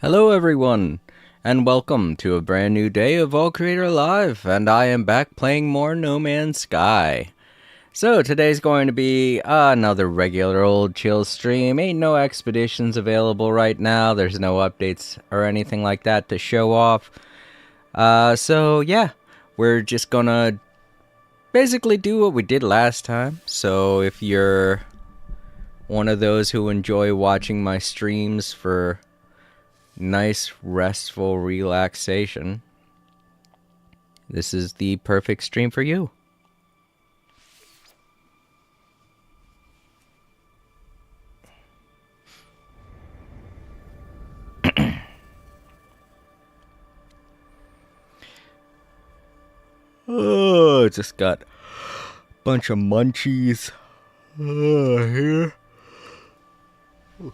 Hello everyone, and welcome to a brand new day of All Creator Live, and I am back playing more No Man's Sky. So today's going to be another regular old chill stream. Ain't no expeditions available right now, there's no updates or anything like that to show off. So yeah, we're just gonna basically do what we did last time. So if you're one of those who enjoy watching my streams for nice, restful relaxation, this is the perfect stream for you. Oh, just got a bunch of munchies here. Ooh.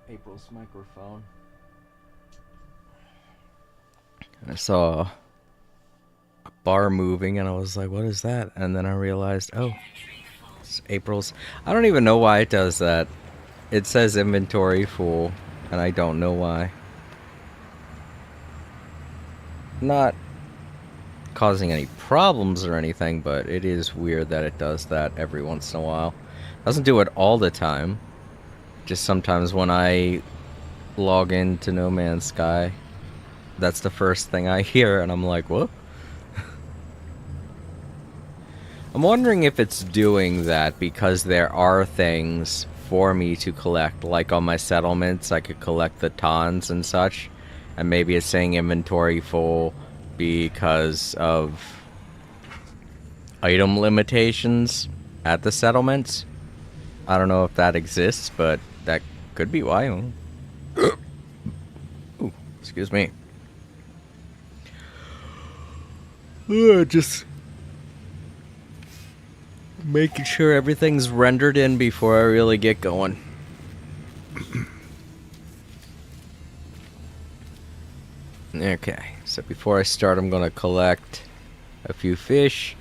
April's microphone. I saw a bar moving and I was like, what is that? And then I realized, oh, it's April's. I don't even know why it does that. It says inventory full, and I don't know why. Not causing any problems or anything, but it is weird that it does that every once in a while. Doesn't do it all the time. Just sometimes when I log into No Man's Sky, that's the first thing I hear, and I'm like, what? I'm wondering if it's doing that because there are things for me to collect, like on my settlements, I could collect the tons and such, and maybe it's saying inventory full because of item limitations at the settlements. I don't know if that exists, but that could be why. Ooh, excuse me. Just making sure everything's rendered in before I really get going. Okay, so before I start, I'm gonna collect a few fish.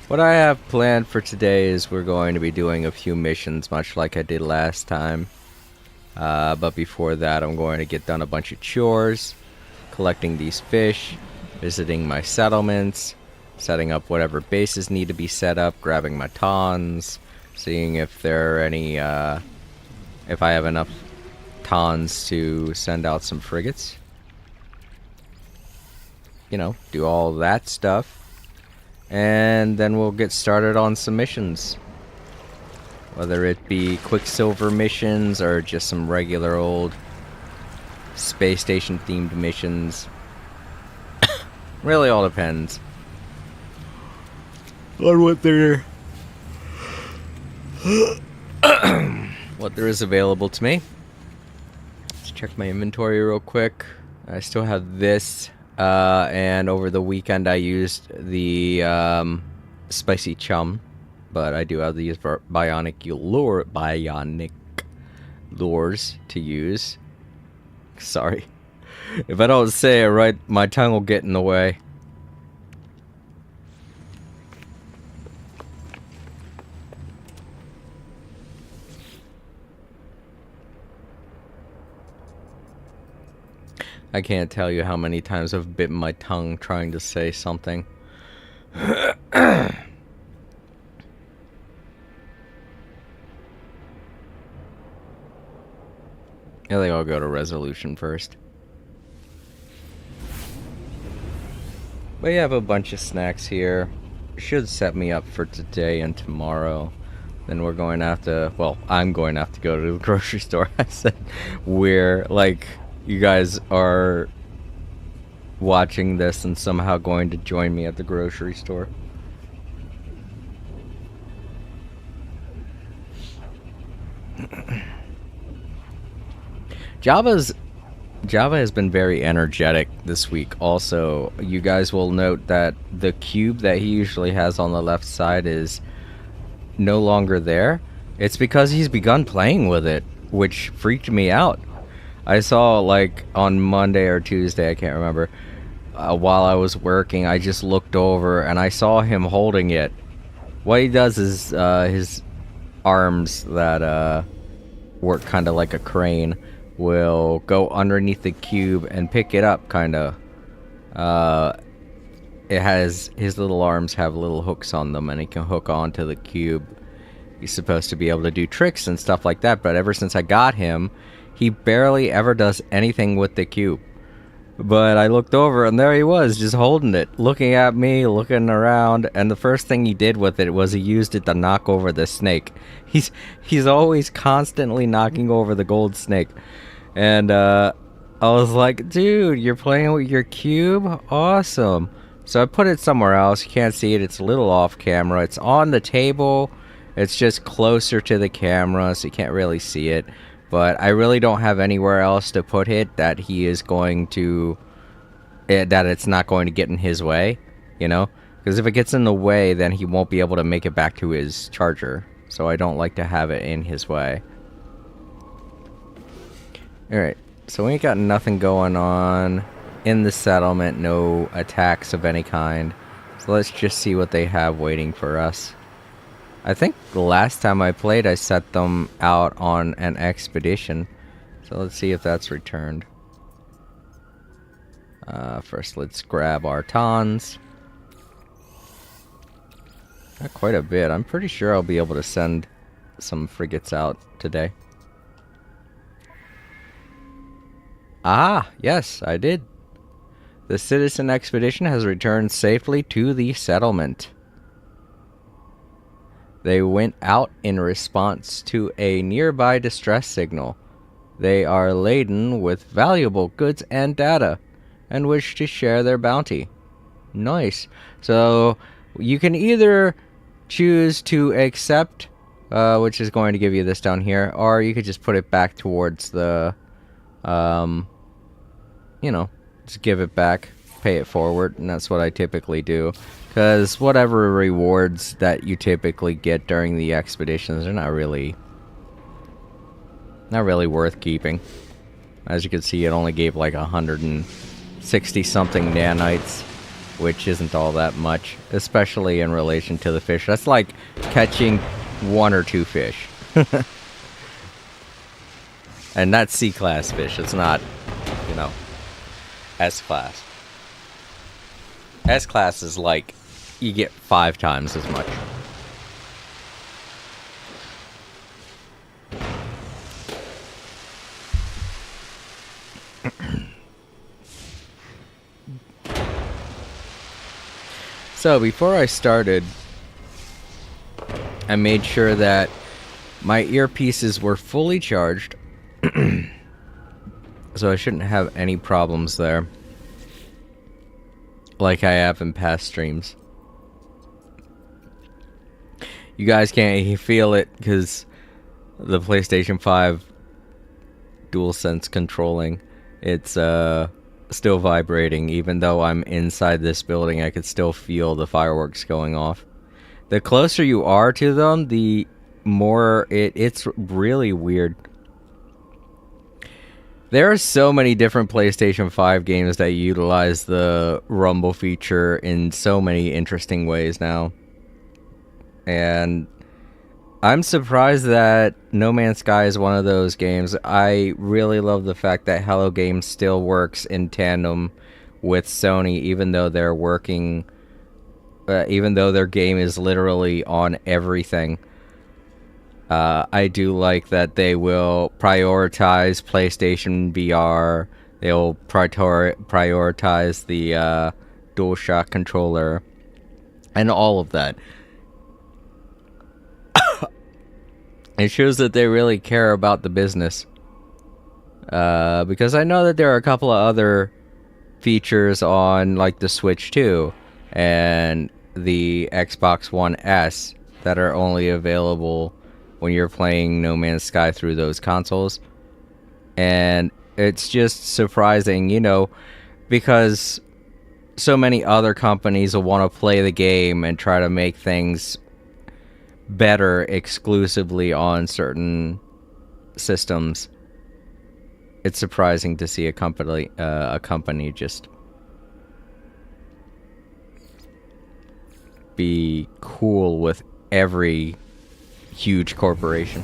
What I have planned for today is we're going to be doing a few missions, much like I did last time. But before that, I'm going to get done a bunch of chores, collecting these fish, visiting my settlements, setting up whatever bases need to be set up, grabbing my tons, seeing if there are any, if I have enough tons to send out some frigates. You know, do all that stuff. And then we'll get started on some missions. Whether it be Quicksilver missions or just some regular old space station themed missions. Really all depends on what there is available to me. Let's check my inventory real quick. I still have this, and over the weekend I used the spicy chum, but I do have these bionic lures to use. Sorry. If I don't say it right, my tongue will get in the way. I can't tell you how many times I've bitten my tongue trying to say something. I think I'll go to resolution first. But you have a bunch of snacks here. Should set me up for today and tomorrow. Then we're going to have to, well, I'm going to have to go to the grocery store. I said we're, like, you guys are watching this and somehow going to join me at the grocery store. Java has been very energetic this week. Also, you guys will note that the cube that he usually has on the left side is no longer there. It's because he's begun playing with it, which freaked me out. I saw, like, on Monday or Tuesday, I can't remember, while I was working, I just looked over and I saw him holding it. What he does is his arms that work kind of like a crane will go underneath the cube and pick it up, kind of. It has, his little arms have little hooks on them, and he can hook onto the cube. He's supposed to be able to do tricks and stuff like that, but ever since I got him, he barely ever does anything with the cube. But I looked over, and there he was, just holding it, looking at me, looking around, and the first thing he did with it was he used it to knock over the snake. He's always constantly knocking over the gold snake. And I was like, dude, you're playing with your cube? Awesome. So I put it somewhere else. You can't see it. It's a little off camera. It's on the table. It's just closer to the camera, so you can't really see it. But I really don't have anywhere else to put it that he is going to... that it's not going to get in his way, you know? Because if it gets in the way, then he won't be able to make it back to his charger. So I don't like to have it in his way. Alright, so we ain't got nothing going on in the settlement. No attacks of any kind. So let's just see what they have waiting for us. I think the last time I played, I set them out on an expedition. So let's see if that's returned. First, let's grab our tons. Not quite a bit. I'm pretty sure I'll be able to send some frigates out today. Ah, yes, I did. The citizen expedition has returned safely to the settlement. They went out in response to a nearby distress signal. They are laden with valuable goods and data, and wish to share their bounty. Nice. So, you can either choose to accept, which is going to give you this down here, or you could just put it back towards the, you know, just give it back, pay it forward, and that's what I typically do. Because whatever rewards that you typically get during the expeditions are not really worth keeping. As you can see, it only gave like 160 something nanites, which isn't all that much, especially in relation to the fish. That's like catching 1 or 2 fish. And that's C-class fish. It's not, you know, S-class. S-class is like, you get 5 times as much. So, before I started, I made sure that my earpieces were fully charged. So I shouldn't have any problems there, like I have in past streams. You guys can't feel it because the PlayStation 5 DualSense controlling, it's still vibrating. Even though I'm inside this building, I could still feel the fireworks going off. The closer you are to them, the more it's really weird. There are so many different PlayStation 5 games that utilize the rumble feature in so many interesting ways now. And I'm surprised that No Man's Sky is one of those games. I really love the fact that Hello Games still works in tandem with Sony, even though they're working, even though their game is literally on everything. I do like that they will prioritize PlayStation VR. They'll prioritize the DualShock controller and all of that. It shows that they really care about the business. Because I know that there are a couple of other features on like the Switch 2 and the Xbox One S that are only available when you're playing No Man's Sky through those consoles. And it's just surprising, you know, because so many other companies will want to play the game and try to make things better exclusively on certain systems. It's surprising to see a company just be cool with every huge corporation.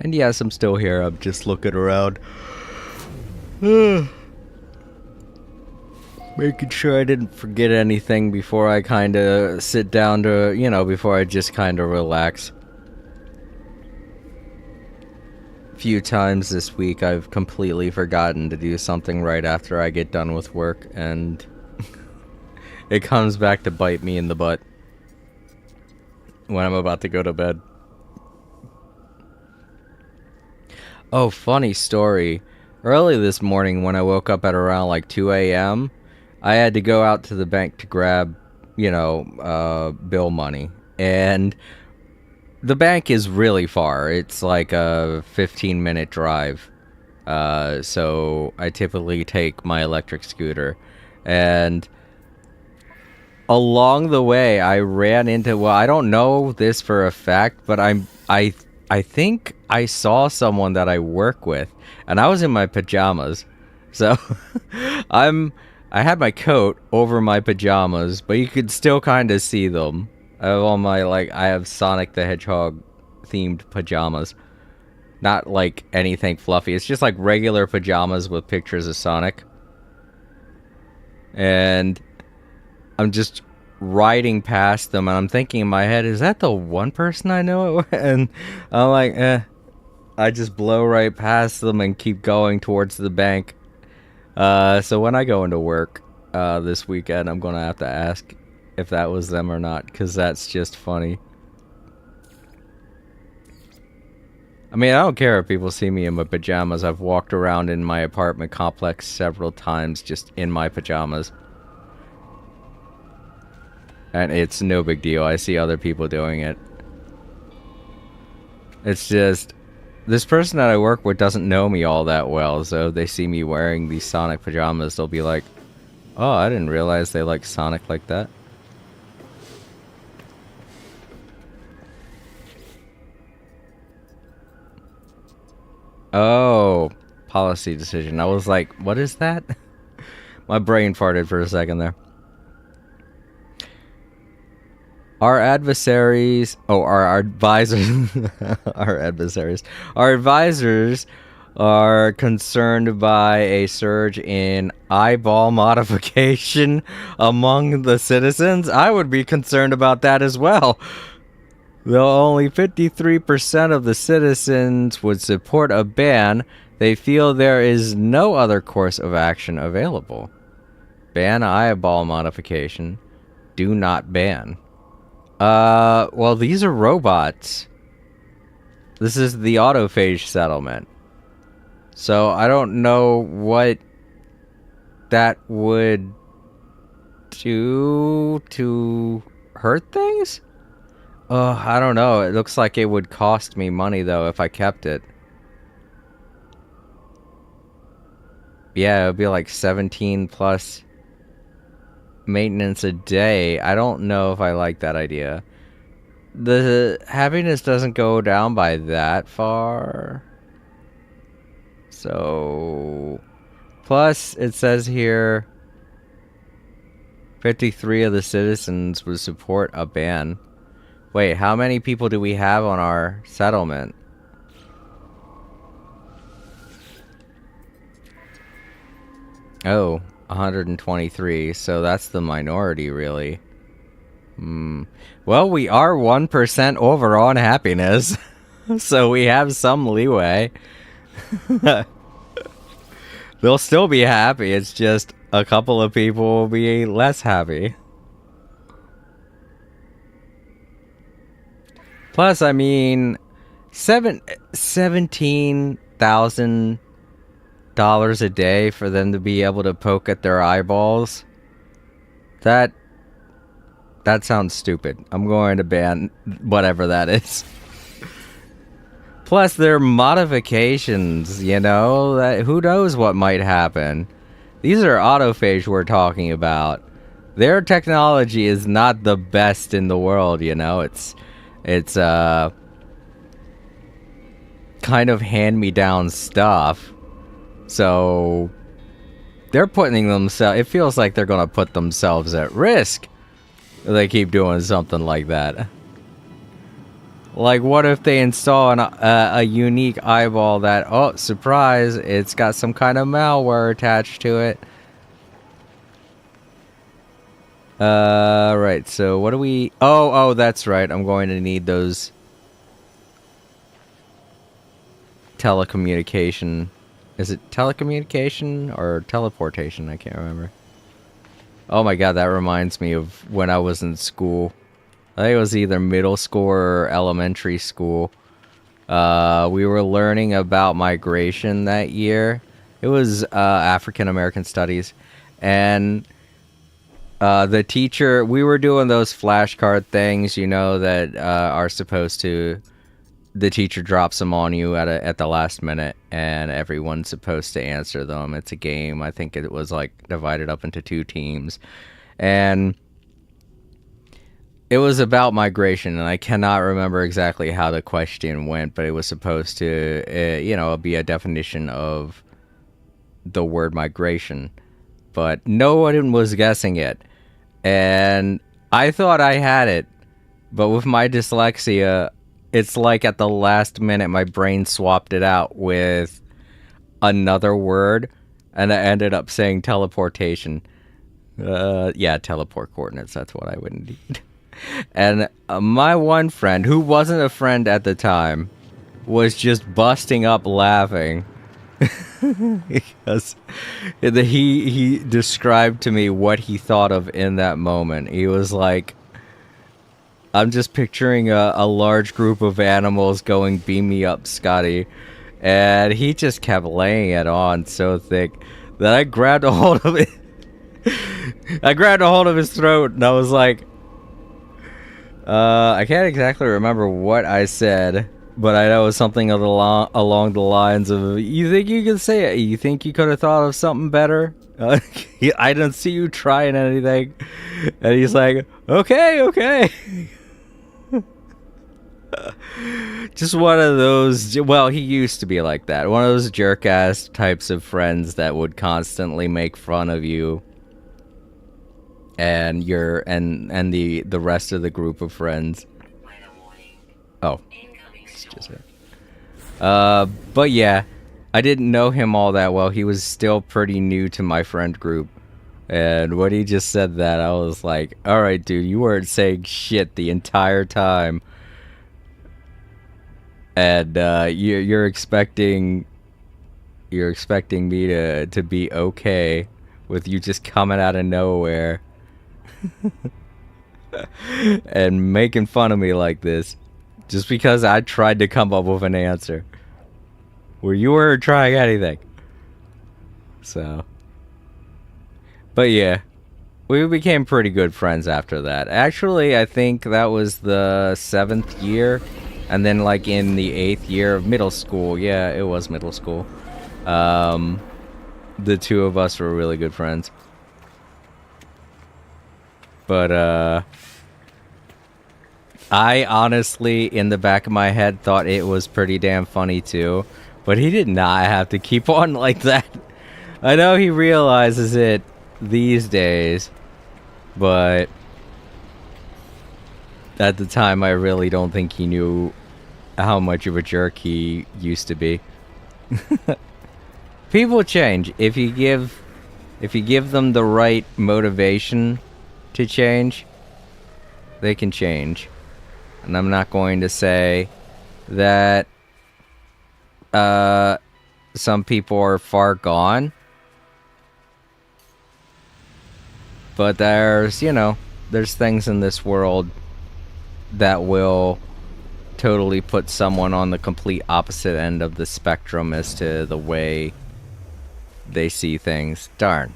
And yes, I'm still here. I'm just looking around. Making sure I didn't forget anything before I kind of sit down to, before I just kind of relax. A few times this week I've completely forgotten to do something right after I get done with work, and it comes back to bite me in the butt when I'm about to go to bed. Oh, funny story. Early this morning when I woke up at around like 2 a.m., I had to go out to the bank to grab, bill money. And the bank is really far. It's like a 15-minute drive. So I typically take my electric scooter. And along the way, I ran into, well, I don't know this for a fact, but I think I saw someone that I work with, and I was in my pajamas. So I had my coat over my pajamas, but you could still kind of see them. I have all my, I have Sonic the Hedgehog themed pajamas. Not like anything fluffy. It's just like regular pajamas with pictures of Sonic. And I'm just riding past them, and I'm thinking in my head, is that the one person I know? And I'm like, I just blow right past them and keep going towards the bank. So when I go into work this weekend, I'm gonna have to ask if that was them or not, because that's just funny. I mean, I don't care if people see me in my pajamas. I've walked around in my apartment complex several times just in my pajamas. And it's no big deal. I see other people doing it. It's just, this person that I work with doesn't know me all that well, so if they see me wearing these Sonic pajamas, they'll be like, oh, I didn't realize they like Sonic like that. Oh, policy decision. I was like, what is that? My brain farted for a second there. Our adversaries, our advisors, our advisors are concerned by a surge in eyeball modification among the citizens. I would be concerned about that as well. Though only 53% of the citizens would support a ban, they feel there is no other course of action available. Ban eyeball modification. Do not ban. Well, these are robots. This is the autophage settlement. So I don't know what that would do to hurt things? I don't know. It looks like it would cost me money, though, if I kept it. Yeah, it would be like 17 plus maintenance a day. I don't know if I like that idea. The happiness doesn't go down by that far. So, plus it says here 53 of the citizens would support a ban. Wait, how many people do we have on our settlement? Oh, 123. So that's the minority, really. Well, we are 1% over on happiness. So we have some leeway. They'll still be happy. It's just a couple of people will be less happy. Plus, I mean, $17,000 a day for them to be able to poke at their eyeballs. That sounds stupid. I'm going to ban whatever that is. Plus, they're modifications, you know? Who knows what might happen? These are autophage we're talking about. Their technology is not the best in the world, you know? It's kind of hand-me-down stuff. So they're putting themselves, it feels like they're gonna put themselves at risk if they keep doing something like that. Like, what if they install a unique eyeball that, oh, surprise, it's got some kind of malware attached to it. Right, so what do we... Oh, that's right, I'm going to need those telecommunication... Is it telecommunication or teleportation? I can't remember. Oh my god, that reminds me of when I was in school. I think it was either middle school or elementary school. We were learning about migration that year. It was African American Studies. And the teacher, we were doing those flashcard things, you know, that are supposed to... The teacher drops them on you at the last minute, and everyone's supposed to answer them. It's a game. I think it was like divided up into 2 teams. And it was about migration, and I cannot remember exactly how the question went, but it was supposed to, you know, be a definition of the word migration. But no one was guessing it. And I thought I had it, but with my dyslexia, it's like at the last minute my brain swapped it out with another word, and I ended up saying teleportation. Yeah, teleport coordinates, that's what I would need. And my one friend, who wasn't a friend at the time, was just busting up laughing. Because he described to me what he thought of in that moment. He was like, I'm just picturing a large group of animals going, beam me up, Scotty. And he just kept laying it on so thick that I grabbed a hold of it. I grabbed a hold of his throat, and I was like, I can't exactly remember what I said, but I know it was something along the lines of, you think you could say it? You think you could have thought of something better? I didn't see you trying anything. And he's like, okay. Just one of those, well, he used to be like that. One of those jerk-ass types of friends that would constantly make fun of you and and the rest of the group of friends. Oh, it's just it. But yeah, I didn't know him all that well. He was still pretty new to my friend group. And when he just said that, I was like, all right, dude, you weren't saying shit the entire time. And you're expecting me to be okay with you just coming out of nowhere and making fun of me like this just because I tried to come up with an answer where you weren't trying anything. So, but yeah, we became pretty good friends after that. Actually, I think that was the 7th year. And then, like, in the 8th year of middle school, yeah, it was middle school, the two of us were really good friends. But, I honestly, in the back of my head, thought it was pretty damn funny, too. But he did not have to keep on like that. I know he realizes it these days, but at the time, I really don't think he knew how much of a jerk he used to be. People change. If you give them the right motivation to change, they can change. And I'm not going to say that some people are far gone. But there's things in this world that will totally put someone on the complete opposite end of the spectrum as to the way they see things. Darn.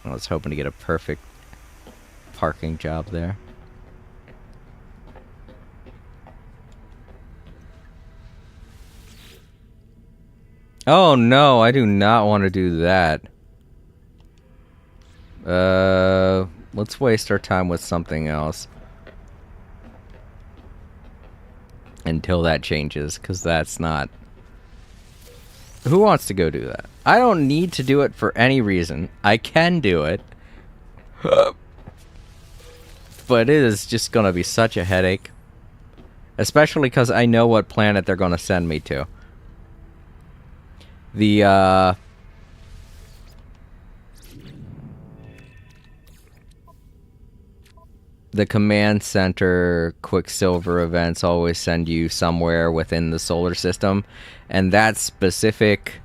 I was hoping to get a perfect parking job there. Oh no, I do not want to do that. Let's waste our time with something else. Until that changes, because that's not... Who wants to go do that? I don't need to do it for any reason. I can do it. But it is just gonna be such a headache. Especially because I know what planet they're going to send me to. The command center Quicksilver events always send you somewhere within the solar system, and that specific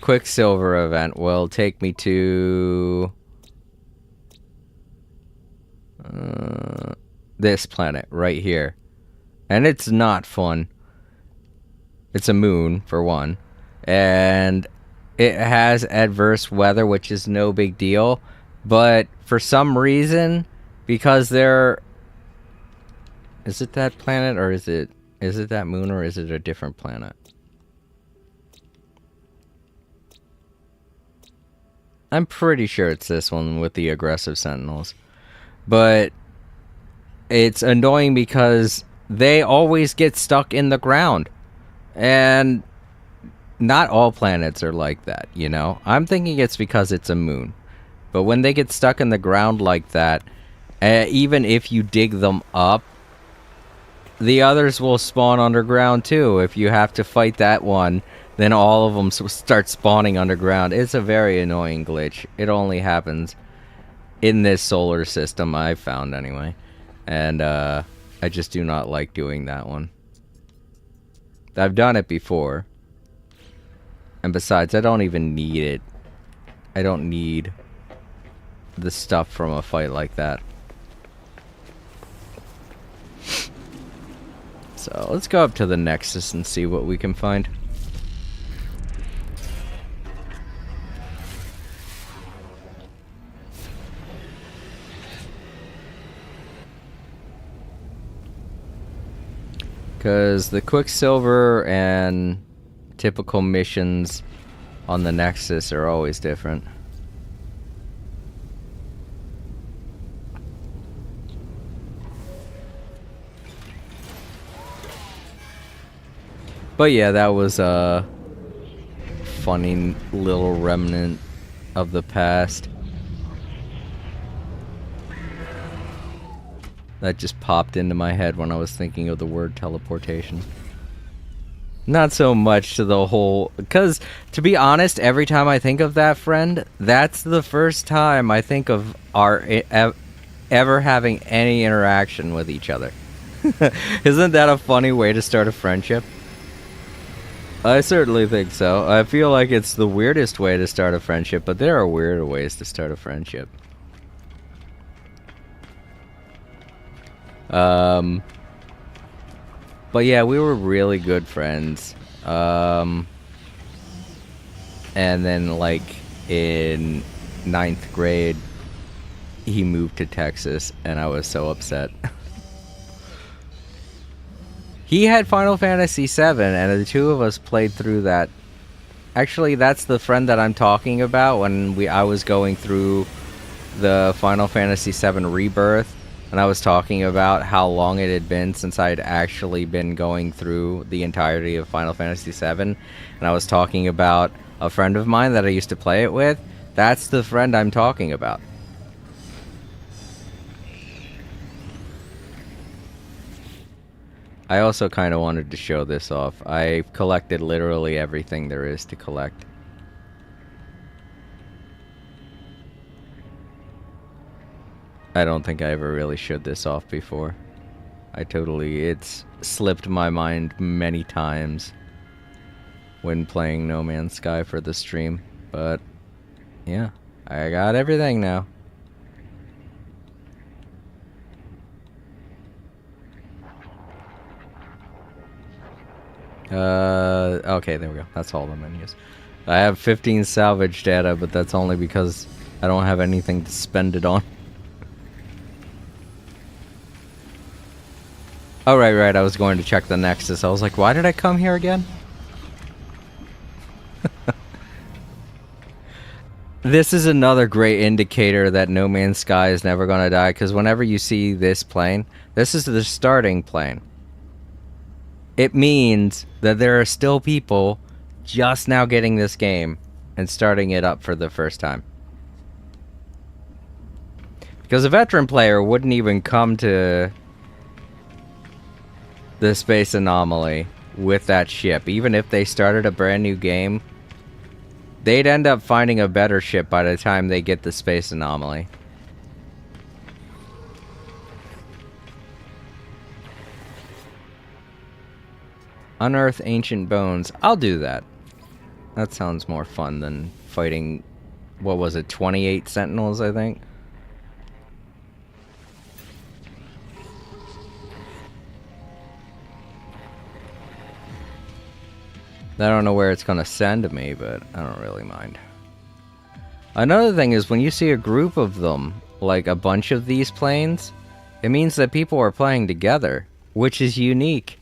Quicksilver event will take me to this planet right here. And it's not fun. It's a moon, for one. And it has adverse weather, which is no big deal. But for some reason, because there... Is it that planet, or is it that moon, or is it a different planet? I'm pretty sure it's this one with the aggressive sentinels. But it's annoying because they always get stuck in the ground. And not all planets are like that, you know? I'm thinking it's because it's a moon. But when they get stuck in the ground like that, even if you dig them up, the others will spawn underground too. If you have to fight that one, then all of them start spawning underground. It's a very annoying glitch. It only happens in this solar system, I've found anyway. And I just do not like doing that one. I've done it before. And besides, I don't even need it. I don't need the stuff from a fight like that. So let's go up to the Nexus and see what we can find. Because the Quicksilver and typical missions on the Nexus are always different. But yeah, that was a funny little remnant of the past. That just popped into my head when I was thinking of the word teleportation. Not so much to the whole... Because, to be honest, every time I think of that friend, that's the first time I think of our ever having any interaction with each other. Isn't that a funny way to start a friendship? I certainly think so. I feel like it's the weirdest way to start a friendship, but there are weirder ways to start a friendship. But yeah, we were really good friends. And then, like, in 9th grade, he moved to Texas, and I was so upset. He had Final Fantasy VII, and the two of us played through that. Actually, that's the friend that I'm talking about when I was going through the Final Fantasy VII Rebirth. And I was talking about how long it had been since I'd actually been going through the entirety of Final Fantasy VII. And I was talking about a friend of mine that I used to play it with. That's the friend I'm talking about. I also kind of wanted to show this off. I collected literally everything there is to collect. I don't think I ever really showed this off before. It's slipped my mind many times when playing No Man's Sky for the stream. But, yeah, I got everything now. Okay, there we go. That's all the menus. I have 15 salvage data, but that's only because I don't have anything to spend it on. Oh, right, I was going to check the Nexus. I was like, why did I come here again? This is another great indicator that No Man's Sky is never going to die, because whenever you see this plane, this is the starting plane. It means that there are still people just now getting this game and starting it up for the first time. Because a veteran player wouldn't even come to the space anomaly with that ship. Even if they started a brand new game, they'd end up finding a better ship by the time they get the space anomaly. Unearth ancient bones. I'll do that. That sounds more fun than fighting, what was it, 28 sentinels, I think? I don't know where it's going to send me, but I don't really mind. Another thing is when you see a group of them, like a bunch of these planes, it means that people are playing together, which is unique.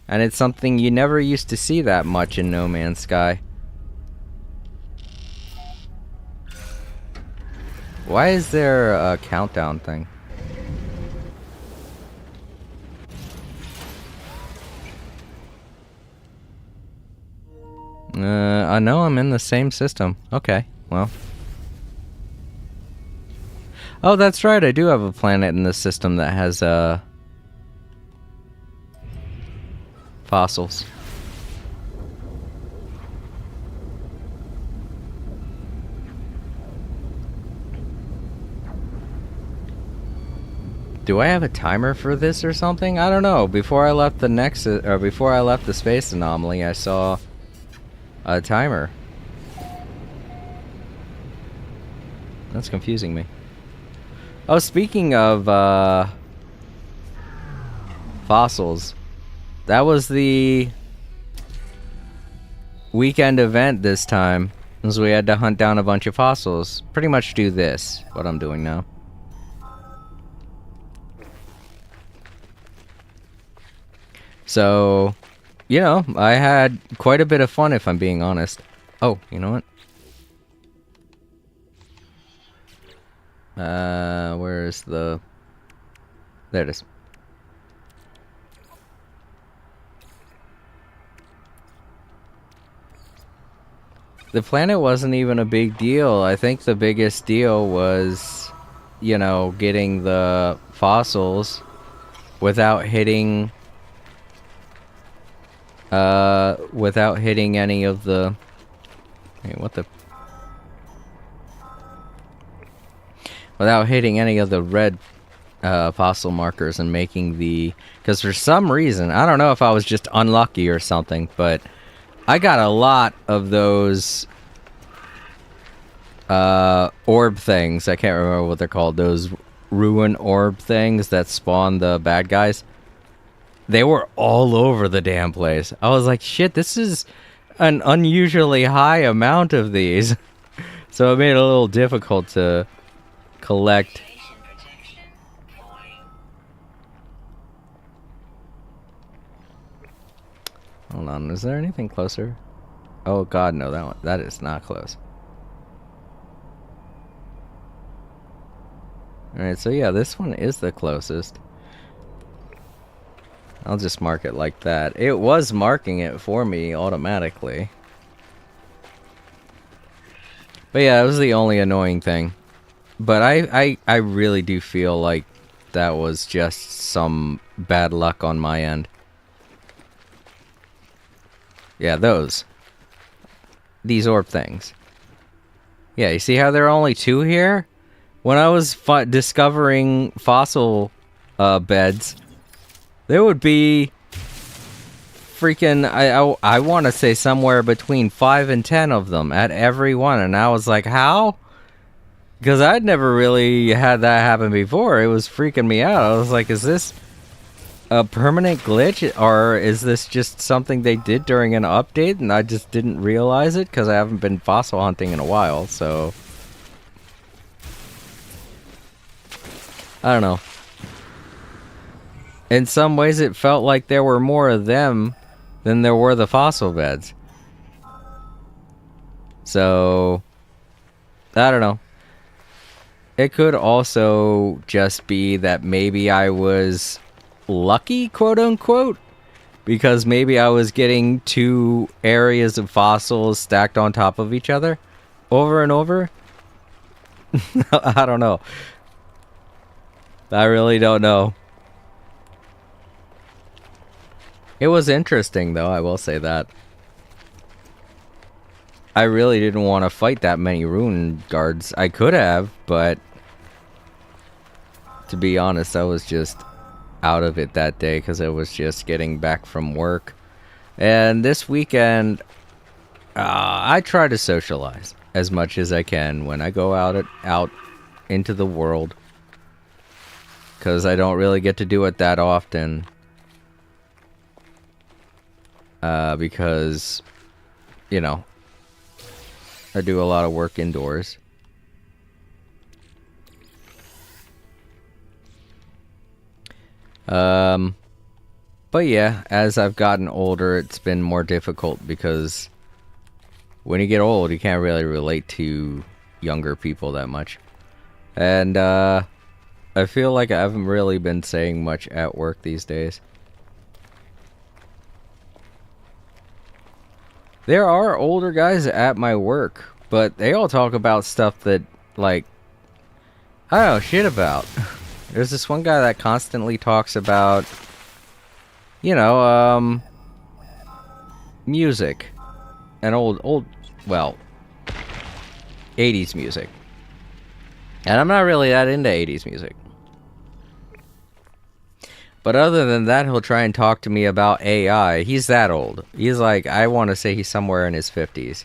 And it's something you never used to see that much in No Man's Sky. Why is there a countdown thing? I know I'm in the same system. Okay, well. Oh, that's right, I do have a planet in this system that has, fossils. Do I have a timer for this or something? I don't know. Before I left the Nexus, or before I left the space anomaly, I saw a timer. That's confusing me. Oh, speaking of fossils, that was the weekend event this time, as we had to hunt down a bunch of fossils. Pretty much do this, what I'm doing now. So, you know, I had quite a bit of fun, if I'm being honest. Oh, you know what? Where's the... There it is. The planet wasn't even a big deal. I think the biggest deal was, you know, getting the fossils without hitting... without hitting any of the... Wait, what the... Without hitting any of the red fossil markers and making the... Because for some reason, I don't know if I was just unlucky or something, but I got a lot of those orb things. I can't remember what they're called. Those ruin orb things that spawn the bad guys. They were all over the damn place. I was like, shit, this is an unusually high amount of these. So it made it a little difficult to collect. Hold on, is there anything closer? Oh god, no, that is not close. Alright, so yeah, this one is the closest. I'll just mark it like that. It was marking it for me automatically. But yeah, that was the only annoying thing. But I really do feel like that was just some bad luck on my end. Yeah, those. These orb things. Yeah, you see how there are only two here? When I was discovering fossil beds, there would be freaking, I want to say somewhere between 5 and 10 of them at every one. And I was like, how? Because I'd never really had that happen before. It was freaking me out. I was like, is this a permanent glitch? Or is this just something they did during an update and I just didn't realize it? Because I haven't been fossil hunting in a while, so... I don't know. In some ways, it felt like there were more of them than there were the fossil beds. So, I don't know. It could also just be that maybe I was lucky, quote-unquote, because maybe I was getting two areas of fossils stacked on top of each other over and over. I don't know. I really don't know. It was interesting, though, I will say that. I really didn't want to fight that many rune guards. I could have, but to be honest, I was just out of it that day because I was just getting back from work. And this weekend, I try to socialize as much as I can when I go out into the world, because I don't really get to do it that often. Because, you know, I do a lot of work indoors. But yeah, as I've gotten older, it's been more difficult because when you get old, you can't really relate to younger people that much. And, I feel like I haven't really been saying much at work these days. There are older guys at my work, but they all talk about stuff that, like, I don't know shit about. There's this one guy that constantly talks about, you know, music. And well, 80s music. And I'm not really that into 80s music. But other than that, he'll try and talk to me about AI. He's that old. He's like, I want to say he's somewhere in his 50s.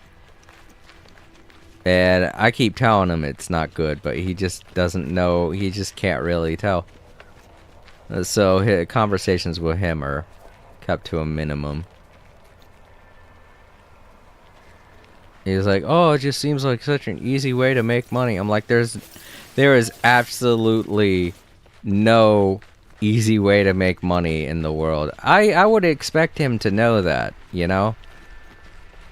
And I keep telling him it's not good, but he just doesn't know. He just can't really tell. So conversations with him are kept to a minimum. He's like, oh, it just seems like such an easy way to make money. I'm like, there is absolutely no easy way to make money in the world. I would expect him to know that, you know?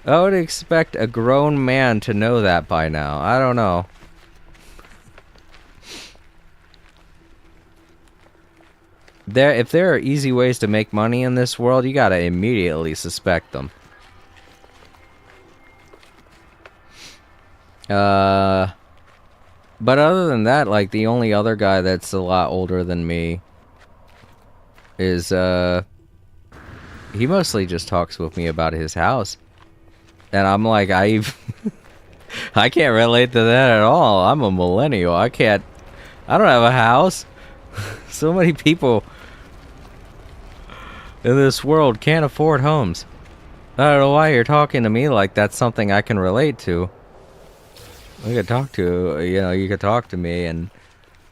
I would expect a grown man to know that by now. I don't know. If there are easy ways to make money in this world, you gotta immediately suspect them. But other than that, like, the only other guy that's a lot older than me is, he mostly just talks with me about his house. And I'm like, I can't relate to that at all. I'm a millennial. I don't have a house. So many people in this world can't afford homes. I don't know why you're talking to me like that's something I can relate to. We could talk to, you know, you could talk to me and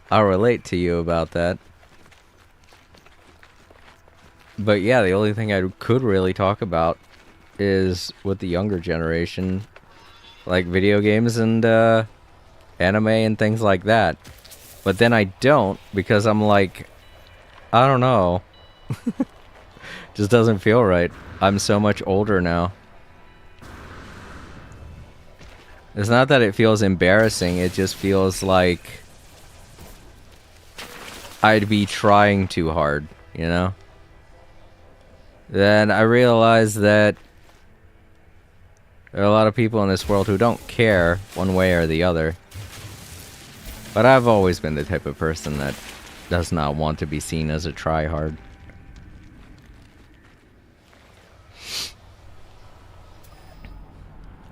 I'll relate to you about that. But yeah, the only thing I could really talk about is with the younger generation, like video games and anime and things like that. But then I don't, because I'm like, I don't know. Just doesn't feel right. I'm so much older now. It's not that it feels embarrassing, it just feels like I'd be trying too hard, you know? Then I realized that there are a lot of people in this world who don't care one way or the other. But I've always been the type of person that does not want to be seen as a tryhard.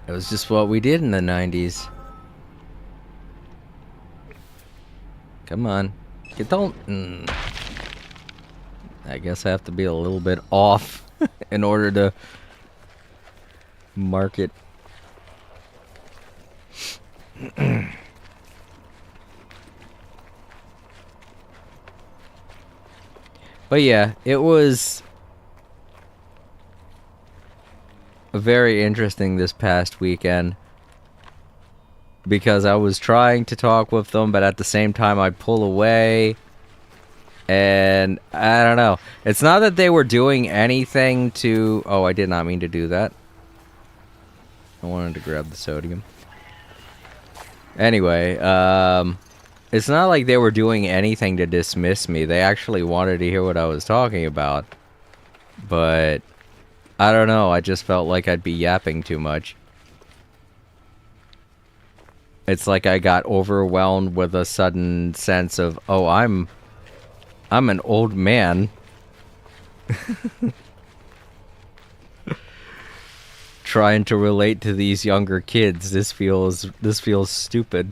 It was just what we did in the 90s. Come on. You don't... I guess I have to be a little bit off in order to market. But yeah, it was very interesting this past weekend because I was trying to talk with them, but at the same time I'd pull away. And I don't know. It's not that they were doing anything to... Oh, I did not mean to do that. I wanted to grab the sodium. Anyway, it's not like they were doing anything to dismiss me. They actually wanted to hear what I was talking about. But I don't know. I just felt like I'd be yapping too much. It's like I got overwhelmed with a sudden sense of, oh, I'm I'm an old man trying to relate to these younger kids. This feels stupid.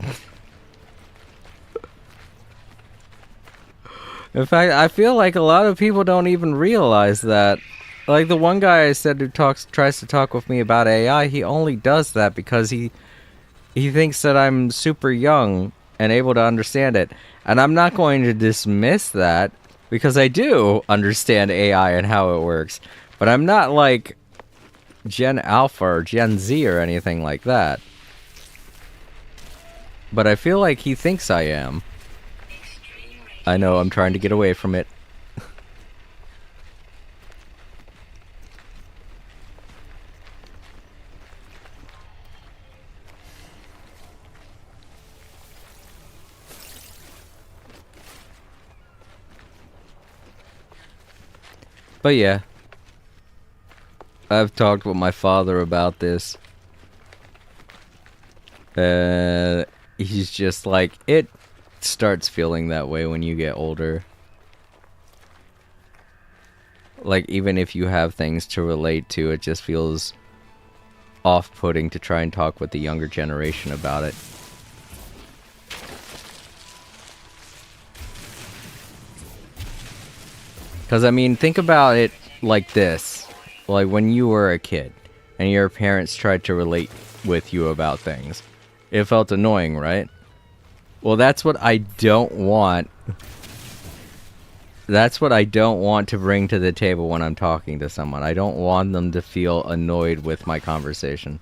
In fact, I feel like a lot of people don't even realize that. Like the one guy I said who tries to talk with me about AI, he only does that because he thinks that I'm super young and able to understand it. And I'm not going to dismiss that because I do understand AI and how it works. But I'm not like Gen Alpha or Gen Z or anything like that. But I feel like he thinks I am. I know, I'm trying to get away from it. But yeah, I've talked with my father about this. He's just like, it starts feeling that way when you get older. Like, even if you have things to relate to, it just feels off-putting to try and talk with the younger generation about it. Because, I mean, think about it like this. Like, when you were a kid, and your parents tried to relate with you about things. It felt annoying, right? Well, that's what I don't want. That's what I don't want to bring to the table when I'm talking to someone. I don't want them to feel annoyed with my conversation.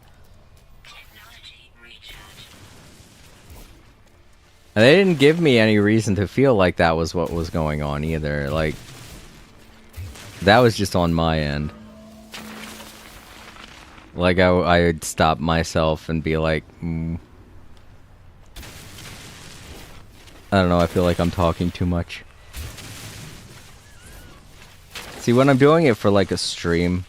And they didn't give me any reason to feel like that was what was going on either. Like, that was just on my end. Like, I would stop myself and be like, I don't know, I feel like I'm talking too much. See, when I'm doing it for like a stream,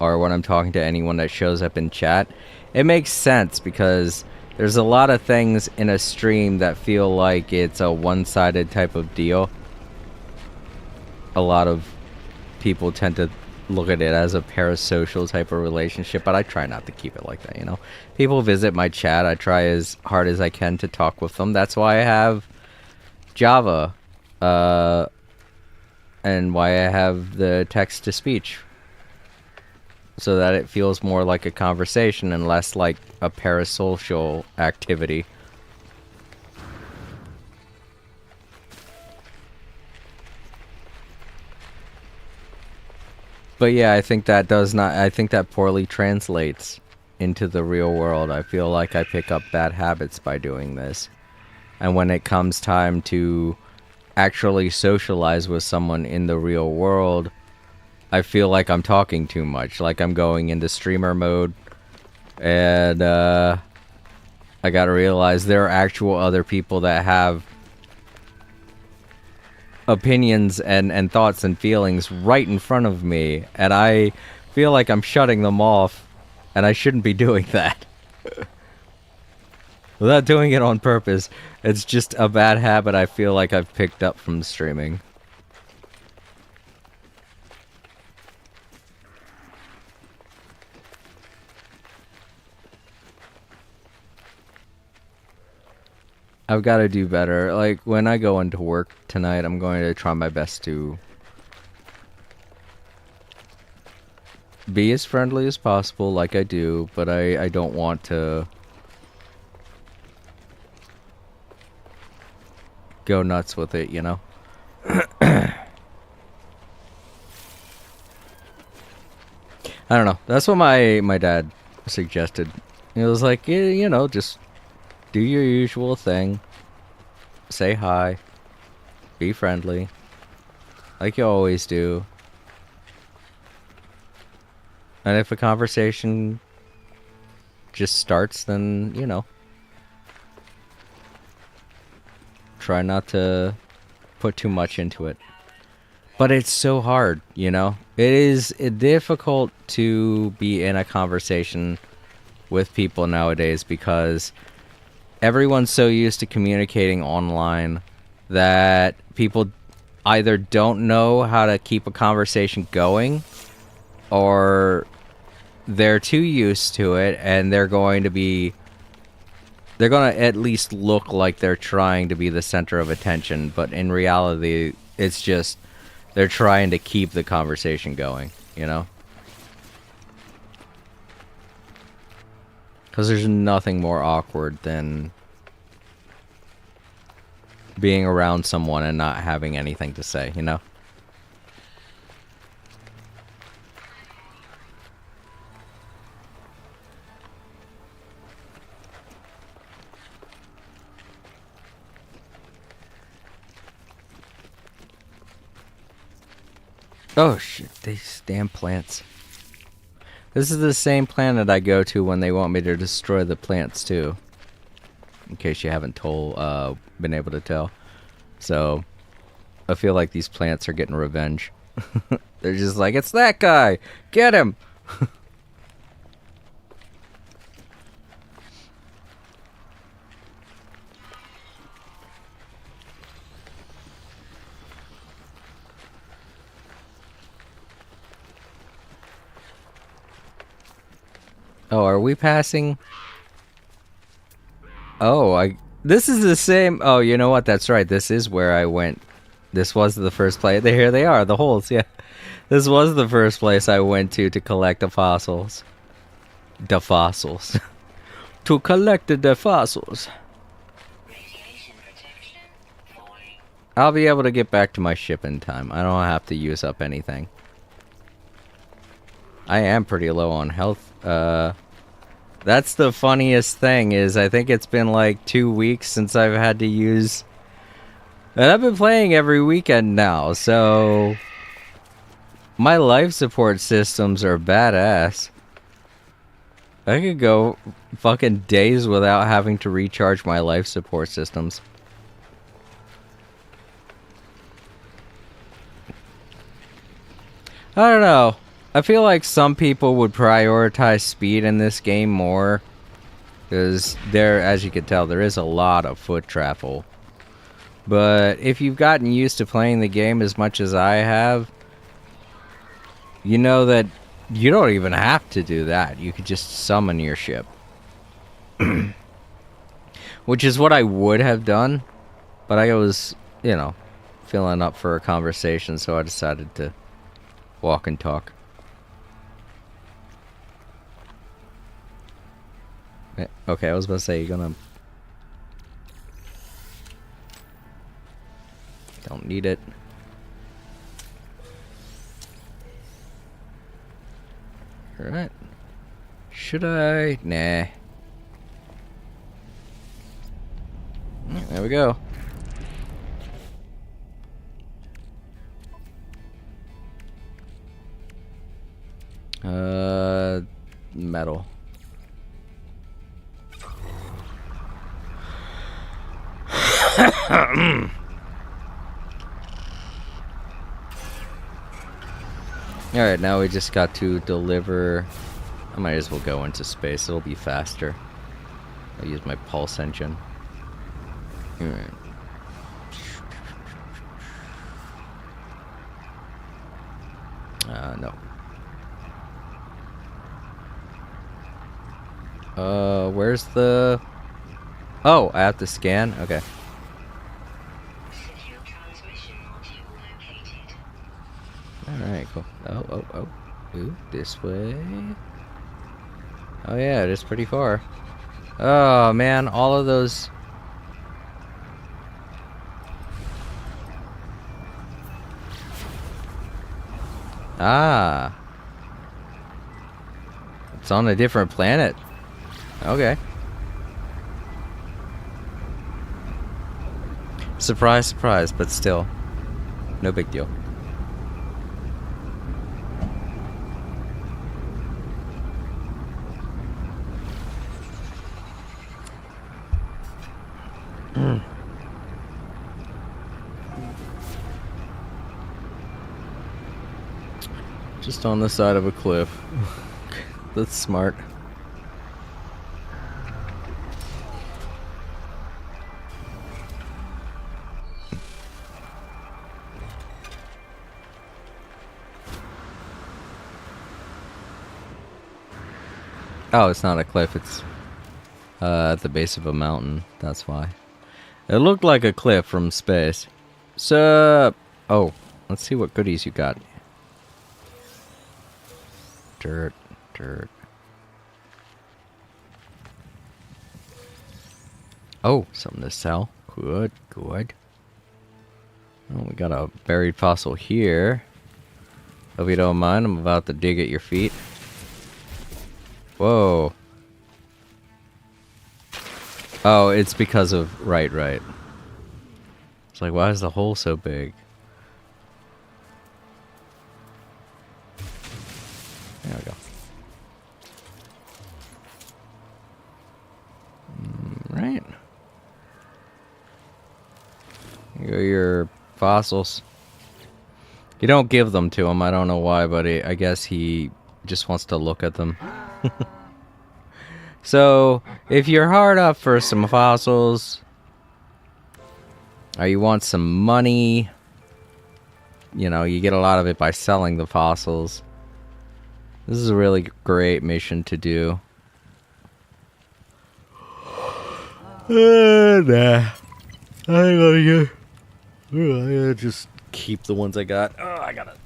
or when I'm talking to anyone that shows up in chat, it makes sense because there's a lot of things in a stream that feel like it's a one-sided type of deal. A lot of people tend to look at it as a parasocial type of relationship, but I try not to keep it like that, you know? People visit my chat, I try as hard as I can to talk with them. That's why I have Java, and why I have the text-to-speech. So that it feels more like a conversation and less like a parasocial activity. But yeah, I think that poorly translates into the real world. I feel like I pick up bad habits by doing this. And when it comes time to actually socialize with someone in the real world, I feel like I'm talking too much. Like I'm going into streamer mode. And I gotta realize there are actual other people that have opinions and thoughts and feelings right in front of me, and I feel like I'm shutting them off, and I shouldn't be doing that. Without doing it on purpose, it's just a bad habit I feel like I've picked up from streaming. I've got to do better. Like, when I go into work tonight, I'm going to try my best to be as friendly as possible, like I do, but I don't want to go nuts with it, you know? I don't know. That's what my dad suggested. It was like, you know, just do your usual thing. Say hi. Be friendly. Like you always do. And if a conversation just starts, then, you know, try not to put too much into it. But it's so hard, you know? It is difficult to be in a conversation with people nowadays because everyone's so used to communicating online that people either don't know how to keep a conversation going, or they're too used to it and they're going to at least look like they're trying to be the center of attention, but in reality it's just they're trying to keep the conversation going, you know? Because there's nothing more awkward than being around someone and not having anything to say, you know? Oh shit, these damn plants. This is the same planet I go to when they want me to destroy the plants too. In case you haven't been able to tell. So, I feel like these plants are getting revenge. They're just like, it's that guy! Get him! Oh, are we passing? Oh, this is the same. Oh, you know what? That's right. This is where I went. This was the first place. Here they are, the holes. Yeah, this was the first place I went to collect the fossils. The fossils. To collect the fossils. I'll be able to get back to my ship in time. I don't have to use up anything. I am pretty low on health. That's the funniest thing is I think it's been like 2 weeks since I've had to use... And I've been playing every weekend now, so... My life support systems are badass. I could go fucking days without having to recharge my life support systems. I don't know. I feel like some people would prioritize speed in this game more. Because there, as you can tell, there is a lot of foot travel. But if you've gotten used to playing the game as much as I have, you know that you don't even have to do that. You could just summon your ship. Which is what I would have done. But I was, you know, feeling up for a conversation, so I decided to walk and talk. Okay, I was about to say, you're gonna... Don't need it. Alright. Should I? Nah. There we go. Metal. Alright, now we just got to deliver... I might as well go into space, it'll be faster. I'll use my pulse engine. Alright. No. Where's the... Oh, I have to scan? Okay. Alright, cool. Oh. Ooh, this way. Oh yeah, it is pretty far. Oh man, all of those... Ah. It's on a different planet. Okay. Surprise, surprise, but still. No big deal. Just on the side of a cliff. That's smart. Oh, it's not a cliff. It's at the base of a mountain. That's why. It looked like a cliff from space. So, oh, let's see what goodies you got. Dirt, dirt. Oh, something to sell. Good, good. Oh, we got a buried fossil here. Hope you don't mind, I'm about to dig at your feet. Whoa. Oh, it's because of... Right. It's like, why is the hole so big? There we go. Right. Here are your fossils. You don't give them to him, I don't know why, but I guess he just wants to look at them. So, if you're hard up for some fossils, or you want some money, you know, you get a lot of it by selling the fossils. This is a really great mission to do. Nah. I gotta just keep the ones I got. Oh, I gotta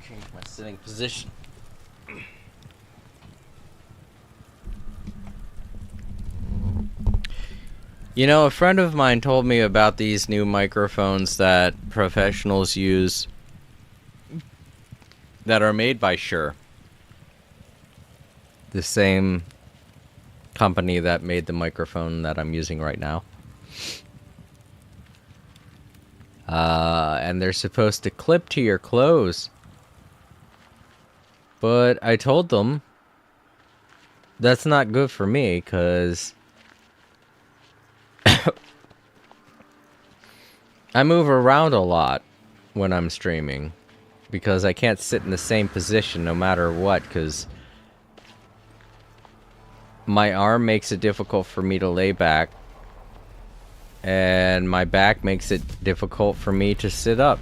change my sitting position. You know, a friend of mine told me about these new microphones that professionals use that are made by Shure. The same company that made the microphone that I'm using right now. And they're supposed to clip to your clothes. But I told them that's not good for me, because I move around a lot when I'm streaming, because I can't sit in the same position no matter what, because my arm makes it difficult for me to lay back, and my back makes it difficult for me to sit up.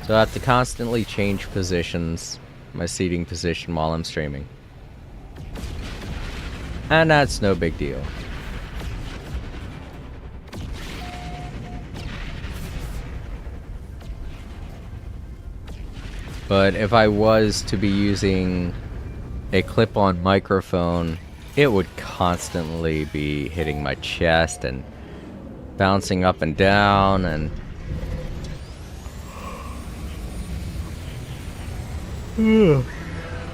So I have to constantly change positions, my seating position while I'm streaming. And that's no big deal. But if I was to be using a clip-on microphone, it would constantly be hitting my chest and bouncing up and down, and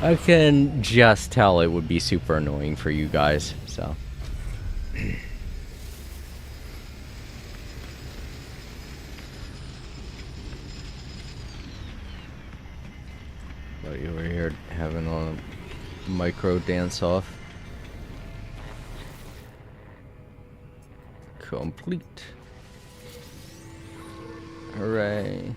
I can just tell it would be super annoying for you guys, so. But you were here having a micro dance off. Complete. Hooray.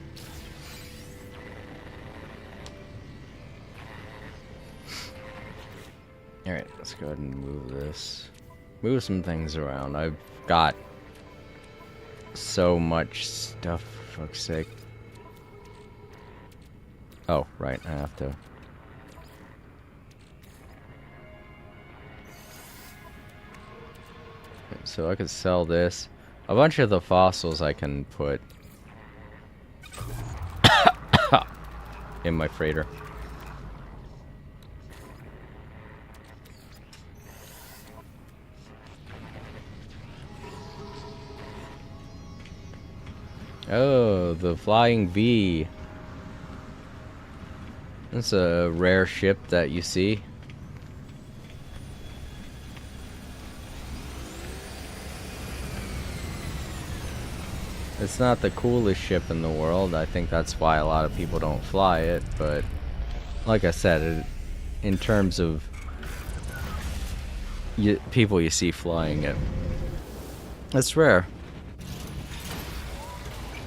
Alright, let's go ahead and move this. Move some things around. I've got so much stuff, for fuck's sake. Oh, right, I have to. So I could sell this. A bunch of the fossils I can put in my freighter. Oh, the Flying V. That's a rare ship that you see. It's not the coolest ship in the world. I think that's why a lot of people don't fly it, but like I said, in terms of people you see flying it, it's rare.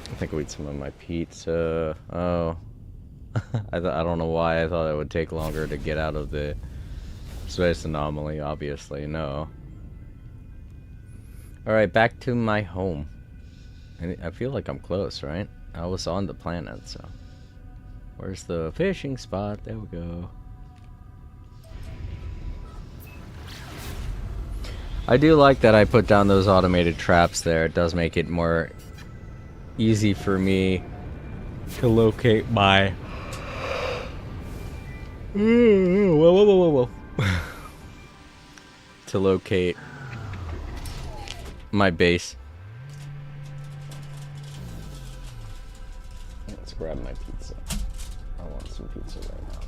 I think I'll eat some of my pizza. Oh. I don't know why I thought it would take longer to get out of the space anomaly, obviously, no. Alright, back to my home. I feel like I'm close, right? I was on the planet, so. Where's the fishing spot? There we go. I do like that I put down those automated traps there. It does make it more easy for me to locate my... Whoa. To locate my base. Let's grab my pizza. I want some pizza right now.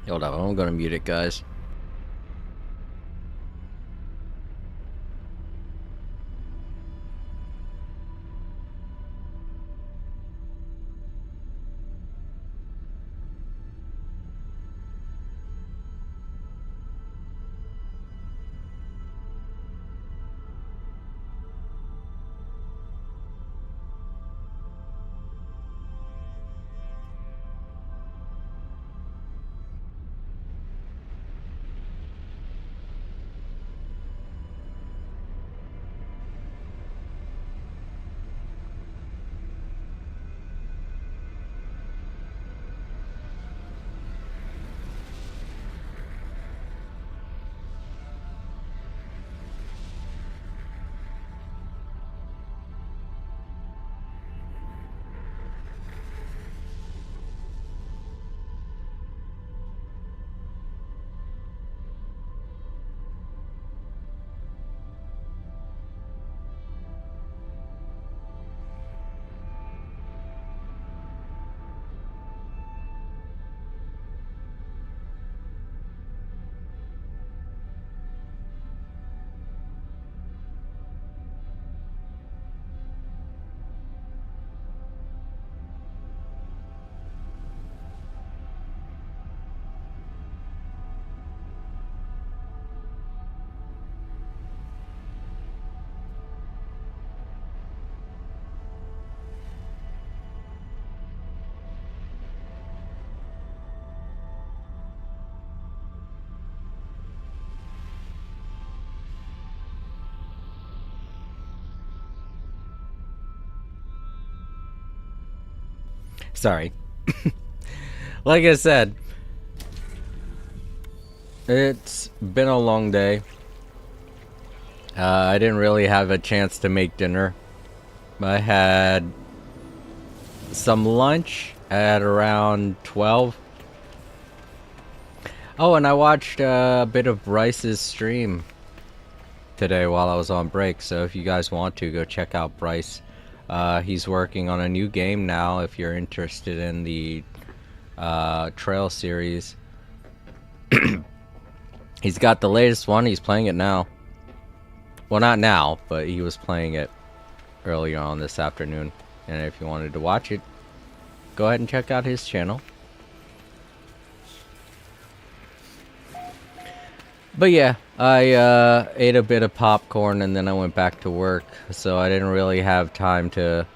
Hold up, I'm gonna mute it, guys. Sorry. Like I said, it's been a long day. I didn't really have a chance to make dinner. I had some lunch at around 12. Oh, and I watched a bit of Bryce's stream today while I was on break, so if you guys want to, go check out Bryce. He's working on a new game now, if you're interested in the Trail series. He's got the latest one, he's playing it now. Well, not now, but he was playing it earlier on this afternoon. And if you wanted to watch it, go ahead and check out his channel. But yeah, I ate a bit of popcorn and then I went back to work, so I didn't really have time to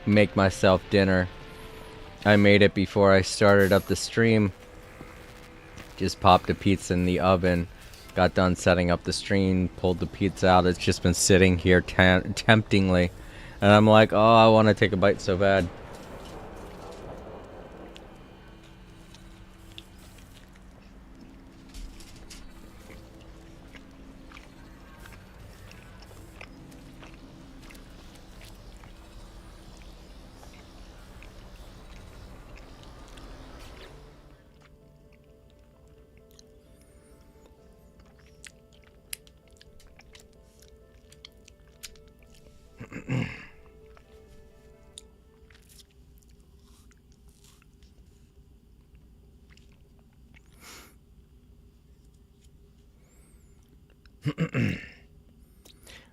make myself dinner. I made it before I started up the stream. Just popped a pizza in the oven, got done setting up the stream, pulled the pizza out. It's just been sitting here temptingly, and I'm like, oh, I want to take a bite so bad.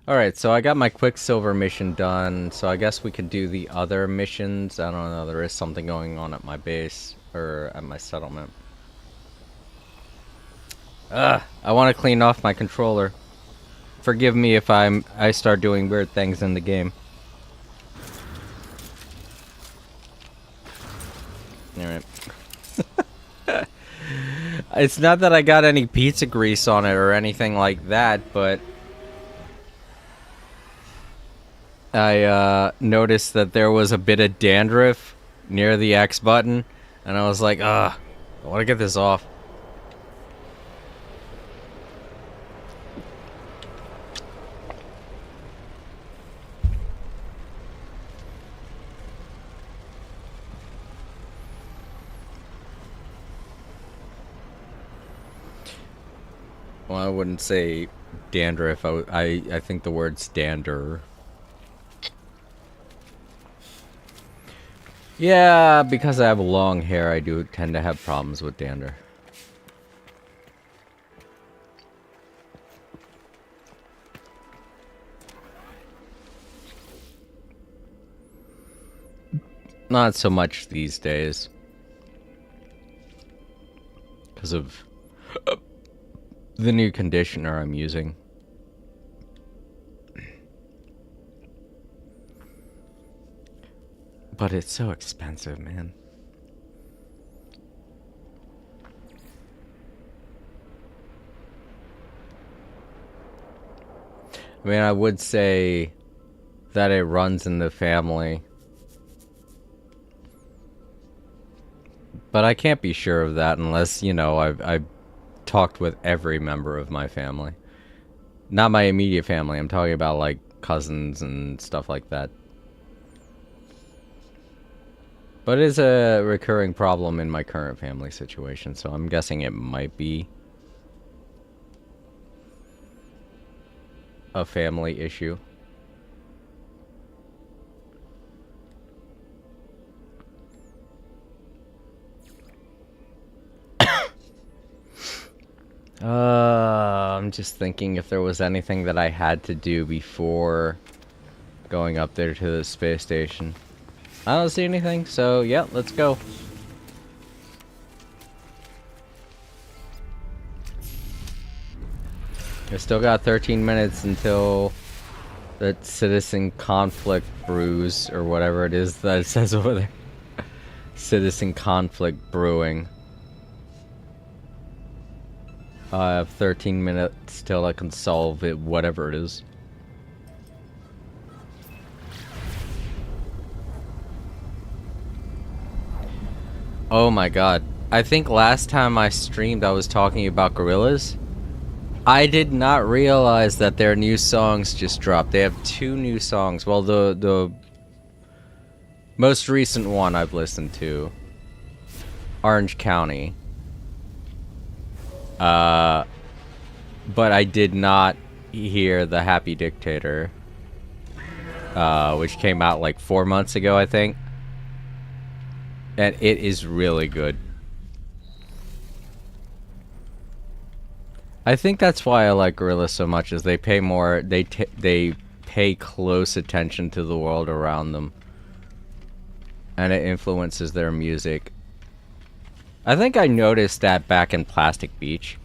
Alright, so I got my Quicksilver mission done, so I guess we could do the other missions. I don't know, there is something going on at my base, or at my settlement. I want to clean off my controller. Forgive me if I start doing weird things in the game. Alright. It's not that I got any pizza grease on it or anything like that, but I noticed that there was a bit of dandruff near the X button, and I was like, I want to get this off. Well, I wouldn't say dandruff. I think the word's dander. Yeah, because I have long hair, I do tend to have problems with dander. Not so much these days. Because of the new conditioner I'm using. But it's so expensive, man. I mean, I would say that it runs in the family. But I can't be sure of that unless, you know, I've talked with every member of my family. Not my immediate family. I'm talking about, like, cousins and stuff like that. But it is a recurring problem in my current family situation, so I'm guessing it might be a family issue. I'm just thinking if there was anything that I had to do before going up there to the space station. I don't see anything, so yeah, let's go. I still got 13 minutes until the citizen conflict brews, or whatever it is that it says over there. Citizen conflict brewing. I have 13 minutes till I can solve it, whatever it is. Oh my god. I think last time I streamed I was talking about gorillas. I did not realize that their new songs just dropped. They have 2 new songs. Well, the most recent one I've listened to, Orange County. But I did not hear The Happy Dictator, which came out like 4 months ago, I think. And it is really good. I think that's why I like Gorillaz so much, is they pay more, they pay close attention to the world around them. And it influences their music. I think I noticed that back in Plastic Beach.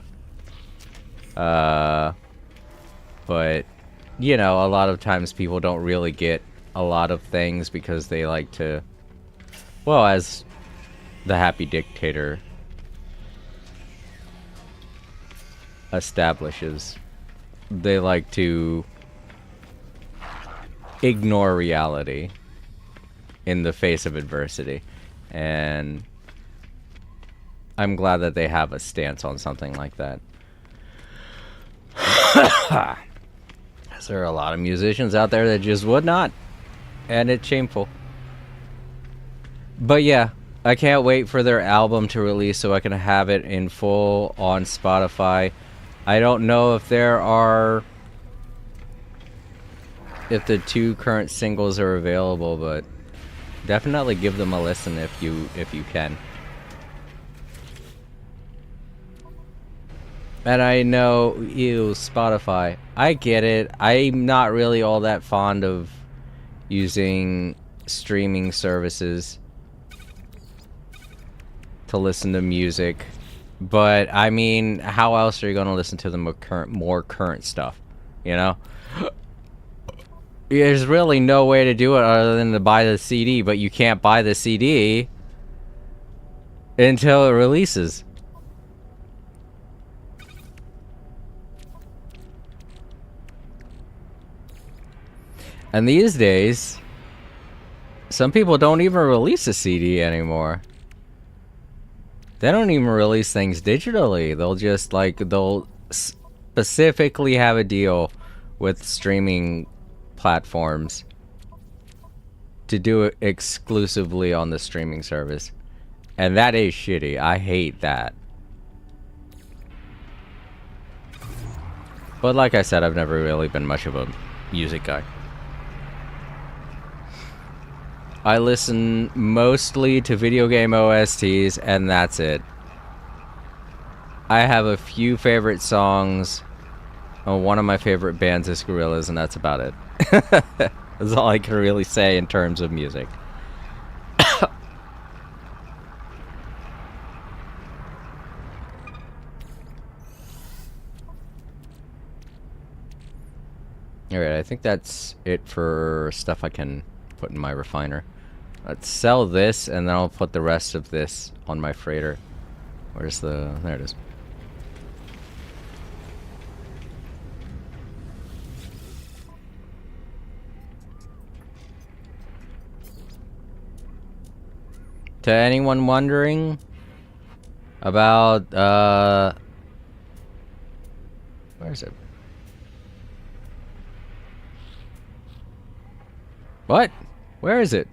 But, you know, a lot of times people don't really get a lot of things because they like to, well, as The Happy Dictator establishes, they like to ignore reality in the face of adversity. And I'm glad that they have a stance on something like that. There are a lot of musicians out there that just would not, and it's shameful. But yeah, I can't wait for their album to release so I can have it in full on Spotify. I don't know if if the 2 current singles are available, but definitely give them a listen if you can. And I know, ew, Spotify. I get it. I'm not really all that fond of using streaming services to listen to music. But, I mean, how else are you going to listen to the more current stuff? You know? There's really no way to do it other than to buy the CD, but you can't buy the CD until it releases. And these days, some people don't even release a CD anymore. They don't even release things digitally. They'll just, like, they'll specifically have a deal with streaming platforms to do it exclusively on the streaming service. And that is shitty. I hate that. But like I said, I've never really been much of a music guy. I listen mostly to video game OSTs, and that's it. I have a few favorite songs. One of my favorite bands is Gorillaz, and that's about it. That's all I can really say in terms of music. Alright, I think that's it for stuff I can put in my refiner. Let's sell this, and then I'll put the rest of this on my freighter. Where's the... there it is. To anyone wondering about, where is it? What? Where is it?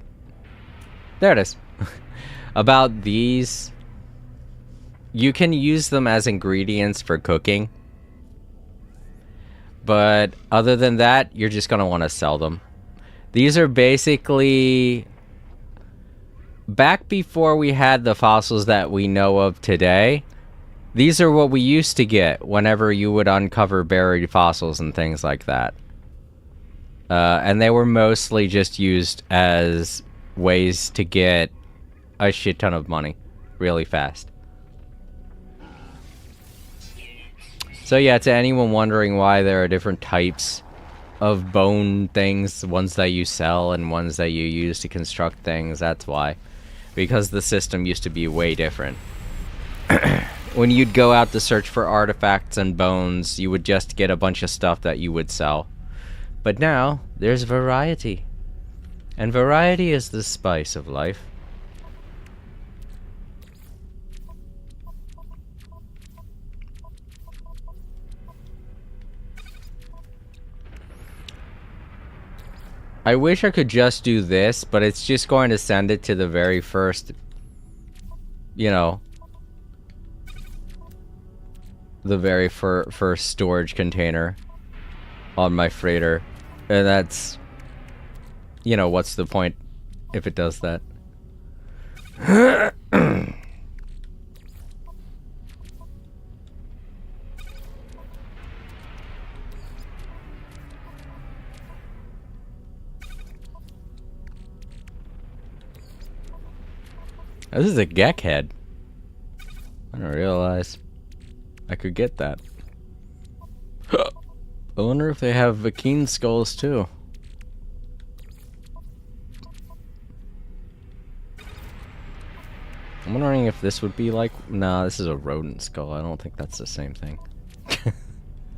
There it is. About these, you can use them as ingredients for cooking. But other than that, you're just gonna want to sell them. These are basically... back before we had the fossils that we know of today, these are what we used to get whenever you would uncover buried fossils and things like that. And they were mostly just used as ways to get a shit ton of money really fast. So yeah, to anyone wondering why there are different types of bone things, ones that you sell and ones that you use to construct things, that's why. Because the system used to be way different. When you'd go out to search for artifacts and bones, you would just get a bunch of stuff that you would sell. But now, there's variety. And variety is the spice of life. I wish I could just do this, but it's just going to send it to the very first, you know, the very first storage container on my freighter. And that's, you know, what's the point if it does that? This is a Gek head. I didn't realize I could get that. I wonder if they have Vakeen skulls too. I'm wondering if this would be like... Nah, this is a rodent skull. I don't think that's the same thing.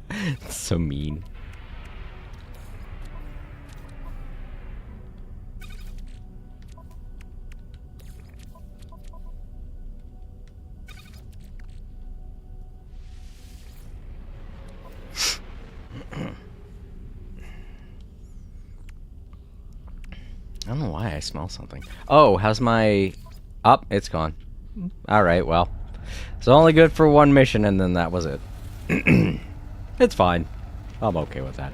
It's so mean. I don't know why I smell something. Oh, how's my... Oh, it's gone. Alright, well. It's only good for one mission, and then that was it. It's fine. I'm okay with that.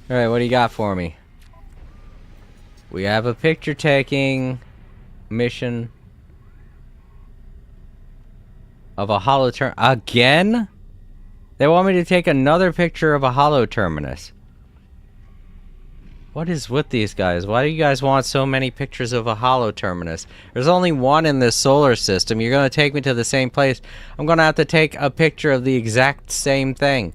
Alright, what do you got for me? We have a picture-taking mission of a hollow again? They want me to take another picture of a hollow terminus. What is with these guys? Why do you guys want so many pictures of a hollow terminus? There's only one in this solar system. You're going to take me to the same place. I'm going to have to take a picture of the exact same thing.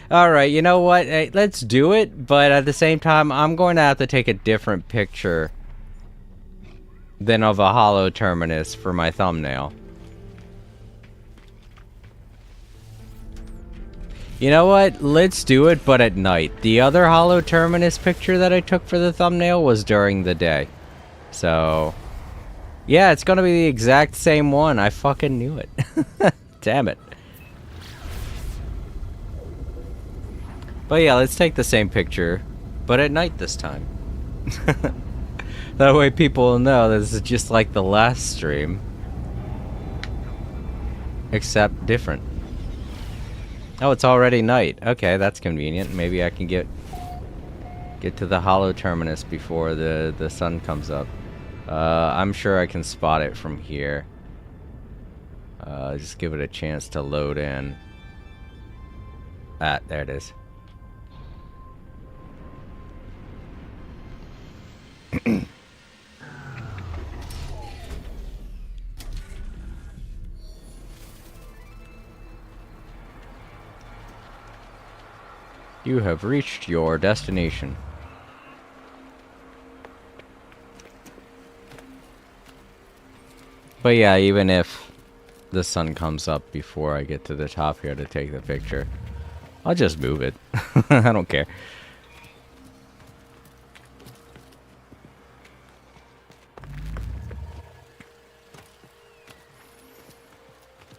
Alright, you know what? Hey, let's do it, but at the same time, I'm going to have to take a different picture than of a hollow terminus for my thumbnail. You know what? Let's do it, but at night. The other Hollow Terminus picture that I took for the thumbnail was during the day. So, yeah, it's gonna be the exact same one. I fucking knew it. Damn it. But yeah, let's take the same picture, but at night this time. That way people will know this is just like the last stream. Except different. Oh, it's already night. Okay, that's convenient. Maybe I can get to the Hollow Terminus before the sun comes up. I'm sure I can spot it from here. Just give it a chance to load in. Ah, there it is. You have reached your destination. But yeah, even if the sun comes up before I get to the top here to take the picture, I'll just move it. I don't care.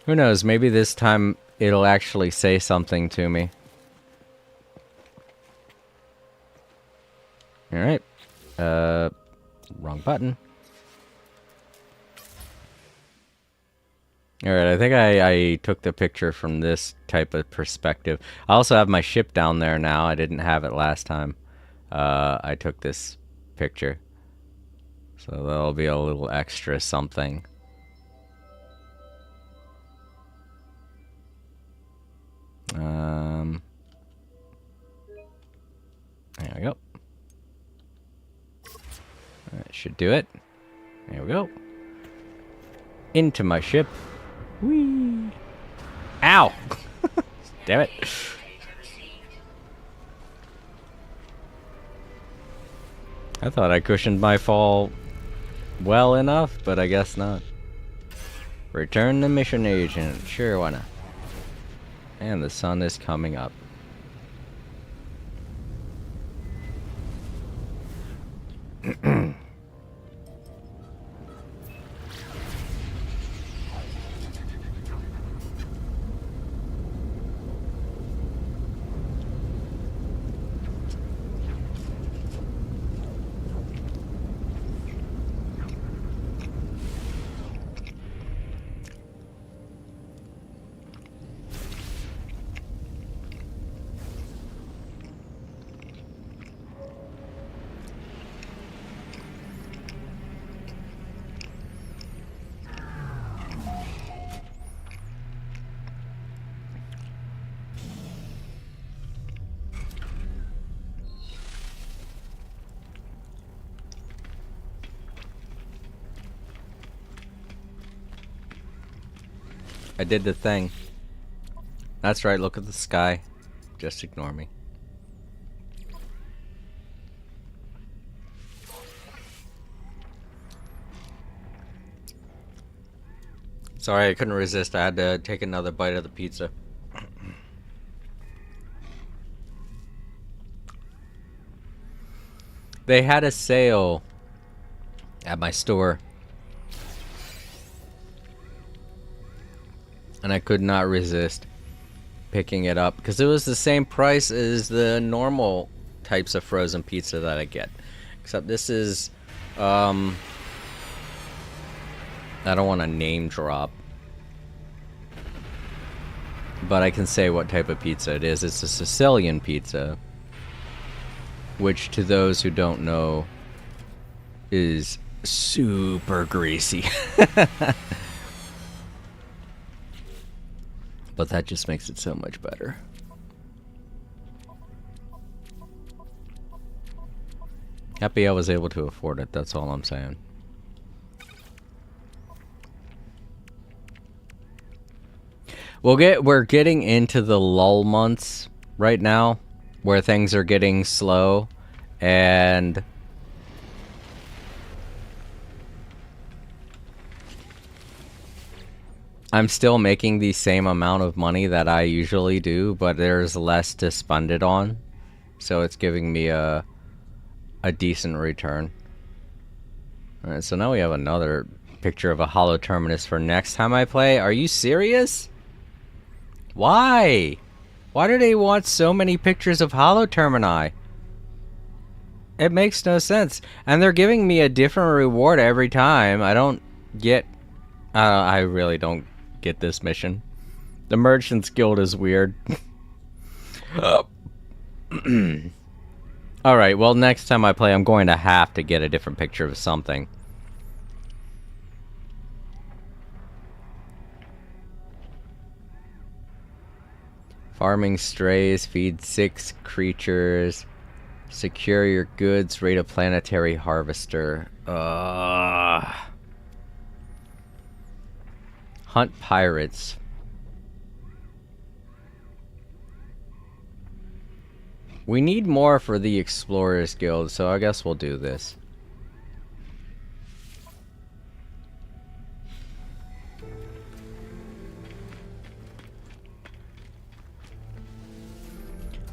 Who knows, maybe this time it'll actually say something to me. Alright. Wrong button. Alright, I think I took the picture from this type of perspective. I also have my ship down there now. I didn't have it last time. I took this picture. So that'll be a little extra something. There we go. That should do it. There we go. Into my ship. Whee! Ow! Damn it. I thought I cushioned my fall well enough, but I guess not. Return the mission agent. Sure, why not? And the sun is coming up. I did the thing. That's right, look at the sky. Just ignore me. Sorry, I couldn't resist. I had to take another bite of the pizza. They had a sale at my store. And I could not resist picking it up because it was the same price as the normal types of frozen pizza that I get. Except this is, I don't want to name drop, but I can say what type of pizza it is. It's a Sicilian pizza, which to those who don't know is super greasy. But that just makes it so much better. Happy I was able to afford it, that's all I'm saying. We're getting into the lull months right now, where things are getting slow, and I'm still making the same amount of money that I usually do, but there's less to spend it on. So it's giving me a decent return. Alright, so now we have another picture of a hollow terminus for next time I play. Are you serious? Why? Why do they want so many pictures of hollow termini? It makes no sense. And they're giving me a different reward every time. I don't get... I really don't get this mission. The Merchant's Guild is weird. Alright, well, next time I play, I'm going to have to get a different picture of something. Farming strays, feed 6 creatures, secure your goods, raid a planetary harvester. Hunt pirates. We need more for the Explorers Guild, so I guess we'll do this.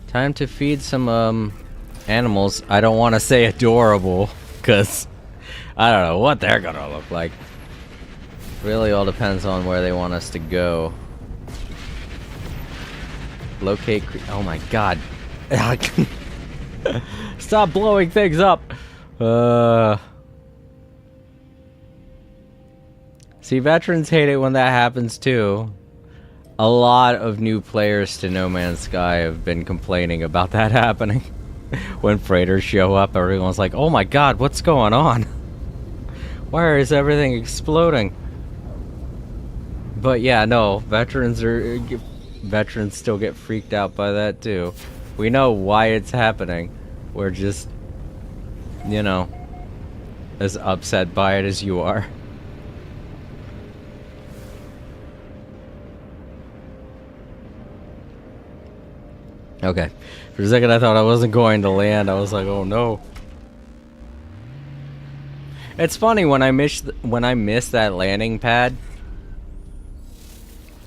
Time to feed some, animals. I don't want to say adorable, because I don't know what they're gonna look like. Really all depends on where they want us to go. Locate oh my god. Stop blowing things up! See, veterans hate it when that happens too. A lot of new players to No Man's Sky have been complaining about that happening. When freighters show up, everyone's like, oh my god, what's going on? Why is everything exploding? But yeah, no, veterans still get freaked out by that too. We know why it's happening. We're just, you know, as upset by it as you are. Okay. For a second I thought I wasn't going to land. I was like, oh no. It's funny when I miss that landing pad,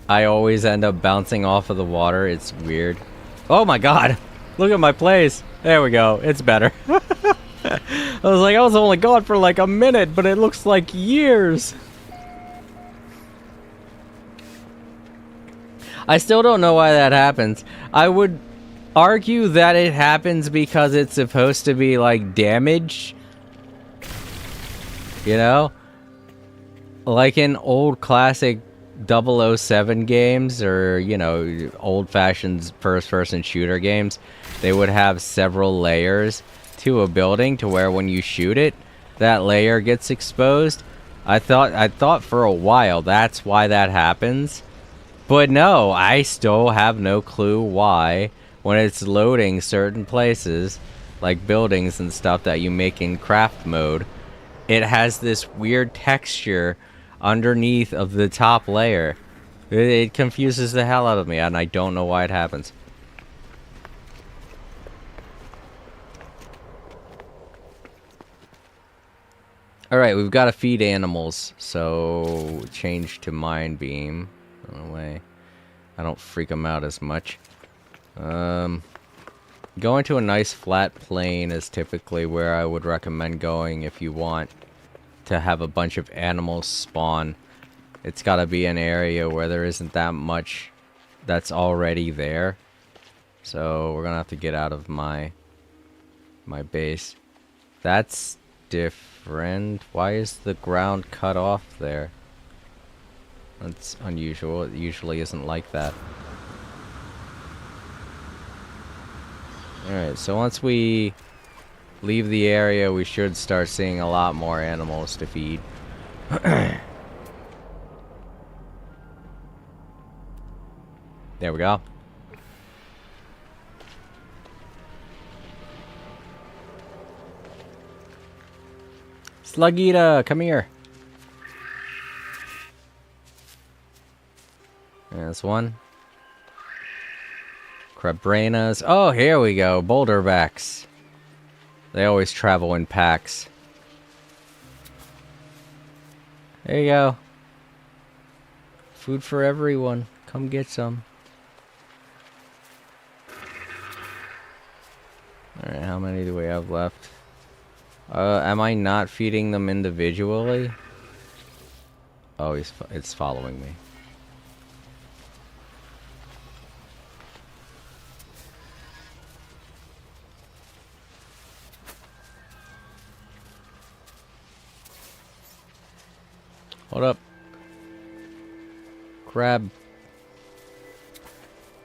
I always end up bouncing off of the water. It's weird. Oh my god! Look at my place! There we go. It's better. I was like, I was only gone for like a minute, but it looks like years. I still don't know why that happens. I would argue that it happens because it's supposed to be like damage. You know? Like in old classic 007 games, or, you know, old-fashioned first-person shooter games, they would have several layers to a building to where when you shoot it, that layer gets exposed. I thought for a while that's why that happens. But no, I still have no clue why when it's loading certain places, like buildings and stuff that you make in craft mode, it has this weird texture underneath of the top layer. It confuses the hell out of me, and I don't know why it happens. Alright, we've got to feed animals, so change to Mind Beam. No way. I don't freak them out as much. Going to a nice flat plain is typically where I would recommend going if you want to have a bunch of animals spawn. It's got to be an area where there isn't that much that's already there. So we're gonna have to get out of my base. That's different. Why is the ground cut off there? That's unusual. It usually isn't like that. Alright, so once we leave the area, we should start seeing a lot more animals to feed. There we go. Slugita, come here. There's one. Crabrenas. Oh, here we go. Boulderbacks. They always travel in packs. There you go. Food for everyone. Come get some. Alright, how many do we have left? Am I not feeding them individually? Oh, it's following me. Hold up. Crab.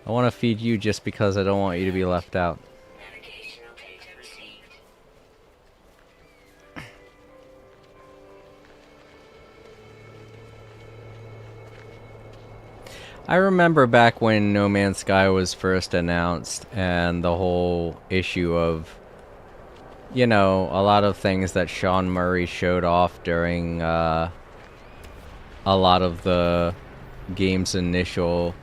I want to feed you just because I don't want you to be left out. Navigational data received. I remember back when No Man's Sky was first announced and the whole issue of, you know, a lot of things that Sean Murray showed off during a lot of the game's initial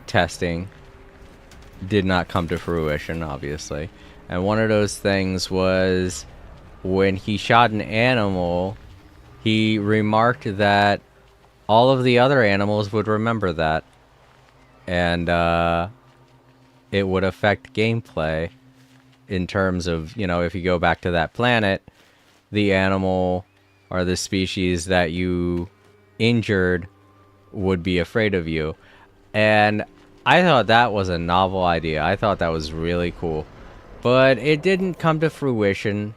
testing did not come to fruition, obviously. And one of those things was when he shot an animal, he remarked that all of the other animals would remember that. And it would affect gameplay in terms of, you know, if you go back to that planet, the animal or the species that you injured would be afraid of you. And I thought that was a novel idea. I thought that was really cool. But it didn't come to fruition.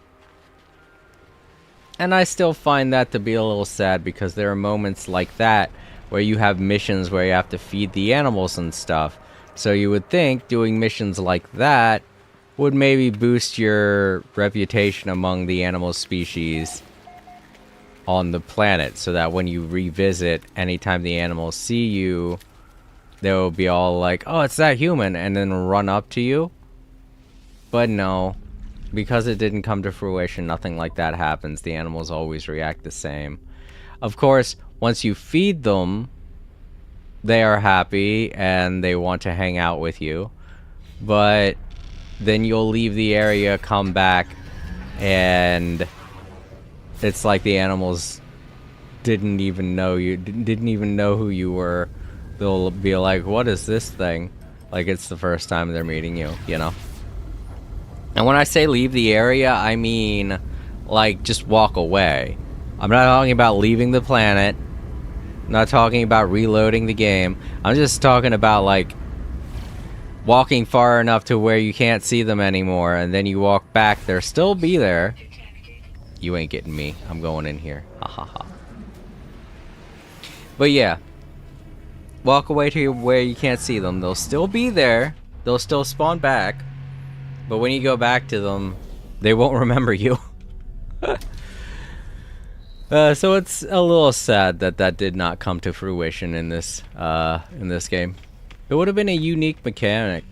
And I still find that to be a little sad because there are moments like that where you have missions where you have to feed the animals and stuff. So you would think doing missions like that would maybe boost your reputation among the animal species on the planet, so that when you revisit, anytime the animals see you, they'll be all like, oh, it's that human, and then run up to you. But no, because it didn't come to fruition, nothing like that happens. The animals always react the same. Of course, once you feed them, they are happy and they want to hang out with you. But then you'll leave the area, come back, and it's like the animals didn't even know you, didn't even know who you were. They'll be like, what is this thing? Like it's the first time they're meeting you, you know? And when I say leave the area, I mean, like, just walk away. I'm not talking about leaving the planet. I'm not talking about reloading the game. I'm just talking about, like, walking far enough to where you can't see them anymore, and then you walk back, they'll still be there. You ain't getting me. I'm going in here. Ha ha ha. But yeah. Walk away to where you can't see them. They'll still be there. They'll still spawn back. But when you go back to them, they won't remember you. So it's a little sad that that did not come to fruition in this game. It would have been a unique mechanic.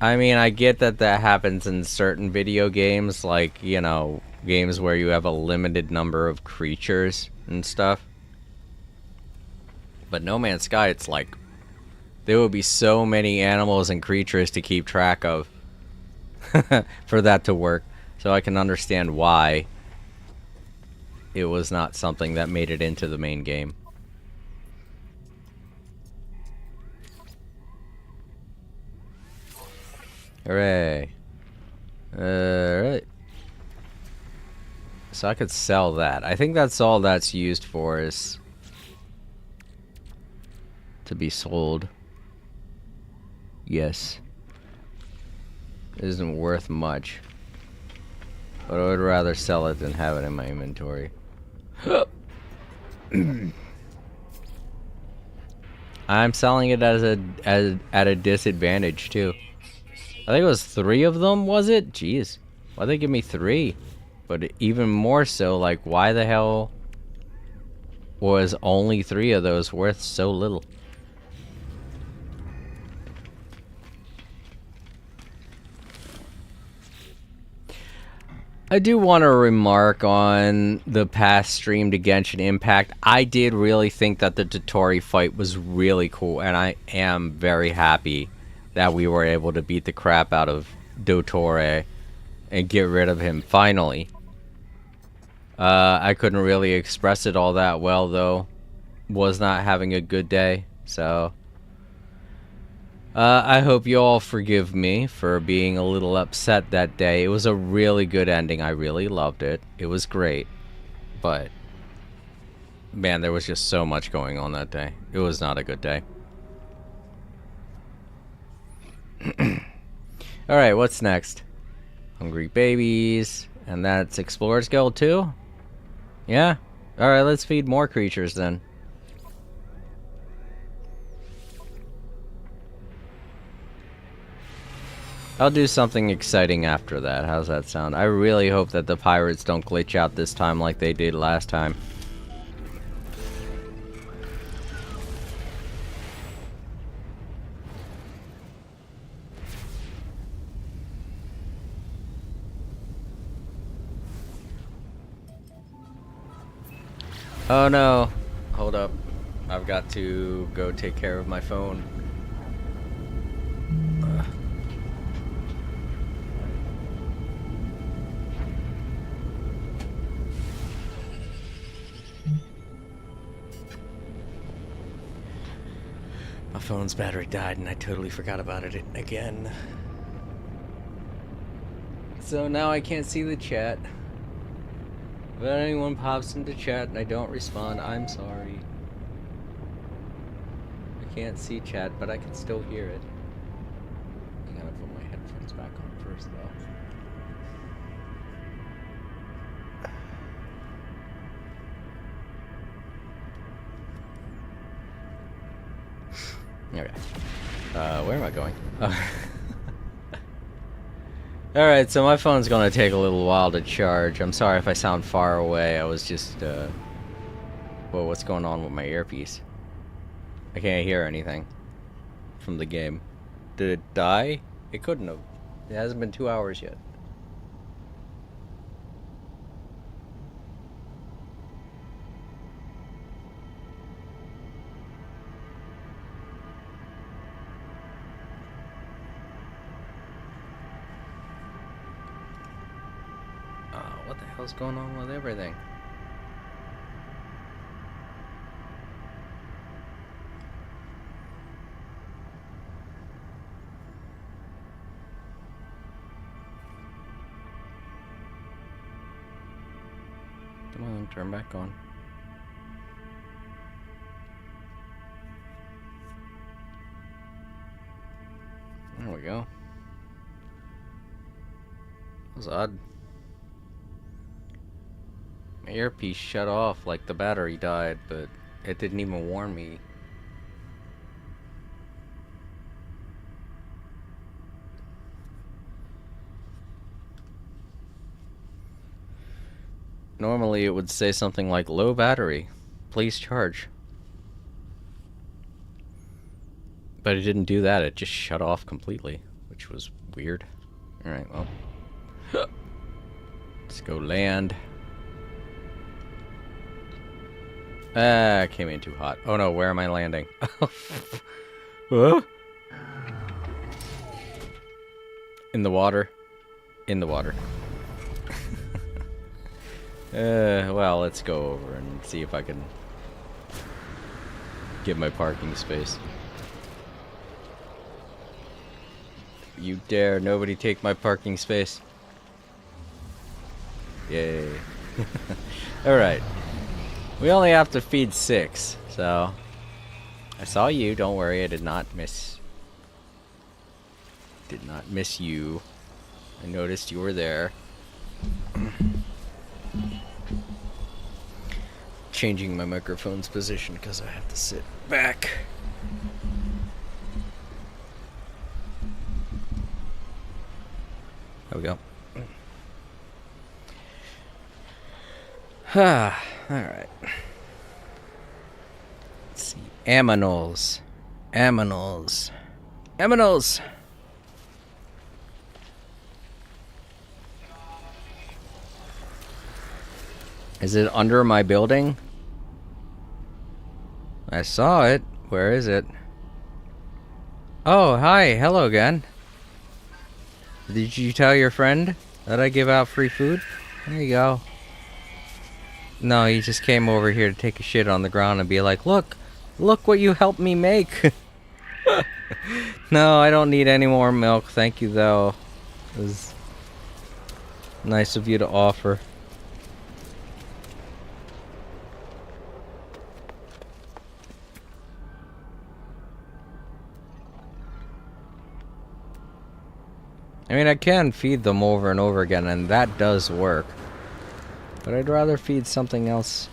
I mean, I get that that happens in certain video games, like, you know, games where you have a limited number of creatures and stuff. But No Man's Sky, it's like, there would be so many animals and creatures to keep track of for that to work. So I can understand why it was not something that made it into the main game. Hooray. Alright. So I could sell that. I think that's all that's used for, is to be sold. Yes. It isn't worth much. But I would rather sell it than have it in my inventory. I'm selling it at a disadvantage too. I think it was 3 of them, was it? Jeez. Why'd they give me 3? But even more so, like, why the hell was only 3 of those worth so little? I do want to remark on the past stream to Genshin Impact. I did really think that the Dotori fight was really cool, and I am very happy that we were able to beat the crap out of Dottore and get rid of him, finally. I couldn't really express it all that well, though. was not having a good day. So I hope you all forgive me for being a little upset that day. It was a really good ending. I really loved it. It was great. But man, there was just so much going on that day. It was not a good day. Alright, what's next? Hungry babies. And that's Explorer's Guild too? Yeah? Alright, let's feed more creatures then. I'll do something exciting after that. How's that sound? I really hope that the pirates don't glitch out this time like they did last time. Oh no. Hold up. I've got to go take care of my phone. My phone's battery died and I totally forgot about it again. So now I can't see the chat. If anyone pops into chat and I don't respond, I'm sorry. I can't see chat, but I can still hear it. I gotta put my headphones back on first, though. Okay. Where am I going? Alright, so my phone's gonna take a little while to charge. I'm sorry if I sound far away. I was just, Whoa, what's going on with my earpiece? I can't hear anything from the game. Did it die? It couldn't have. It hasn't been 2 hours yet. What the hell's going on with everything? Come on, turn back on. There we go. That was odd. My earpiece shut off like the battery died, but it didn't even warn me. Normally it would say something like low battery, please charge. But it didn't do that, it just shut off completely, which was weird. Alright, well. Let's go land. Ah, came in too hot. Oh no, where am I landing? Huh? In the water. In the water. Well, let's go over and see if I can get my parking space. You dare nobody take my parking space. Yay. Alright. We only have to feed 6, so I saw you, don't worry, I did not miss you. I noticed you were there. Changing my microphone's position because I have to sit back. There we go. Alright. Let's see. Aminals. Aminals. Aminals! Is it under my building? I saw it. Where is it? Oh, hi. Hello again. Did you tell your friend that I give out free food? There you go. No, he just came over here to take a shit on the ground and be like, look what you helped me make. No, I don't need any more milk. Thank you, though. It was nice of you to offer. I mean, I can feed them over and over again, and that does work. But I'd rather feed something else.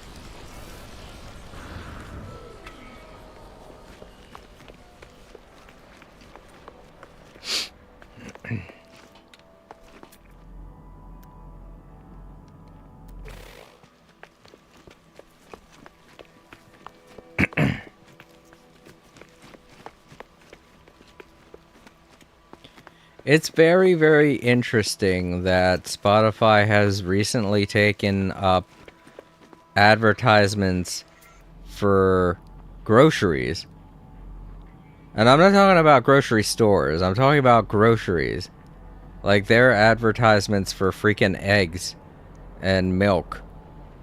It's very, very interesting that Spotify has recently taken up advertisements for groceries. And I'm not talking about grocery stores, I'm talking about groceries. Like their advertisements for freaking eggs and milk.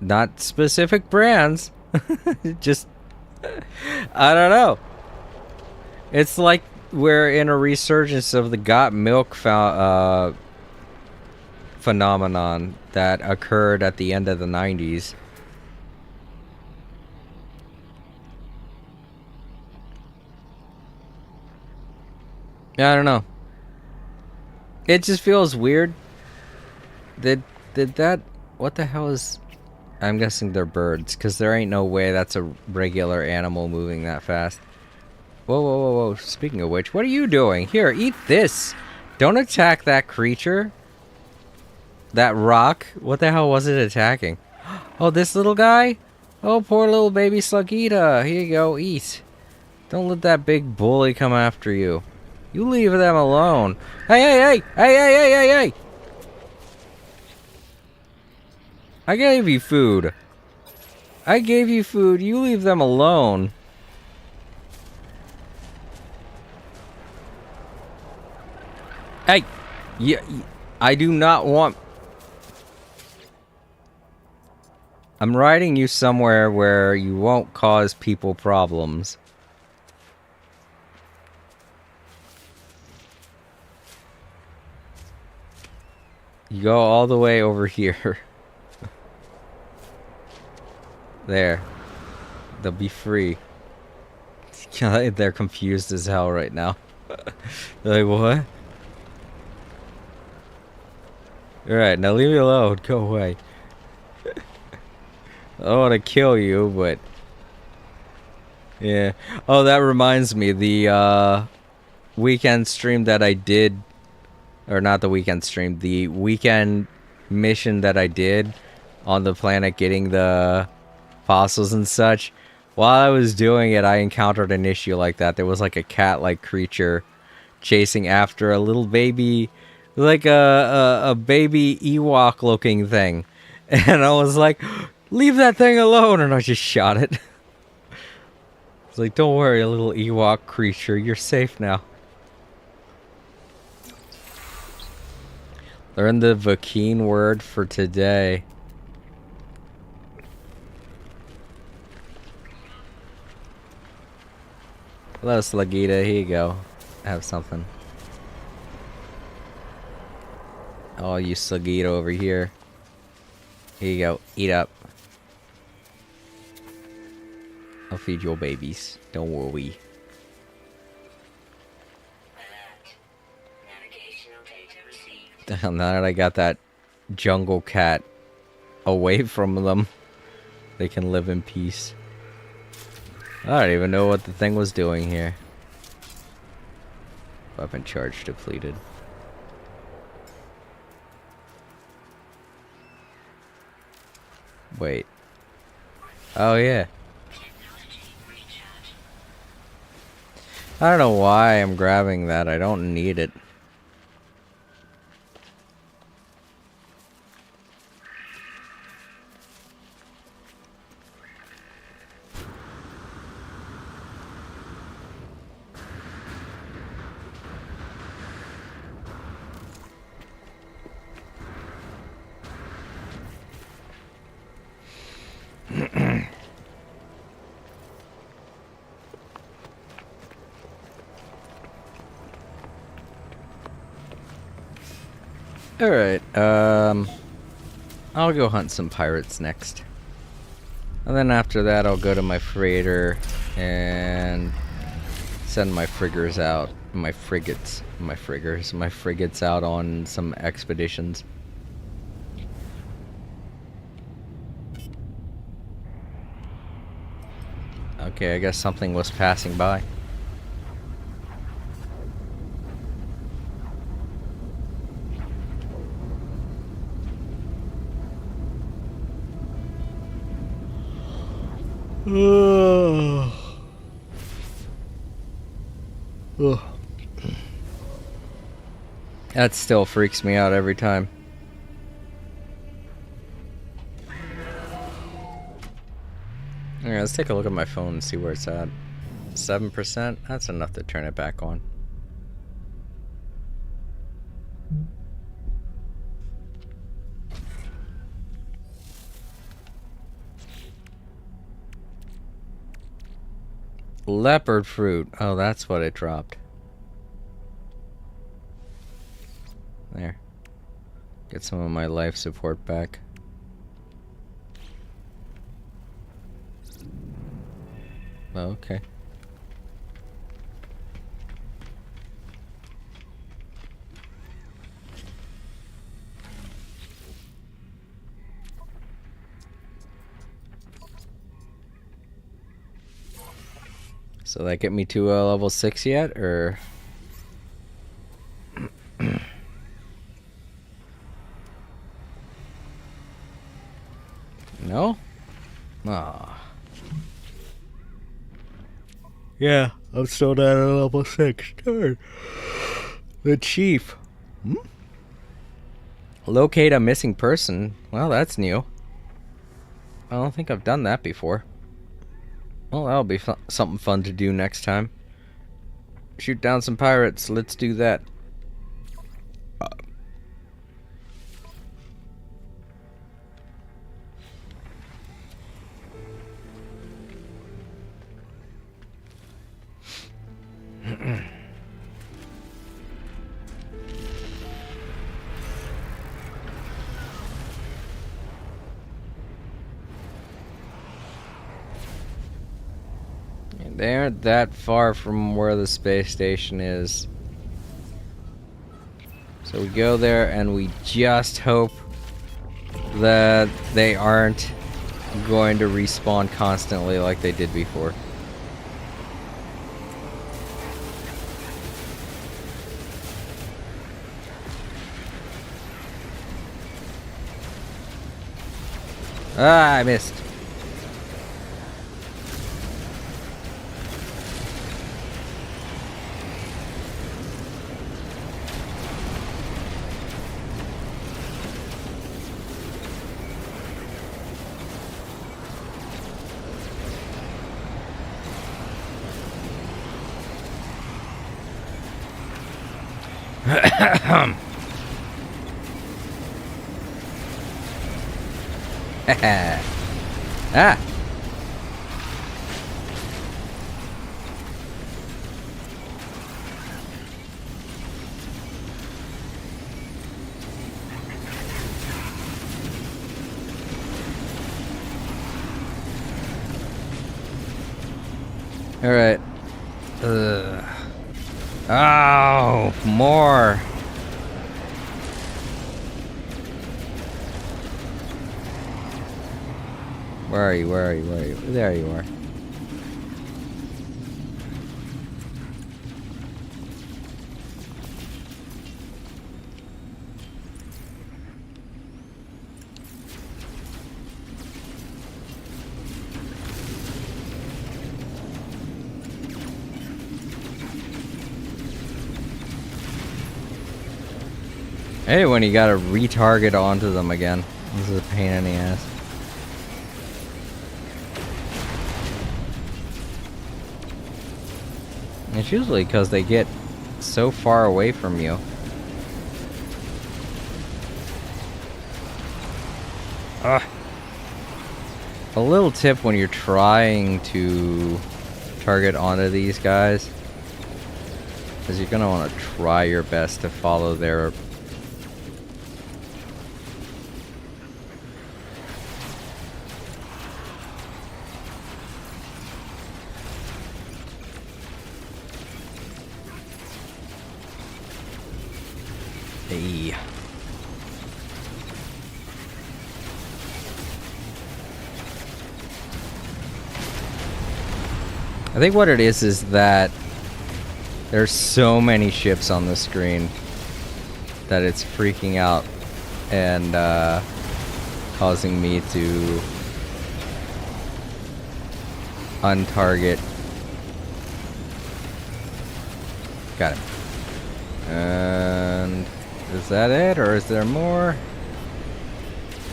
Not specific brands. Just, I don't know. It's like we're in a resurgence of the got milk phenomenon that occurred at the end of the 90s. I don't know. It just feels weird. Did that... What the hell is... I'm guessing they're birds, because there ain't no way that's a regular animal moving that fast. Whoa, whoa, whoa, whoa. Speaking of which, what are you doing? Here, eat this. Don't attack that creature. That rock. What the hell was it attacking? Oh, this little guy? Oh, poor little baby Slugita. Here you go, eat. Don't let that big bully come after you. You leave them alone. Hey, hey, hey! Hey, hey, hey, hey, hey! I gave you food. I gave you food. You leave them alone. Hey! Yeah, I do not want... I'm riding you somewhere where you won't cause people problems. You go all the way over here. There. They'll be free. They're confused as hell right now. They're like, what? Alright, now leave me alone. Go away. I don't want to kill you, but... Yeah. Oh, that reminds me. The weekend stream that I did... Or not the weekend stream. The weekend mission that I did on the planet getting the fossils and such. While I was doing it, I encountered an issue like that. There was like a cat-like creature chasing after a little baby... Like a baby Ewok-looking thing. And I was like... Leave that thing alone, and I just shot it. It's like, don't worry, little Ewok creature, you're safe now. Learn the Vakeen word for today. Hello, Slugita, here you go. Have something. Oh, you Slugita over here. Here you go, eat up. I'll feed your babies. Don't worry. Now that I got that jungle cat away from them, they can live in peace. I don't even know what the thing was doing here. Weapon charge depleted. Wait. Oh yeah. I don't know why I'm grabbing that. I don't need it. Alright, I'll go hunt some pirates next. And then after that, I'll go to my freighter and send my friggers out. My frigates out on some expeditions. Okay, I guess something was passing by. That still freaks me out every time. Alright, let's take a look at my phone and see where it's at. 7%? That's enough to turn it back on. Leopard fruit. Oh, that's what it dropped. There. Get some of my life support back. Okay. So that get me to level 6 yet, or? No? Aw. Yeah, I'm still not at level 6. Darn. The chief. Locate a missing person. Well, that's new. I don't think I've done that before. Well, that'll be something fun to do next time. Shoot down some pirates. Let's do that. They aren't that far from where the space station is. So we go there and we just hope that they aren't going to respawn constantly like they did before. Ah, I missed. Ah! Alright. Oh, more. Where are you? Where are you? Where are you? There you are. Hey, when you gotta retarget onto them again. This is a pain in the ass. It's usually because they get so far away from you. Ugh. A little tip when you're trying to target onto these guys is you're gonna want to try your best to follow their I think what it is that there's so many ships on the screen that it's freaking out and causing me to untarget. Got it. And is that it, or is there more?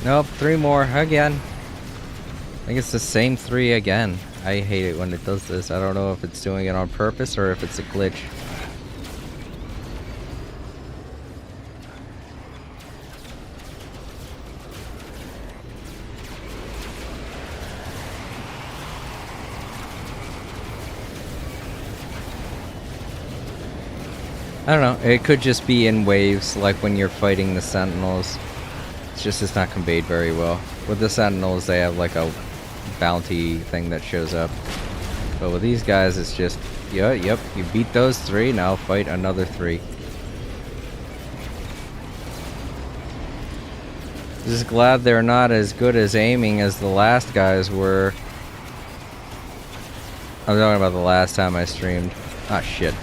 Nope, 3 more again. I think it's the same 3 again. I hate it when it does this. I don't know if it's doing it on purpose or if it's a glitch. I don't know, it could just be in waves, like when you're fighting the Sentinels. It's not conveyed very well. With the Sentinels, they have like a bounty thing that shows up. But with these guys, it's just, yep, you beat those 3, now fight another 3. Just glad they're not as good as aiming as the last guys were. I'm talking about the last time I streamed. Ah, shit.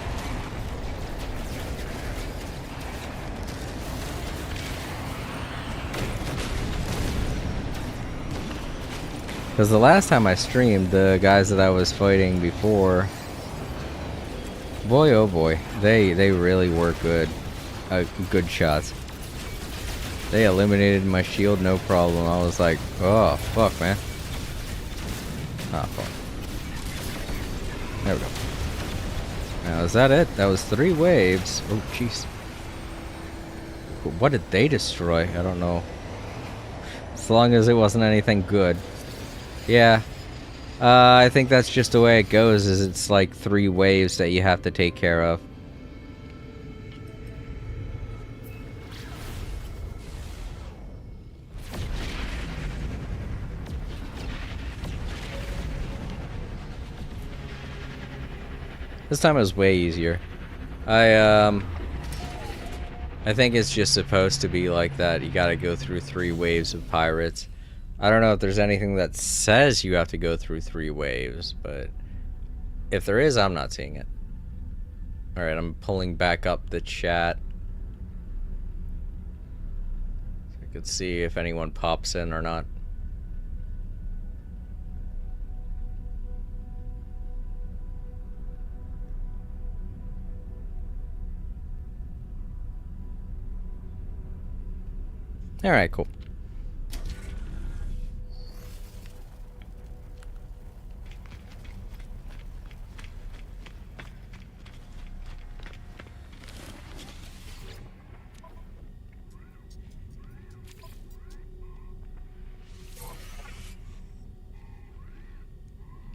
Because the last time I streamed, the guys that I was fighting before, boy oh boy, they really were good. Good shots. They eliminated my shield, no problem. I was like, oh, fuck, man. Ah, fuck. There we go. Now, is that it? That was 3 waves. Oh, jeez. What did they destroy? I don't know. As long as it wasn't anything good. Yeah. I think that's just the way it goes, is it's like 3 waves that you have to take care of. This time it was way easier. I think it's just supposed to be like that. You gotta go through 3 waves of pirates. I don't know if there's anything that says you have to go through 3 waves, but if there is, I'm not seeing it. Alright, I'm pulling back up the chat. So I could see if anyone pops in or not. Alright, cool.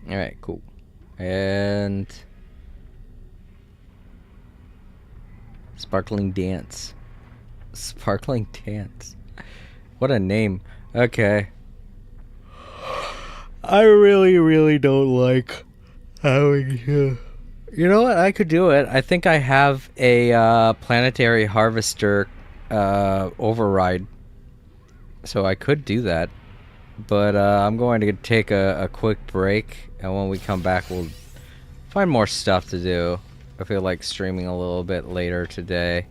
Alright, cool. And Sparkling Dance. Sparkling Dance. What a name. Okay. I really don't like having to... You know what? I could do it. I think I have a planetary harvester override. So I could do that. But I'm going to take a quick break. And when we come back, we'll find more stuff to do. I feel like streaming a little bit later today.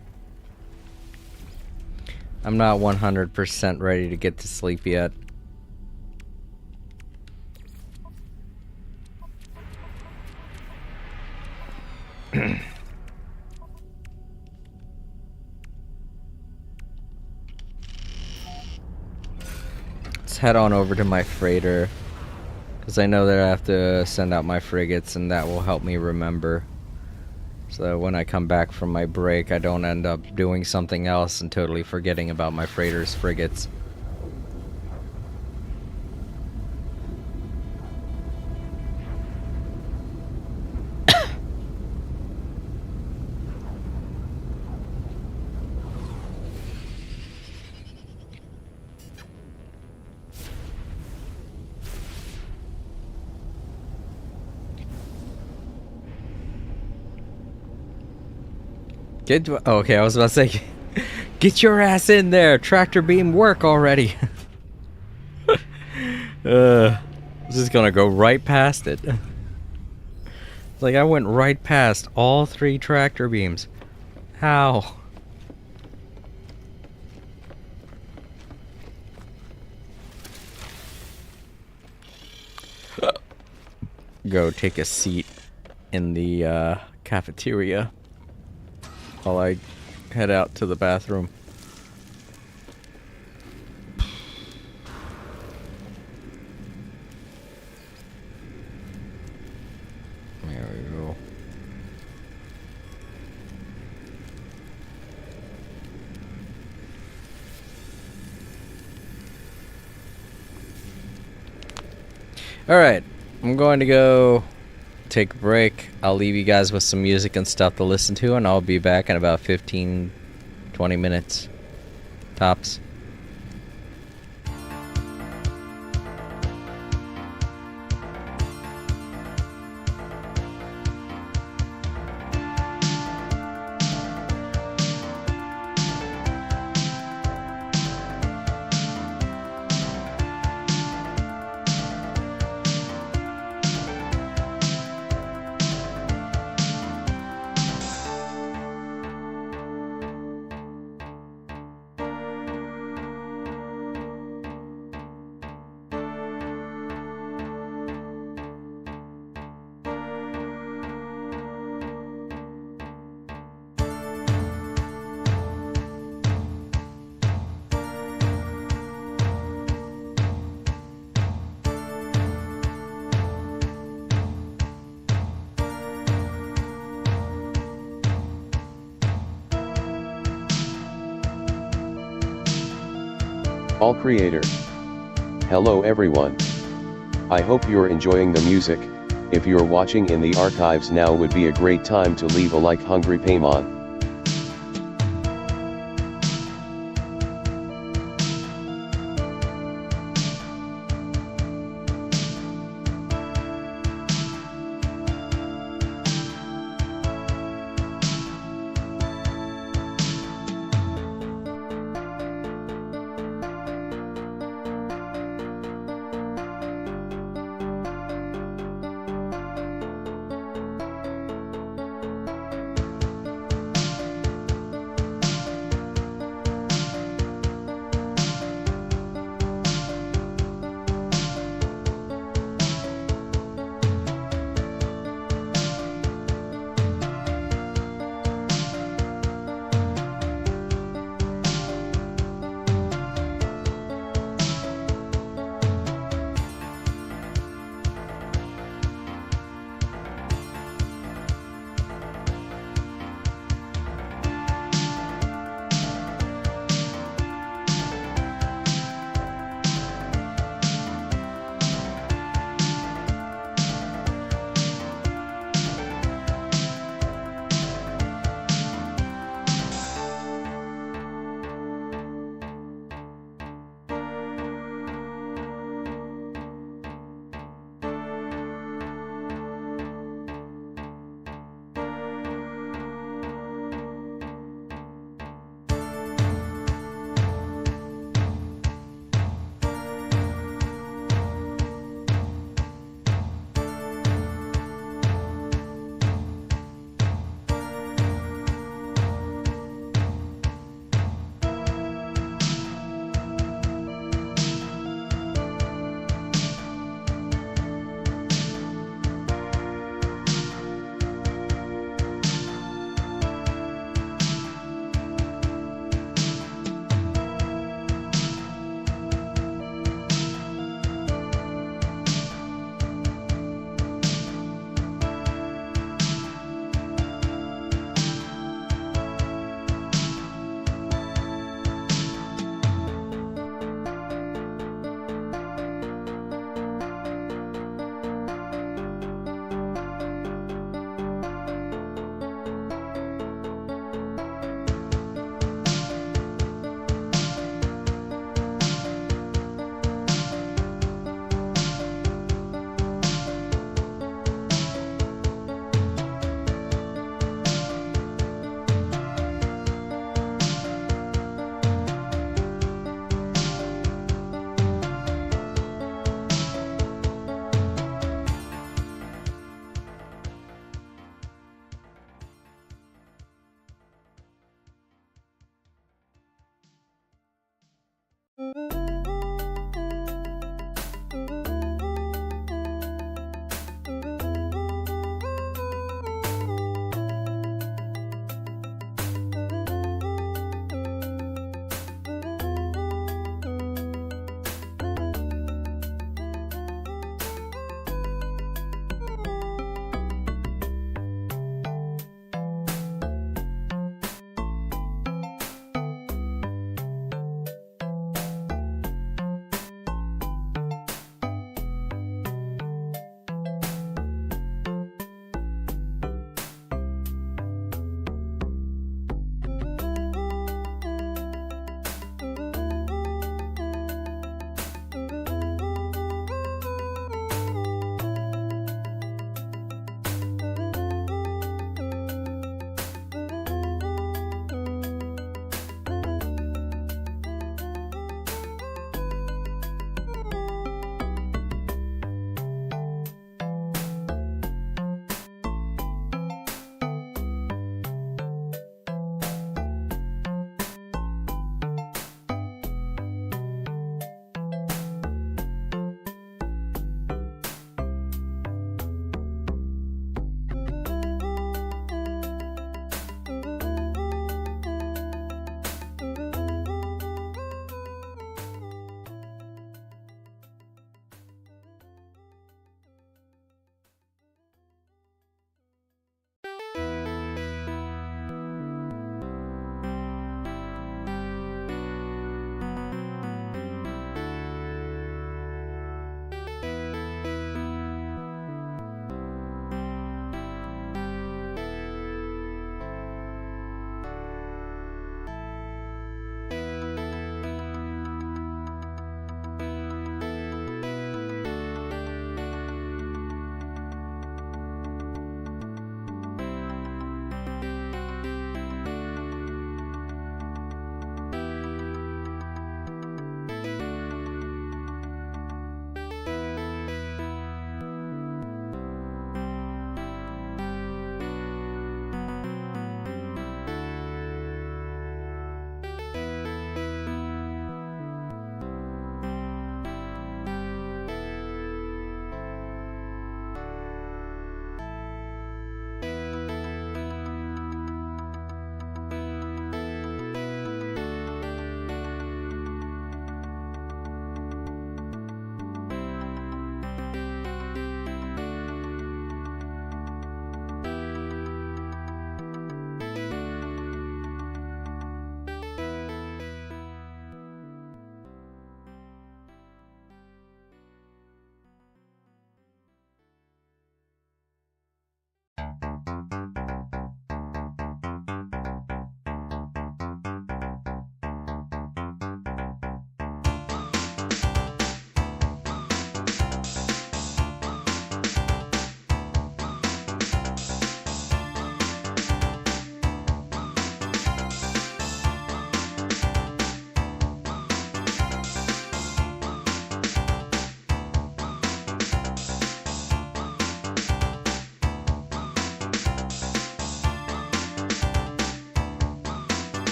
I'm not 100% ready to get to sleep yet. Let's head on over to my freighter. Because I know that I have to send out my frigates, and that will help me remember. So that when I come back from my break, I don't end up doing something else and totally forgetting about my freighter's frigates. Okay, I was about to say, get your ass in there, tractor beam work already. This is gonna go right past it. Like, I went right past all 3 tractor beams. How? Go take a seat in the cafeteria while I head out to the bathroom. There we go. Alright, I'm going to go take a break. I'll leave you guys with some music and stuff to listen to, and I'll be back in about 15, 20 minutes. Tops. All creator. Hello everyone. I hope you're enjoying the music. If you're watching in the archives now would be a great time to leave a like Hungry Paymon.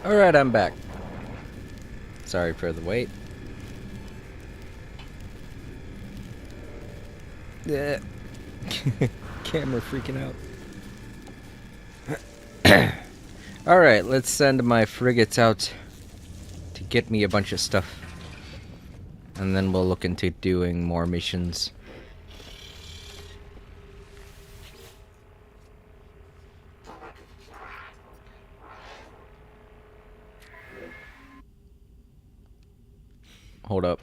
Alright, I'm back. Sorry for the wait. Yeah. Camera freaking out. Alright, let's send my frigates out to get me a bunch of stuff. And then we'll look into doing more missions. Hold up.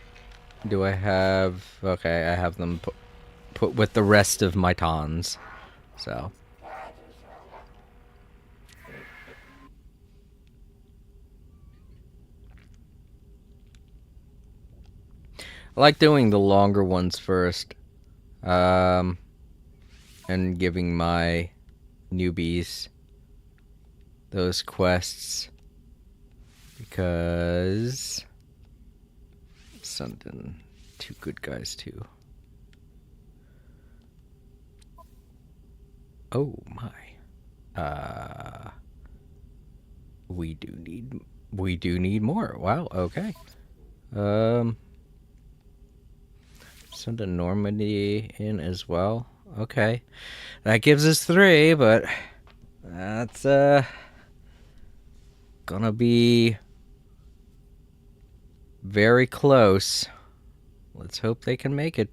Do I have... Okay, I have them put with the rest of my tons. So... I like doing the longer ones first. And giving my newbies those quests. Because... Something... Two good guys, too. Oh, my. We do need more. Wow, okay. Send a Normandy in as well. Okay. That gives us 3, but that's gonna be very close. Let's hope they can make it.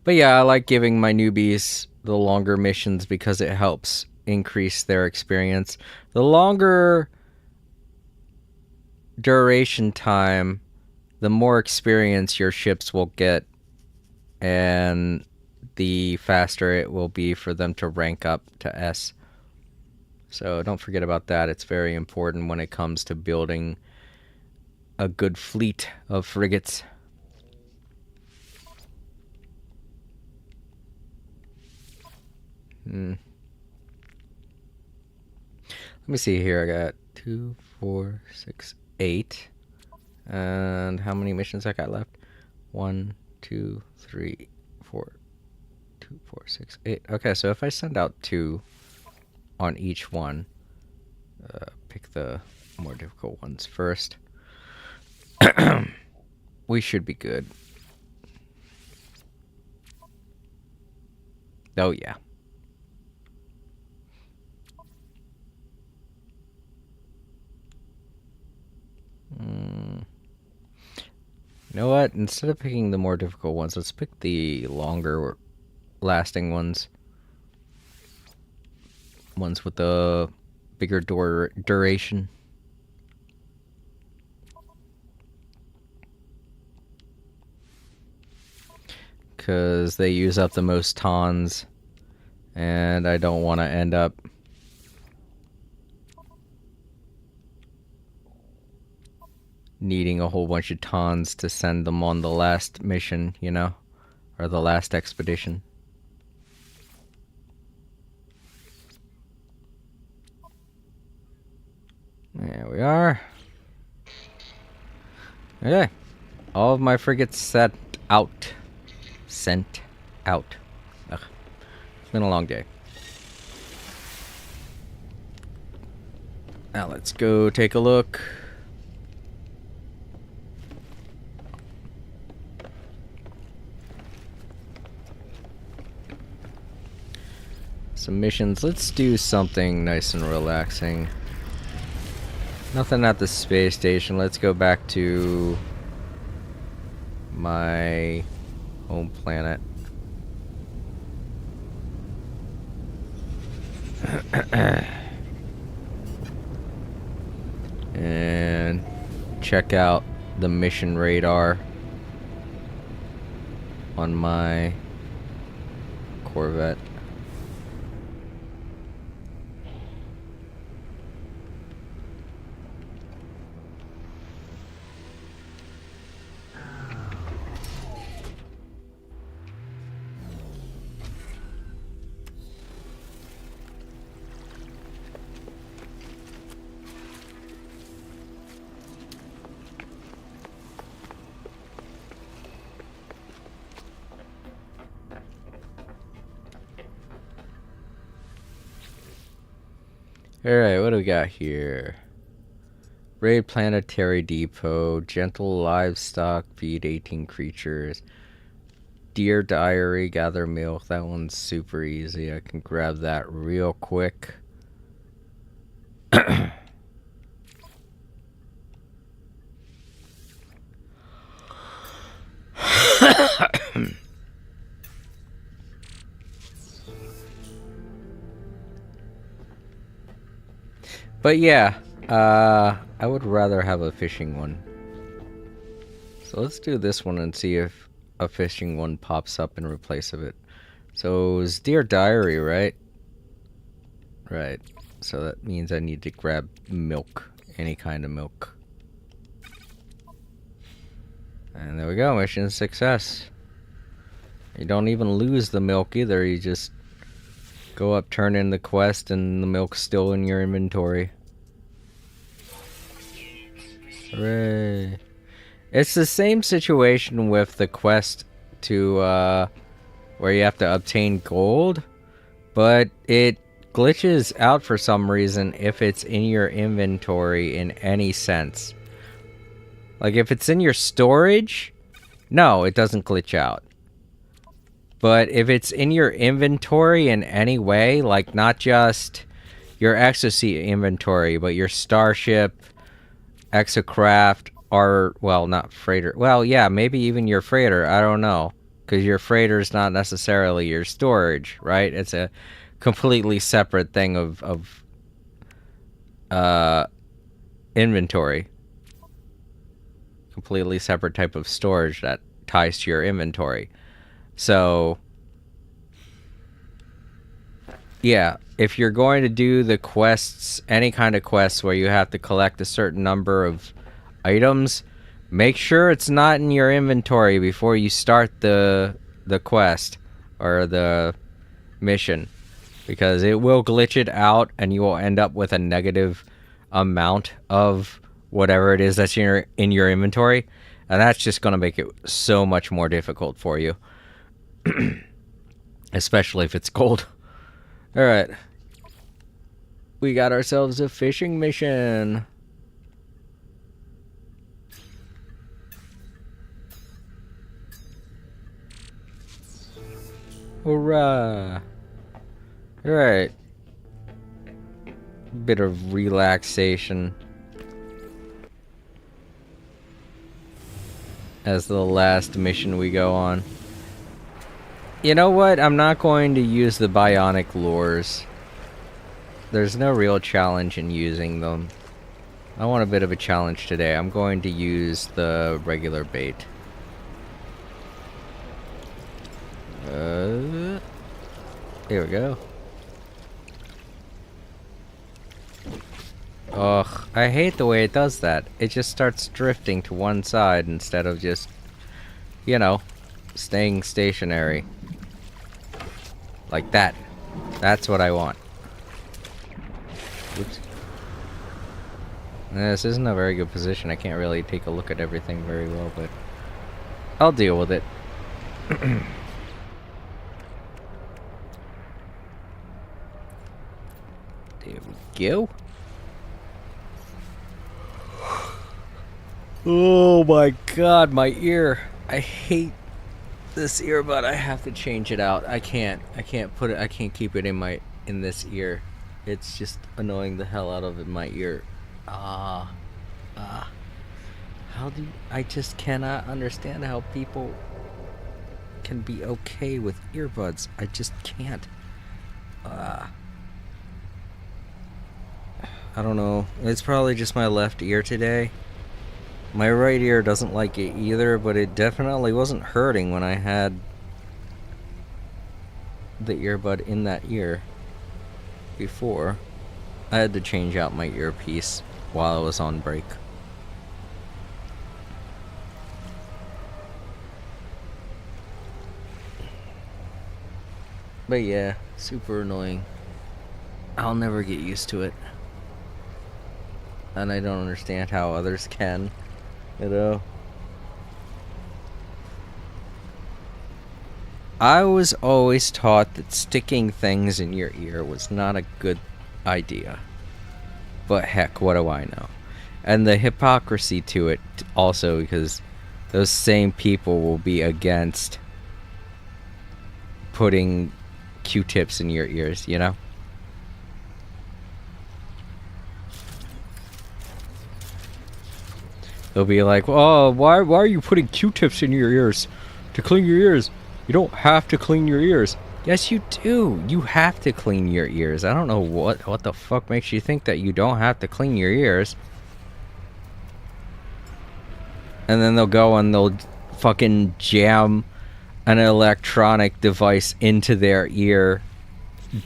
But yeah, I like giving my newbies the longer missions because it helps increase their experience. The longer duration time, the more experience your ships will get, and the faster it will be for them to rank up to S. So don't forget about that. It's very important when it comes to building a good fleet of frigates. Let me see here. I got 2, 4, 6, 8. And how many missions I got left? 1, 2, 3, 4, 2, 4, 6, 8. Okay, so if I send out 2 on each one, pick the more difficult ones first. We should be good. Oh, yeah. You know what? Instead of picking the more difficult ones, let's pick the longer lasting ones. Ones with the bigger duration. Because they use up the most tons. And I don't want to end up needing a whole bunch of tons to send them on the last mission, you know? Or the last expedition. There we are. Okay. All of my frigates set out. Sent out. Ugh. It's been a long day. Now let's go take a look. Some missions. Let's do something nice and relaxing. Nothing at the space station. Let's go back to my home planet. And check out the mission radar on my Corvette. Alright, what do we got here? Raid Planetary Depot, Gentle Livestock, feed 18 creatures. Deer Diary, gather milk. That one's super easy. I can grab that real quick. But yeah, I would rather have a fishing one. So let's do this one and see if a fishing one pops up in replace of it. So it's Dear Diary, right? Right. So that means I need to grab milk. Any kind of milk. And there we go, mission success. You don't even lose the milk either, you just go up, turn in the quest, and the milk's still in your inventory. Hooray. It's the same situation with the quest to, where you have to obtain gold, but it glitches out for some reason if it's in your inventory in any sense. Like, if it's in your storage, no, it doesn't glitch out. But if it's in your inventory in any way, like not just your exosuit inventory, but your starship, exocraft, or, well, not freighter. Well, yeah, maybe even your freighter. I don't know. Because your freighter is not necessarily your storage, right? It's a completely separate thing of inventory. Completely separate type of storage that ties to your inventory. So, yeah, if you're going to do the quests, any kind of quests where you have to collect a certain number of items, make sure it's not in your inventory before you start the quest or the mission, because it will glitch it out and you will end up with a negative amount of whatever it is that's in your inventory, and that's just going to make it so much more difficult for you. Especially if it's gold. Alright. We got ourselves a fishing mission. Hurrah. Alright. Bit of relaxation as the last mission we go on. You know what? I'm not going to use the bionic lures. There's no real challenge in using them. I want a bit of a challenge today. I'm going to use the regular bait. Here we go. Ugh, I hate the way it does that. It just starts drifting to one side instead of just, you know, staying stationary. Like that. That's what I want. Oops. This isn't a very good position. I can't really take a look at everything very well, but I'll deal with it. There we go. Oh my god, my ear. I hate this earbud. I have to change it out. I can't put it, I can't keep it in this ear. It's just annoying the hell out of my ear. How do I just cannot understand how people can be okay with earbuds. I just can't. I don't know. It's probably just my left ear today. My right ear doesn't like it either, but it definitely wasn't hurting when I had the earbud in that ear before. I had to change out my earpiece while I was on break. But yeah, super annoying. I'll never get used to it. And I don't understand how others can. You know, I was always taught that sticking things in your ear was not a good idea. But heck, what do I know? And the hypocrisy to it also, because those same people will be against putting Q-tips in your ears, you know? They'll be like, oh, why are you putting Q-tips in your ears to clean your ears? You don't have to clean your ears. Yes, you do. You have to clean your ears. I don't know what the fuck makes you think that you don't have to clean your ears. And then they'll go and they'll fucking jam an electronic device into their ear.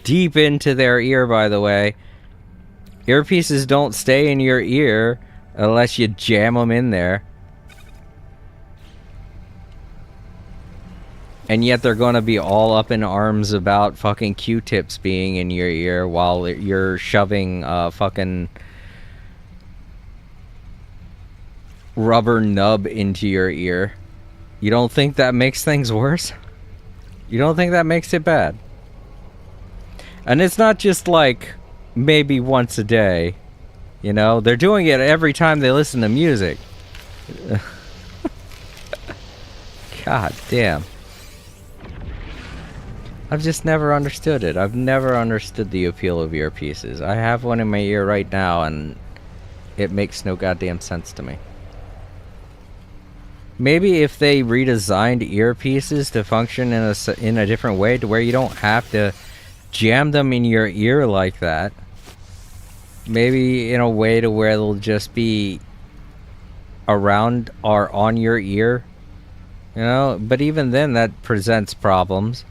Deep into their ear, by the way. Earpieces don't stay in your ear unless you jam them in there. And yet they're going to be all up in arms about fucking Q-tips being in your ear while you're shoving fucking rubber nub into your ear. You don't think that makes things worse? You don't think that makes it bad? And it's not just like maybe once a day. You know, they're doing it every time they listen to music. God damn. I've just never understood it. I've never understood the appeal of earpieces. I have one in my ear right now, and it makes no goddamn sense to me. Maybe if they redesigned earpieces to function in a different way, to where you don't have to jam them in your ear like that. Maybe in a way to where they'll just be around or on your ear. You know, but even then that presents problems.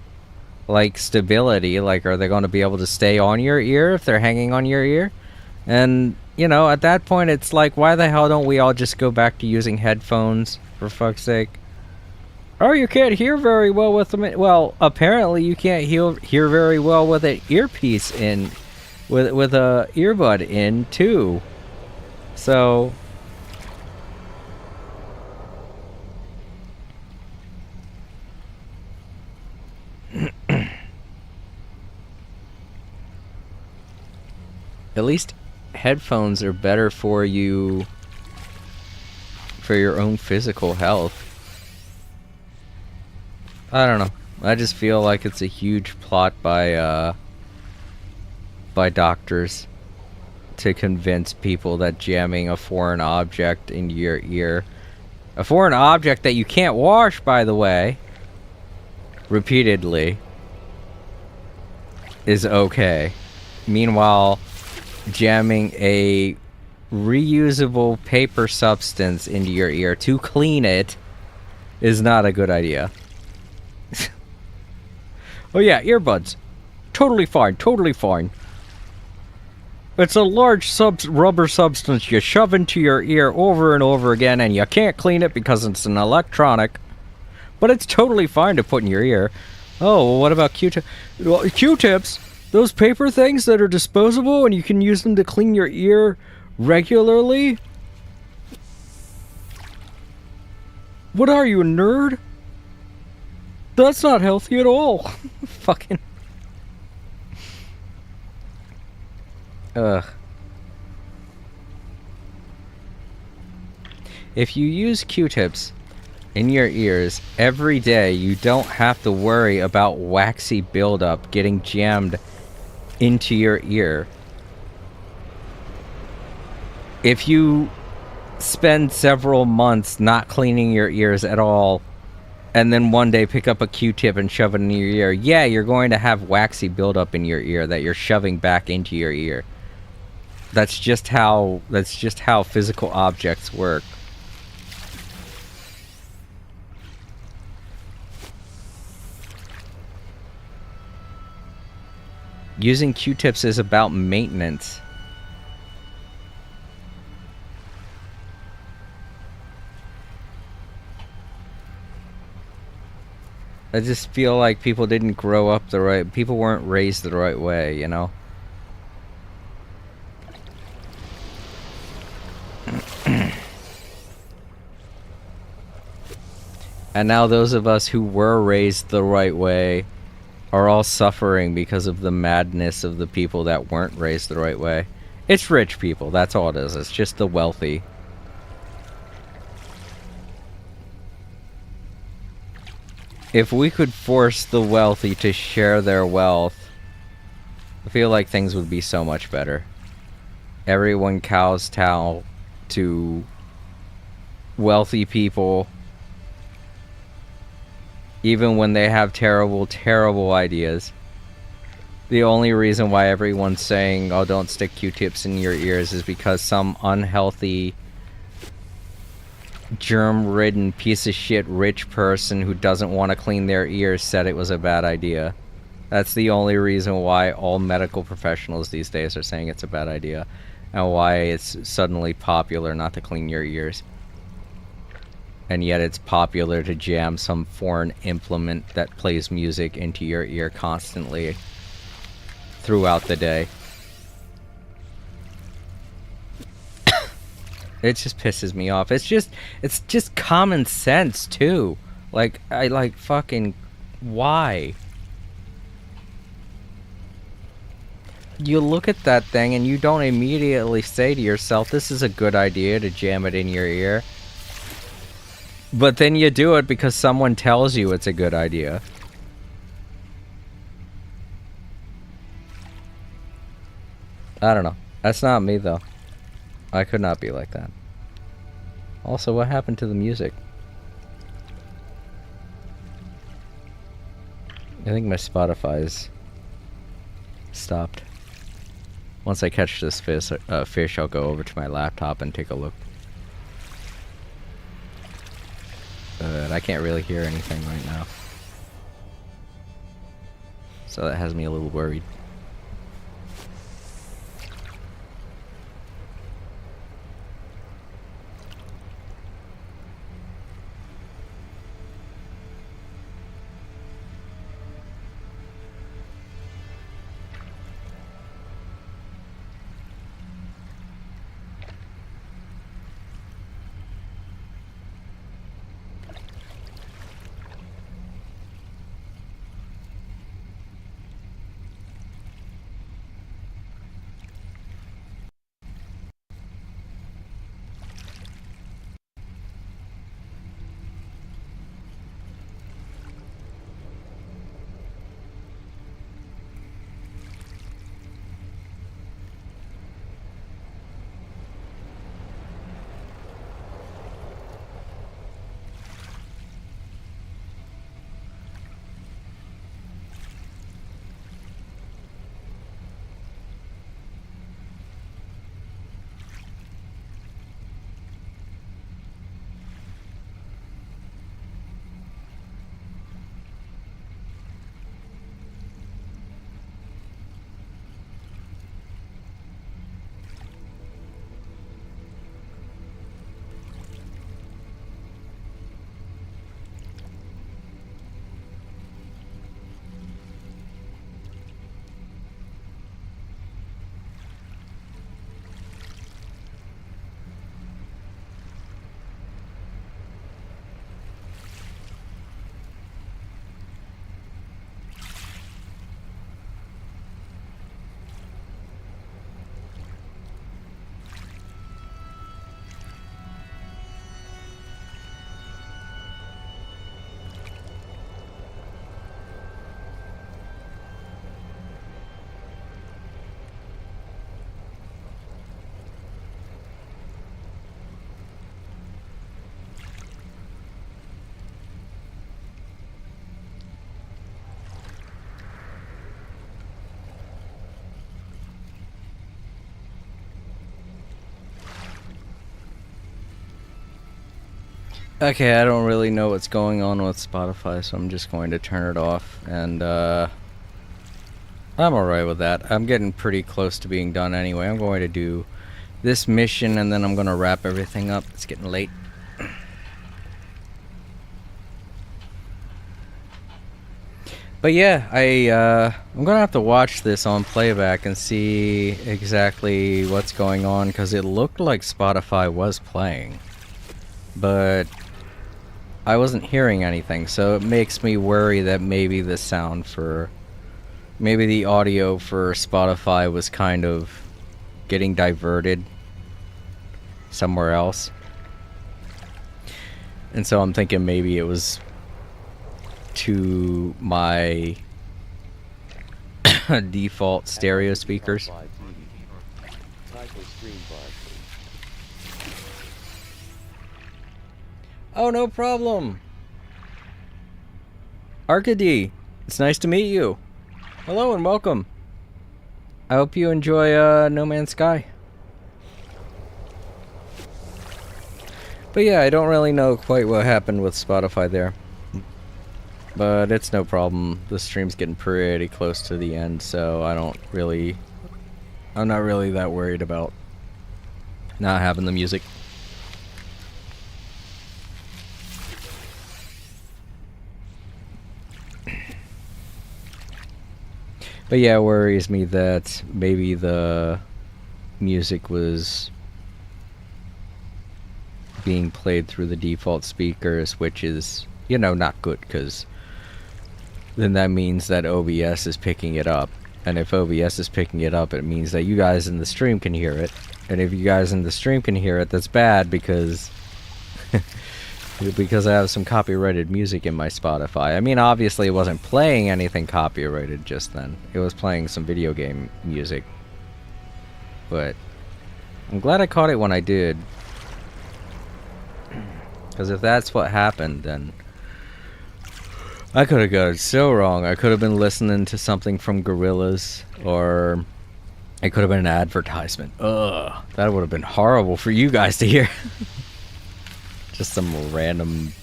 Like stability, like are they going to be able to stay on your ear if they're hanging on your ear? And, you know, at that point it's like, why the hell don't we all just go back to using headphones, for fuck's sake? Oh, you can't hear very well with them. Well, apparently you can't hear very well with an earpiece in, with a earbud in too. So at least headphones are better for you, for your own physical health. I don't know. I just feel like it's a huge plot by doctors to convince people that jamming a foreign object into your ear, a foreign object that you can't wash, by the way, repeatedly, is okay. Meanwhile, jamming a reusable paper substance into your ear to clean it is not a good idea. Oh yeah, earbuds. Totally fine, totally fine. It's a large rubber substance you shove into your ear over and over again, and you can't clean it because it's an electronic. But it's totally fine to put in your ear. Oh, well, what about Q-tips? Well, Q-tips, those paper things that are disposable and you can use them to clean your ear regularly? What are you, a nerd? That's not healthy at all. Fucking. Ugh. If you use Q-tips in your ears every day, you don't have to worry about waxy buildup getting jammed into your ear. If you spend several months not cleaning your ears at all, and then one day pick up a Q-tip and shove it in your ear, yeah, you're going to have waxy buildup in your ear that you're shoving back into your ear. That's just how physical objects work. Using Q-tips is about maintenance. I just feel like people didn't grow up the right... People weren't raised the right way, you know? And now those of us who were raised the right way are all suffering because of the madness of the people that weren't raised the right way. It's rich people, that's all it is. It's just the wealthy. If we could force the wealthy to share their wealth, I feel like things would be so much better. Everyone cows towel to wealthy people, even when they have terrible, terrible ideas. The only reason why everyone's saying, oh, don't stick Q-tips in your ears is because some unhealthy, germ-ridden piece of shit rich person who doesn't want to clean their ears said it was a bad idea. That's the only reason why all medical professionals these days are saying it's a bad idea, and why it's suddenly popular not to clean your ears. And yet it's popular to jam some foreign implement that plays music into your ear constantly throughout the day. It just pisses me off. It's just common sense too. Like, I like fucking why? You look at that thing and you don't immediately say to yourself, this is a good idea to jam it in your ear. But then you do it because someone tells you it's a good idea. I don't know. That's not me, though. I could not be like that. Also, what happened to the music? I think my Spotify's stopped. Once I catch this fish, I'll go over to my laptop and take a look. But I can't really hear anything right now. So that has me a little worried. Okay, I don't really know what's going on with Spotify, so I'm just going to turn it off, and I'm alright with that. I'm getting pretty close to being done anyway. I'm going to do this mission, and then I'm going to wrap everything up. It's getting late. But yeah, I'm going to have to watch this on playback and see exactly what's going on, because it looked like Spotify was playing. But I wasn't hearing anything, so it makes me worry that maybe the maybe the audio for Spotify was kind of getting diverted somewhere else. And so I'm thinking maybe it was to my default stereo speakers. Oh, no problem. Arcady, it's nice to meet you. Hello and welcome. I hope you enjoy No Man's Sky. But yeah, I don't really know quite what happened with Spotify there. But it's no problem. The stream's getting pretty close to the end, so I'm not really that worried about not having the music. But yeah, it worries me that maybe the music was being played through the default speakers, which is, you know, not good, because then that means that OBS is picking it up. And if OBS is picking it up, it means that you guys in the stream can hear it. And if you guys in the stream can hear it, that's bad, because because I have some copyrighted music in my Spotify. I mean, obviously it wasn't playing anything copyrighted just then. It was playing some video game music. But I'm glad I caught it when I did. Because if that's what happened, then I could have got it so wrong. I could have been listening to something from Gorillaz, or it could have been an advertisement. Ugh, that would have been horrible for you guys to hear. Just some random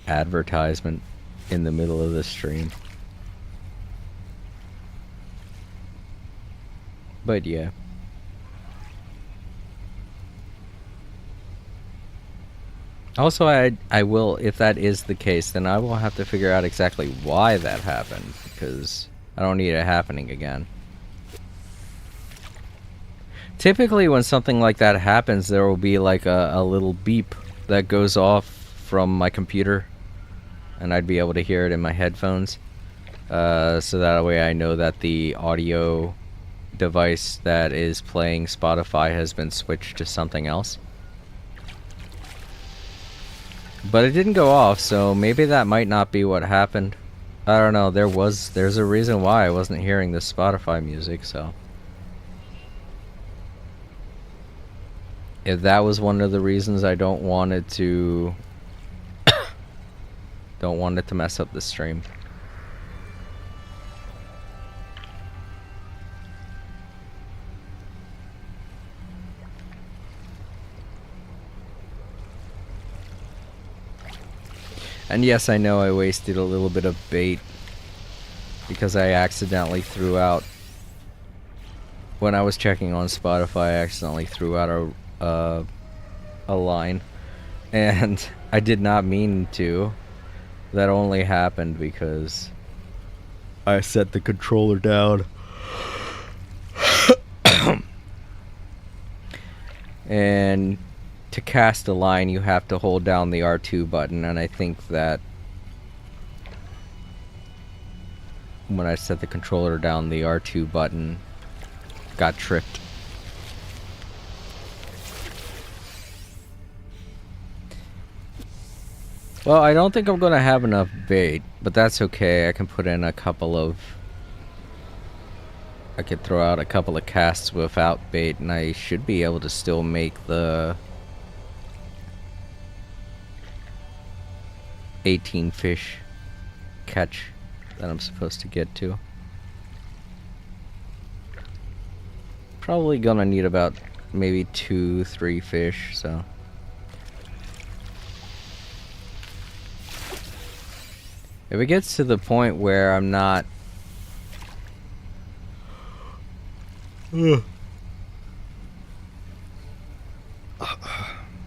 advertisement in the middle of the stream. But yeah. Also, I will, if that is the case, then I will have to figure out exactly why that happened, because I don't need it happening again. Typically, when something like that happens, there will be like a little beep that goes off from my computer, and I'd be able to hear it in my headphones. So that way I know that the audio device that is playing Spotify has been switched to something else. But it didn't go off, so maybe that might not be what happened. I don't know, there's a reason why I wasn't hearing the Spotify music, so if that was one of the reasons, I don't want it to mess up the stream. And yes, I know I wasted a little bit of bait because I accidentally threw out, when I was checking on Spotify, I accidentally threw out a line, and I did not mean to. That only happened because I set the controller down. And to cast a line, you have to hold down the R2 button, and I think that when I set the controller down, the R2 button got tripped. Well, I don't think I'm gonna have enough bait, but that's okay. I can put in I could throw out a couple of casts without bait, and I should be able to still make the 18 fish catch that I'm supposed to get to. Probably gonna need about maybe 2-3 fish, so. If it gets to the point where I'm not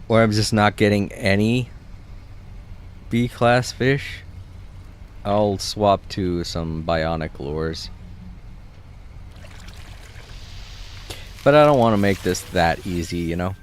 where I'm just not getting any B-class fish, I'll swap to some bionic lures. But I don't want to make this that easy, you know?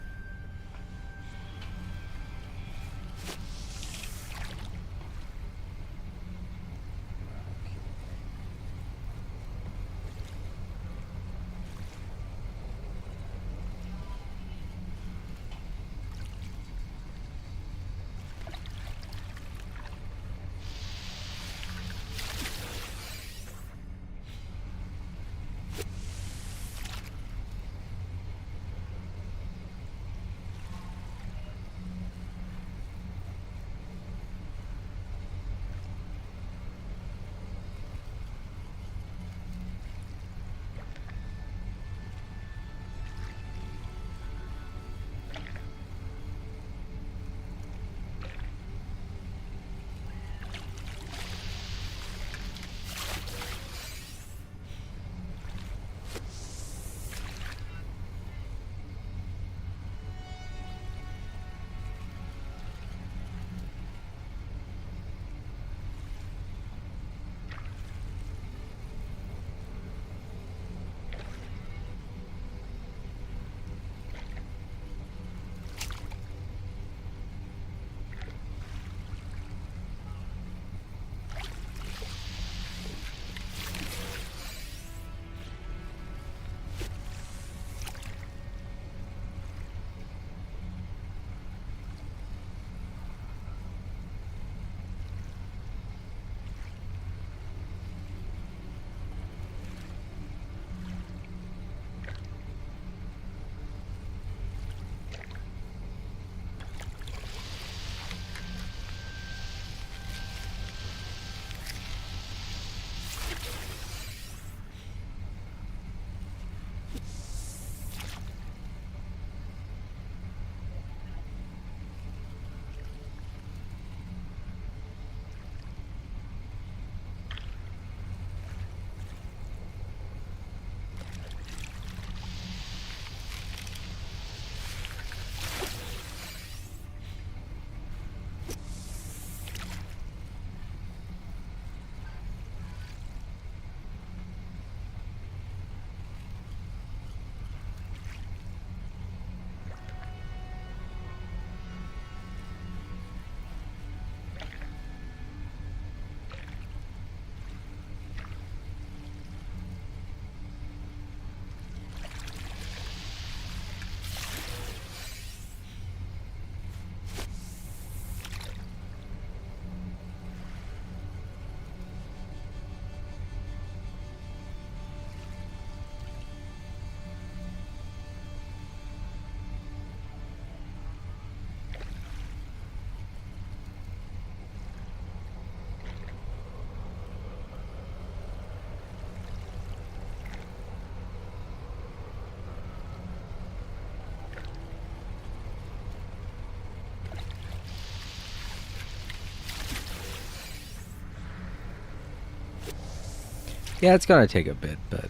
Yeah, it's gonna take a bit, but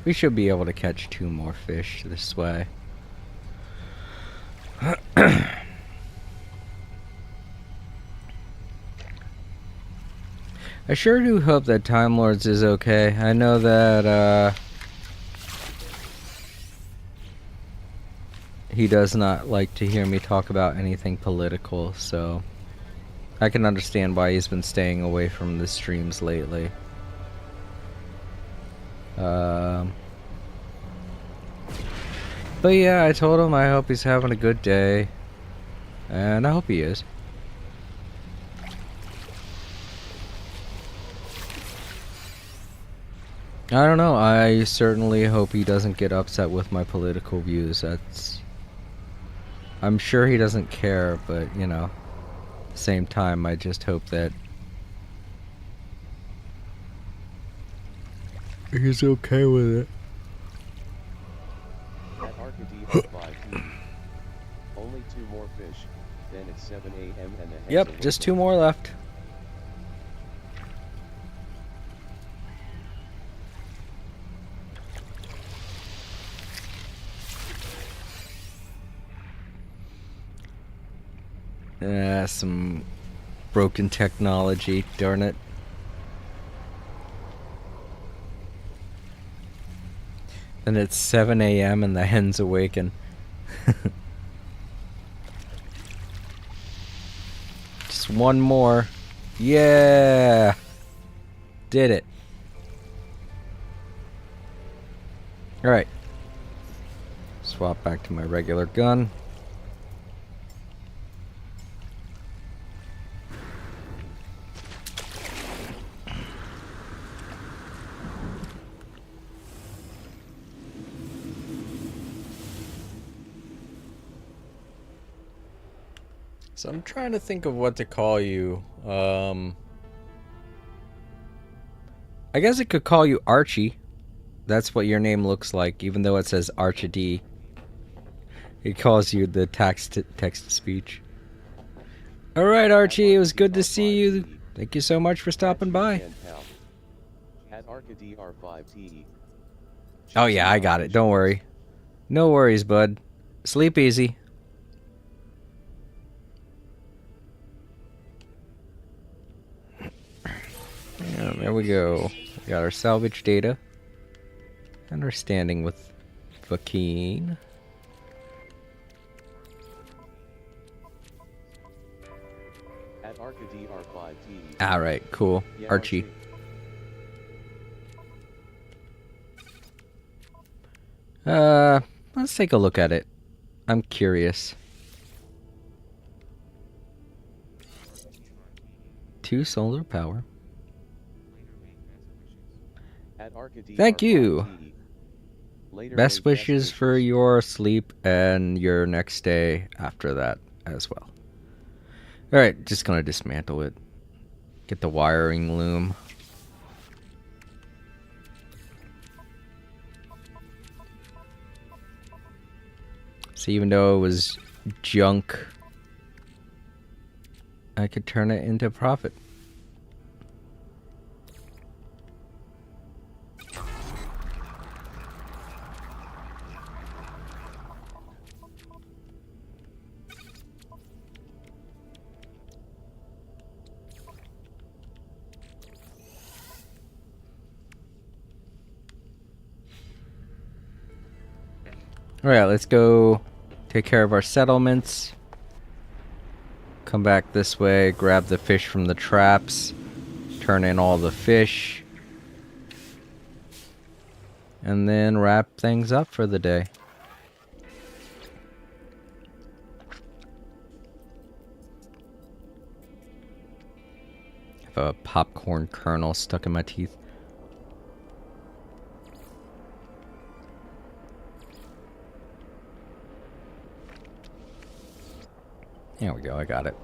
we should be able to catch 2 more fish this way. I sure do hope that Time Lords is okay. I know that he does not like to hear me talk about anything political, so I can understand why he's been staying away from the streams lately. But yeah, I told him I hope he's having a good day, and I hope he is. I don't know, I certainly hope he doesn't get upset with my political views. I'm sure he doesn't care, but you know, at the same time, I just hope that he's okay with it. At Arcady at 5 p.m. Only 2 more fish, then it's 7 a.m. and the Yep, just 2 more left. Some broken technology, darn it. And it's 7 a.m. and the hen's awaken. Just 1 more. Yeah! Did it. Alright. Swap back to my regular gun. So I'm trying to think of what to call you. I guess it could call you Archie. That's what your name looks like, even though it says Archie. It calls you the text-to-speech. Alright, Archie, it was good to see you. Thank you so much for stopping by. At Arcady R5T. Oh yeah, I got it. Don't worry. No worries, bud. Sleep easy. Yeah, there we go. We got our salvage data. And our standing with Vakeen. At Arcady R5T. Alright, cool. Yeah, Archie. Let's take a look at it. I'm curious. 2 solar power. At Arcady Thank you. R5T. Later Best rate wishes for your sleep and your next day after that as well. Alright, just gonna dismantle it. Get the wiring loom. So even though it was junk, I could turn it into profit. Alright, let's go take care of our settlements. Come back this way, grab the fish from the traps, turn in all the fish, and then wrap things up for the day. I have a popcorn kernel stuck in my teeth. There we go, I got it.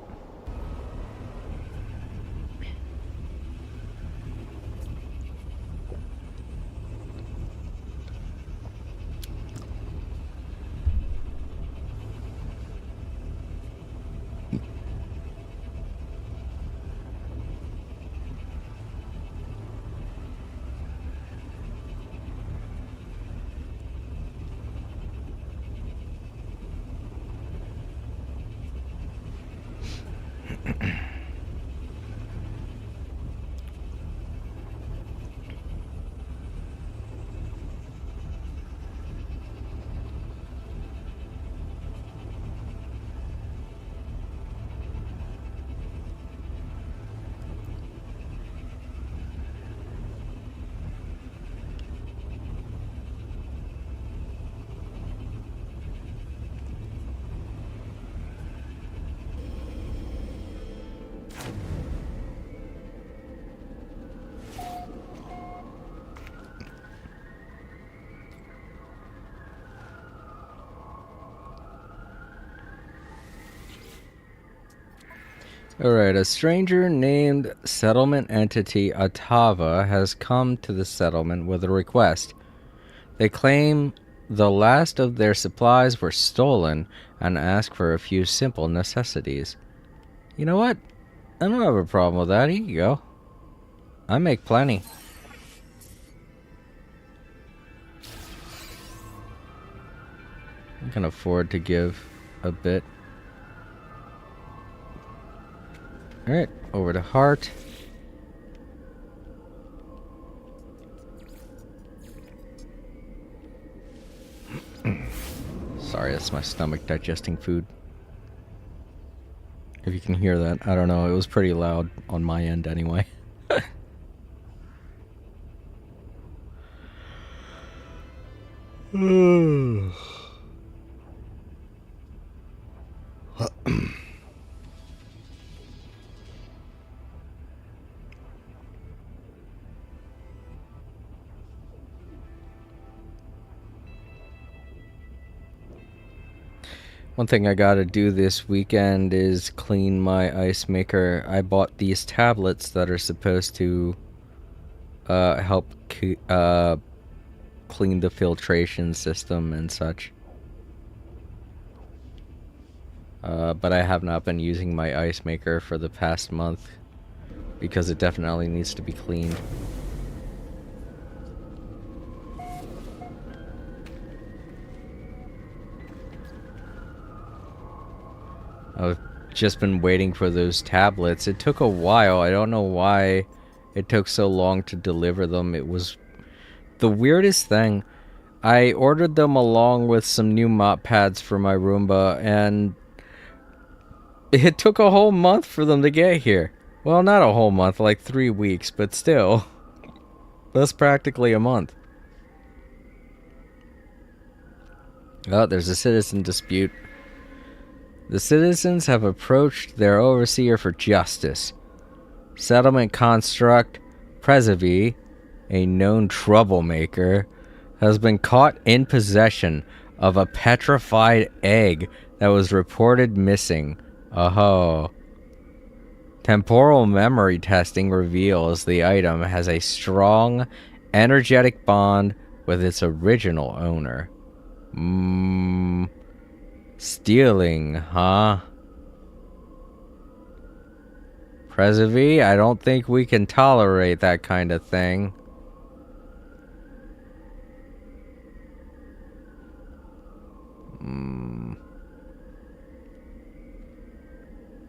Alright, a stranger named Settlement Entity Atava has come to the settlement with a request. They claim the last of their supplies were stolen and ask for a few simple necessities. You know what? I don't have a problem with that. Here you go. I make plenty. I can afford to give a bit. Alright, over to Heart. Sorry, that's my stomach digesting food. If you can hear that, I don't know. It was pretty loud on my end anyway. One thing I gotta do this weekend is clean my ice maker. I bought these tablets that are supposed to help clean the filtration system and such. But I have not been using my ice maker for the past month because it definitely needs to be cleaned. I've just been waiting for those tablets. It took a while. I don't know why it took so long to deliver them. It was the weirdest thing. I ordered them along with some new mop pads for my Roomba, and it took a whole month for them to get here. Well, not a whole month, like 3 weeks, but still. That's practically a month. Oh, there's a citizen dispute. The citizens have approached their overseer for justice. Settlement construct Presevi, a known troublemaker, has been caught in possession of a petrified egg that was reported missing. Oh. Temporal memory testing reveals the item has a strong, energetic bond with its original owner. Stealing, huh? Presevi, I don't think we can tolerate that kind of thing.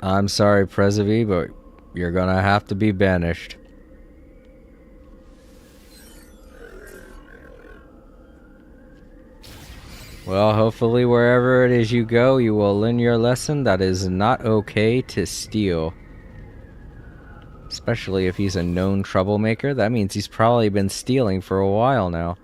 I'm sorry, Presevi, but you're gonna have to be banished. Well, hopefully wherever it is you go, you will learn your lesson that it is not okay to steal. Especially if he's a known troublemaker. That means he's probably been stealing for a while now.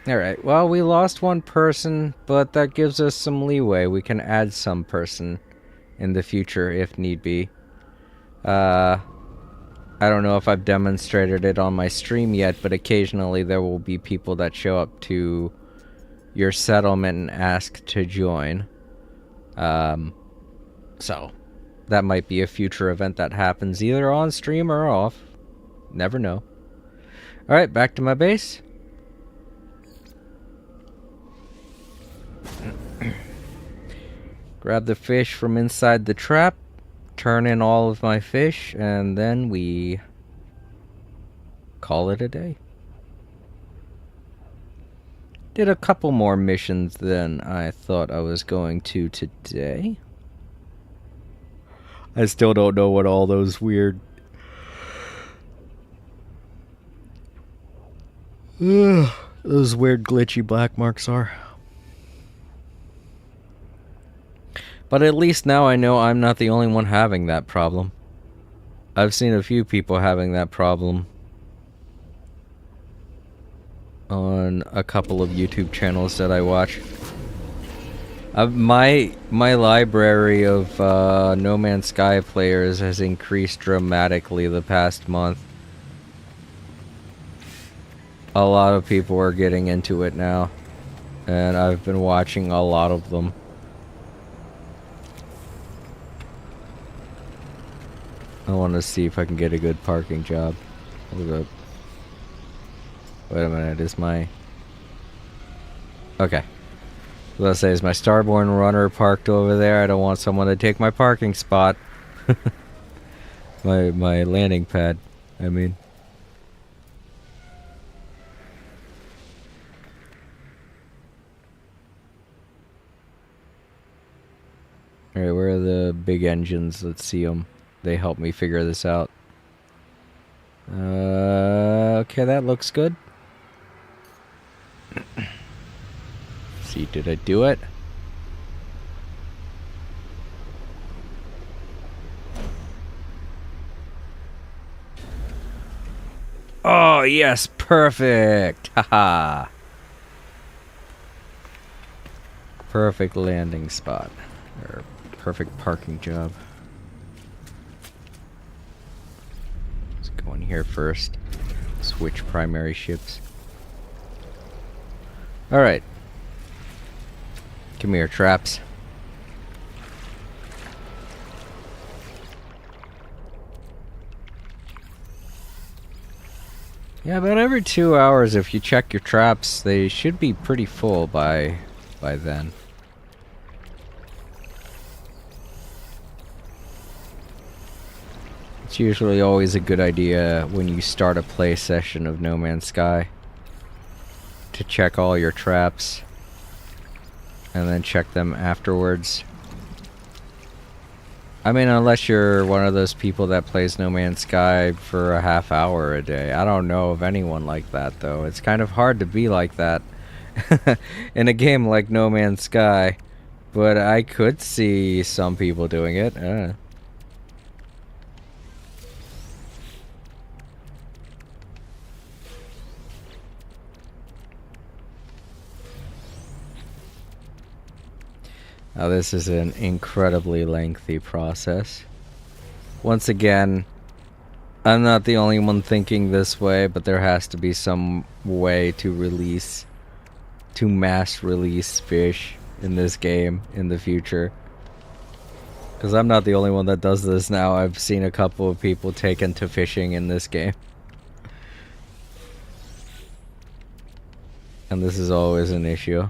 Alright, well, we lost one person, but that gives us some leeway. We can add some person in the future if need be. I don't know if I've demonstrated it on my stream yet, but occasionally there will be people that show up to your settlement and ask to join. So, that might be a future event that happens either on stream or off. Never know. Alright, back to my base. Grab the fish from inside the trap, turn in all of my fish, and then we call it a day. Did a couple more missions than I thought I was going to today. I still don't know what all those weird those weird glitchy black marks are. But at least now I know I'm not the only one having that problem. I've seen a few people having that problem on a couple of YouTube channels that I watch. My library of No Man's Sky players has increased dramatically the past month. A lot of people are getting into it now, and I've been watching a lot of them. I want to see if I can get a good parking job. Hold up. Wait a minute, is my... Okay. Let's say, is my Starborn runner parked over there? I don't want someone to take my parking spot. my landing pad, I mean. Alright, where are the big engines? Let's see them. They help me figure this out. Okay, that looks good. See, did I do it? Oh, yes, perfect. Haha. Perfect landing spot. Or perfect parking job. Let's go in here first. Switch primary ships. Alright. Come here, traps. Yeah, about every 2 hours, if you check your traps, they should be pretty full by then. It's usually always a good idea when you start a play session of No Man's Sky to check all your traps and then check them afterwards. I mean, unless you're one of those people that plays No Man's Sky for a half hour a day. I don't know of anyone like that, though. It's kind of hard to be like that in a game like No Man's Sky. But I could see some people doing it. Now this is an incredibly lengthy process. Once again, I'm not the only one thinking this way, but there has to be some way to mass release fish in this game in the future. Because I'm not the only one that does this now. I've seen a couple of people taken to fishing in this game. And this is always an issue.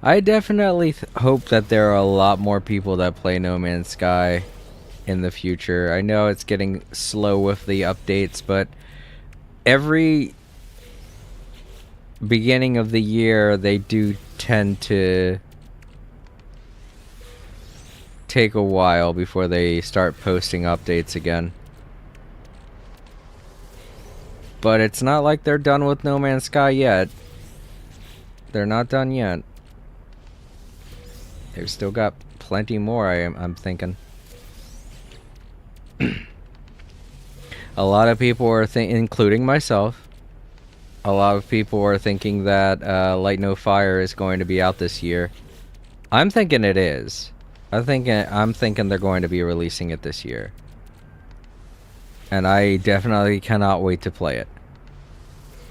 I definitely hope that there are a lot more people that play No Man's Sky in the future. I know it's getting slow with the updates, but every beginning of the year they do tend to take a while before they start posting updates again. But it's not like they're done with No Man's Sky yet. They're not done yet. They've still got plenty more, I'm thinking. A lot of people are including myself, a lot of people are thinking that Light No Fire is going to be out this year. I'm thinking it is. I'm thinking they're going to be releasing it this year. And I definitely cannot wait to play it.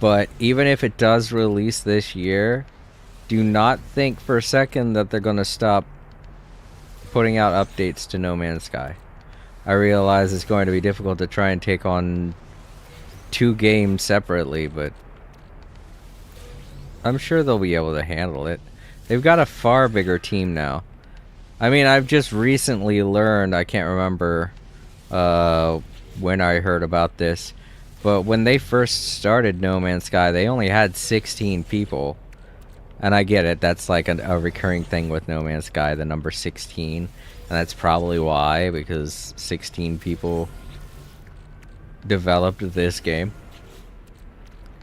But even if it does release this year, do not think for a second that they're going to stop putting out updates to No Man's Sky. I realize it's going to be difficult to try and take on 2 games separately, but I'm sure they'll be able to handle it. They've got a far bigger team now. I mean, I've just recently learned, I can't remember when I heard about this, but when they first started No Man's Sky, they only had 16 people. And I get it, that's like a recurring thing with No Man's Sky, the number 16. And that's probably why, because 16 people developed this game.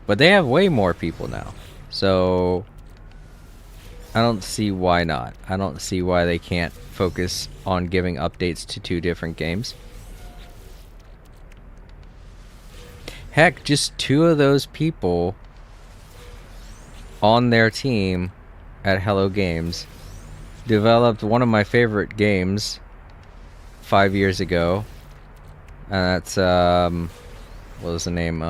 But they have way more people now. So I don't see why not. I don't see why they can't focus on giving updates to 2 different games. Heck, just 2 of those people on their team at Hello Games developed one of my favorite games 5 years ago. And that's what was the name?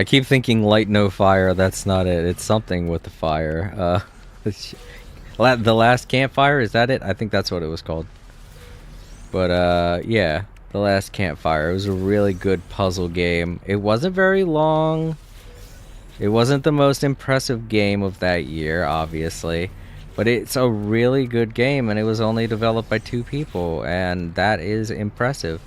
I keep thinking light no fire. That's not it. It's something with the fire. The last campfire, is that it? I think that's what it was called. But yeah, the last campfire. It was a really good puzzle game. It wasn't very long. It wasn't the most impressive game of that year, obviously. But it's a really good game, and it was only developed by 2 people, and that is impressive.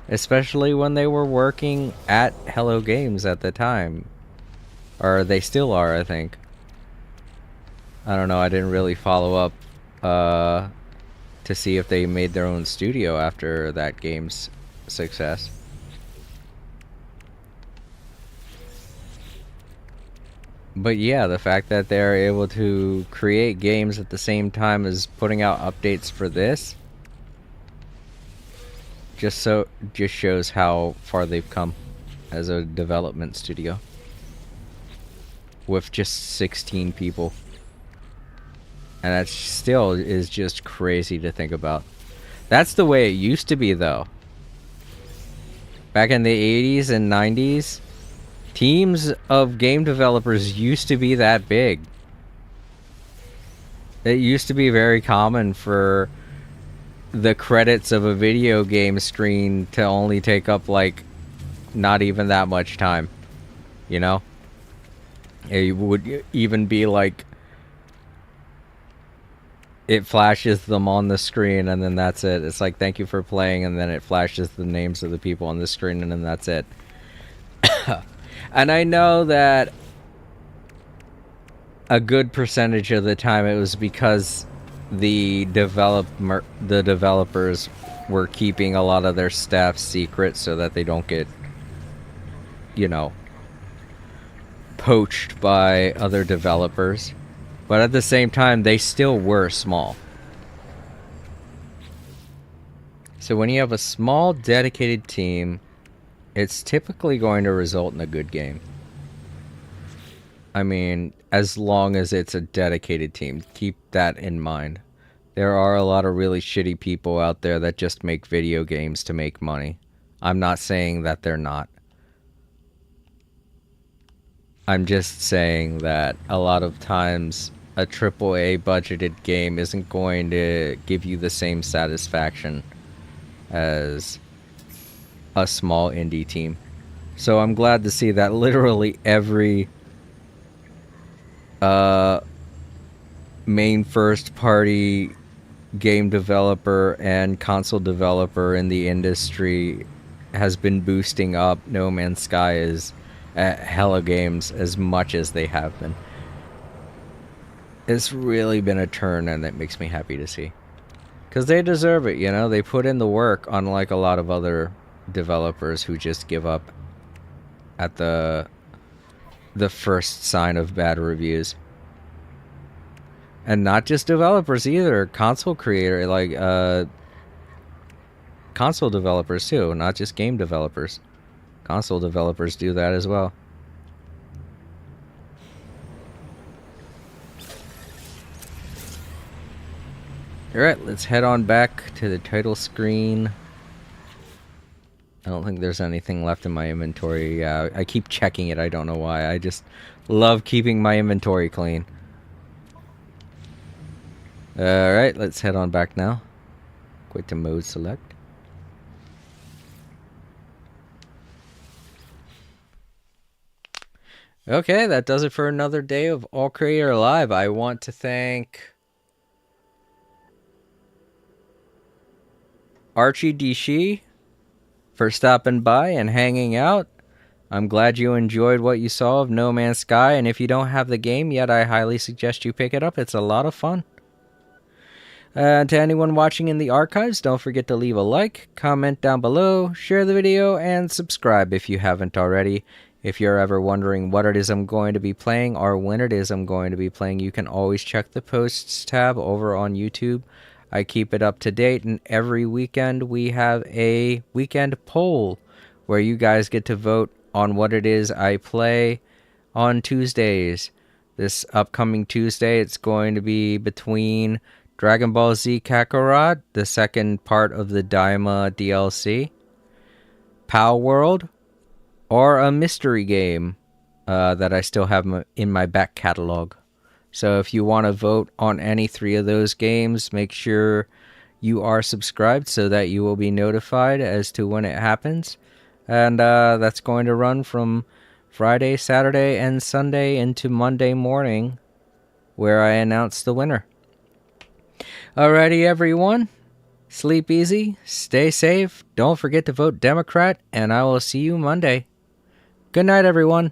Especially when they were working at Hello Games at the time. Or they still are, I think. I don't know, I didn't really follow up to see if they made their own studio after that game's success. But yeah, the fact that they're able to create games at the same time as putting out updates for this just shows how far they've come as a development studio with just 16 people. And that still is just crazy to think about. That's the way it used to be, though. Back in the 80s and 90s, teams of game developers used to be that big. It used to be very common for the credits of a video game screen to only take up, like, not even that much time. You know? It would even be like, it flashes them on the screen and then that's it. It's like, thank you for playing, and then it flashes the names of the people on the screen and then that's it. And I know that a good percentage of the time it was because the developers were keeping a lot of their staff secret so that they don't get, you know, poached by other developers. But at the same time, they still were small. So when you have a small, dedicated team, it's typically going to result in a good game. I mean, as long as it's a dedicated team. Keep that in mind. There are a lot of really shitty people out there that just make video games to make money. I'm not saying that they're not. I'm just saying that a lot of times a AAA budgeted game isn't going to give you the same satisfaction as a small indie team. So I'm glad to see that literally every main first party game developer and console developer in the industry has been boosting up No Man's Sky at Hello Games as much as they have been. It's really been a turn, and it makes me happy to see. Because they deserve it, you know? They put in the work, unlike a lot of other developers who just give up at the first sign of bad reviews. And not just developers either. Console creator, like, console developers too, not just game developers. Console developers do that as well. Alright, let's head on back to the title screen. I don't think there's anything left in my inventory. I keep checking it, I don't know why. I just love keeping my inventory clean. Alright, let's head on back now. Quit to mode select. Okay, that does it for another day of All Creator Live. I want to thank Archie Dishi for stopping by and hanging out. I'm glad you enjoyed what you saw of No Man's Sky, and if you don't have the game yet, I highly suggest you pick it up. It's a lot of fun. To anyone watching in the archives, don't forget to leave a like, comment down below, share the video, and subscribe if you haven't already. If you're ever wondering what it is I'm going to be playing or when it is I'm going to be playing, you can always check the posts tab over on YouTube. I keep it up to date, and every weekend we have a weekend poll where you guys get to vote on what it is I play on Tuesdays. This upcoming Tuesday, it's going to be between Dragon Ball Z Kakarot, the second part of the Daima DLC, Pow World, or a mystery game that I still have in my back catalog. So if you want to vote on any 3 of those games, make sure you are subscribed so that you will be notified as to when it happens. And that's going to run from Friday, Saturday, and Sunday into Monday morning, where I announce the winner. Alrighty, everyone. Sleep easy, stay safe, don't forget to vote Democrat, and I will see you Monday. Good night, everyone.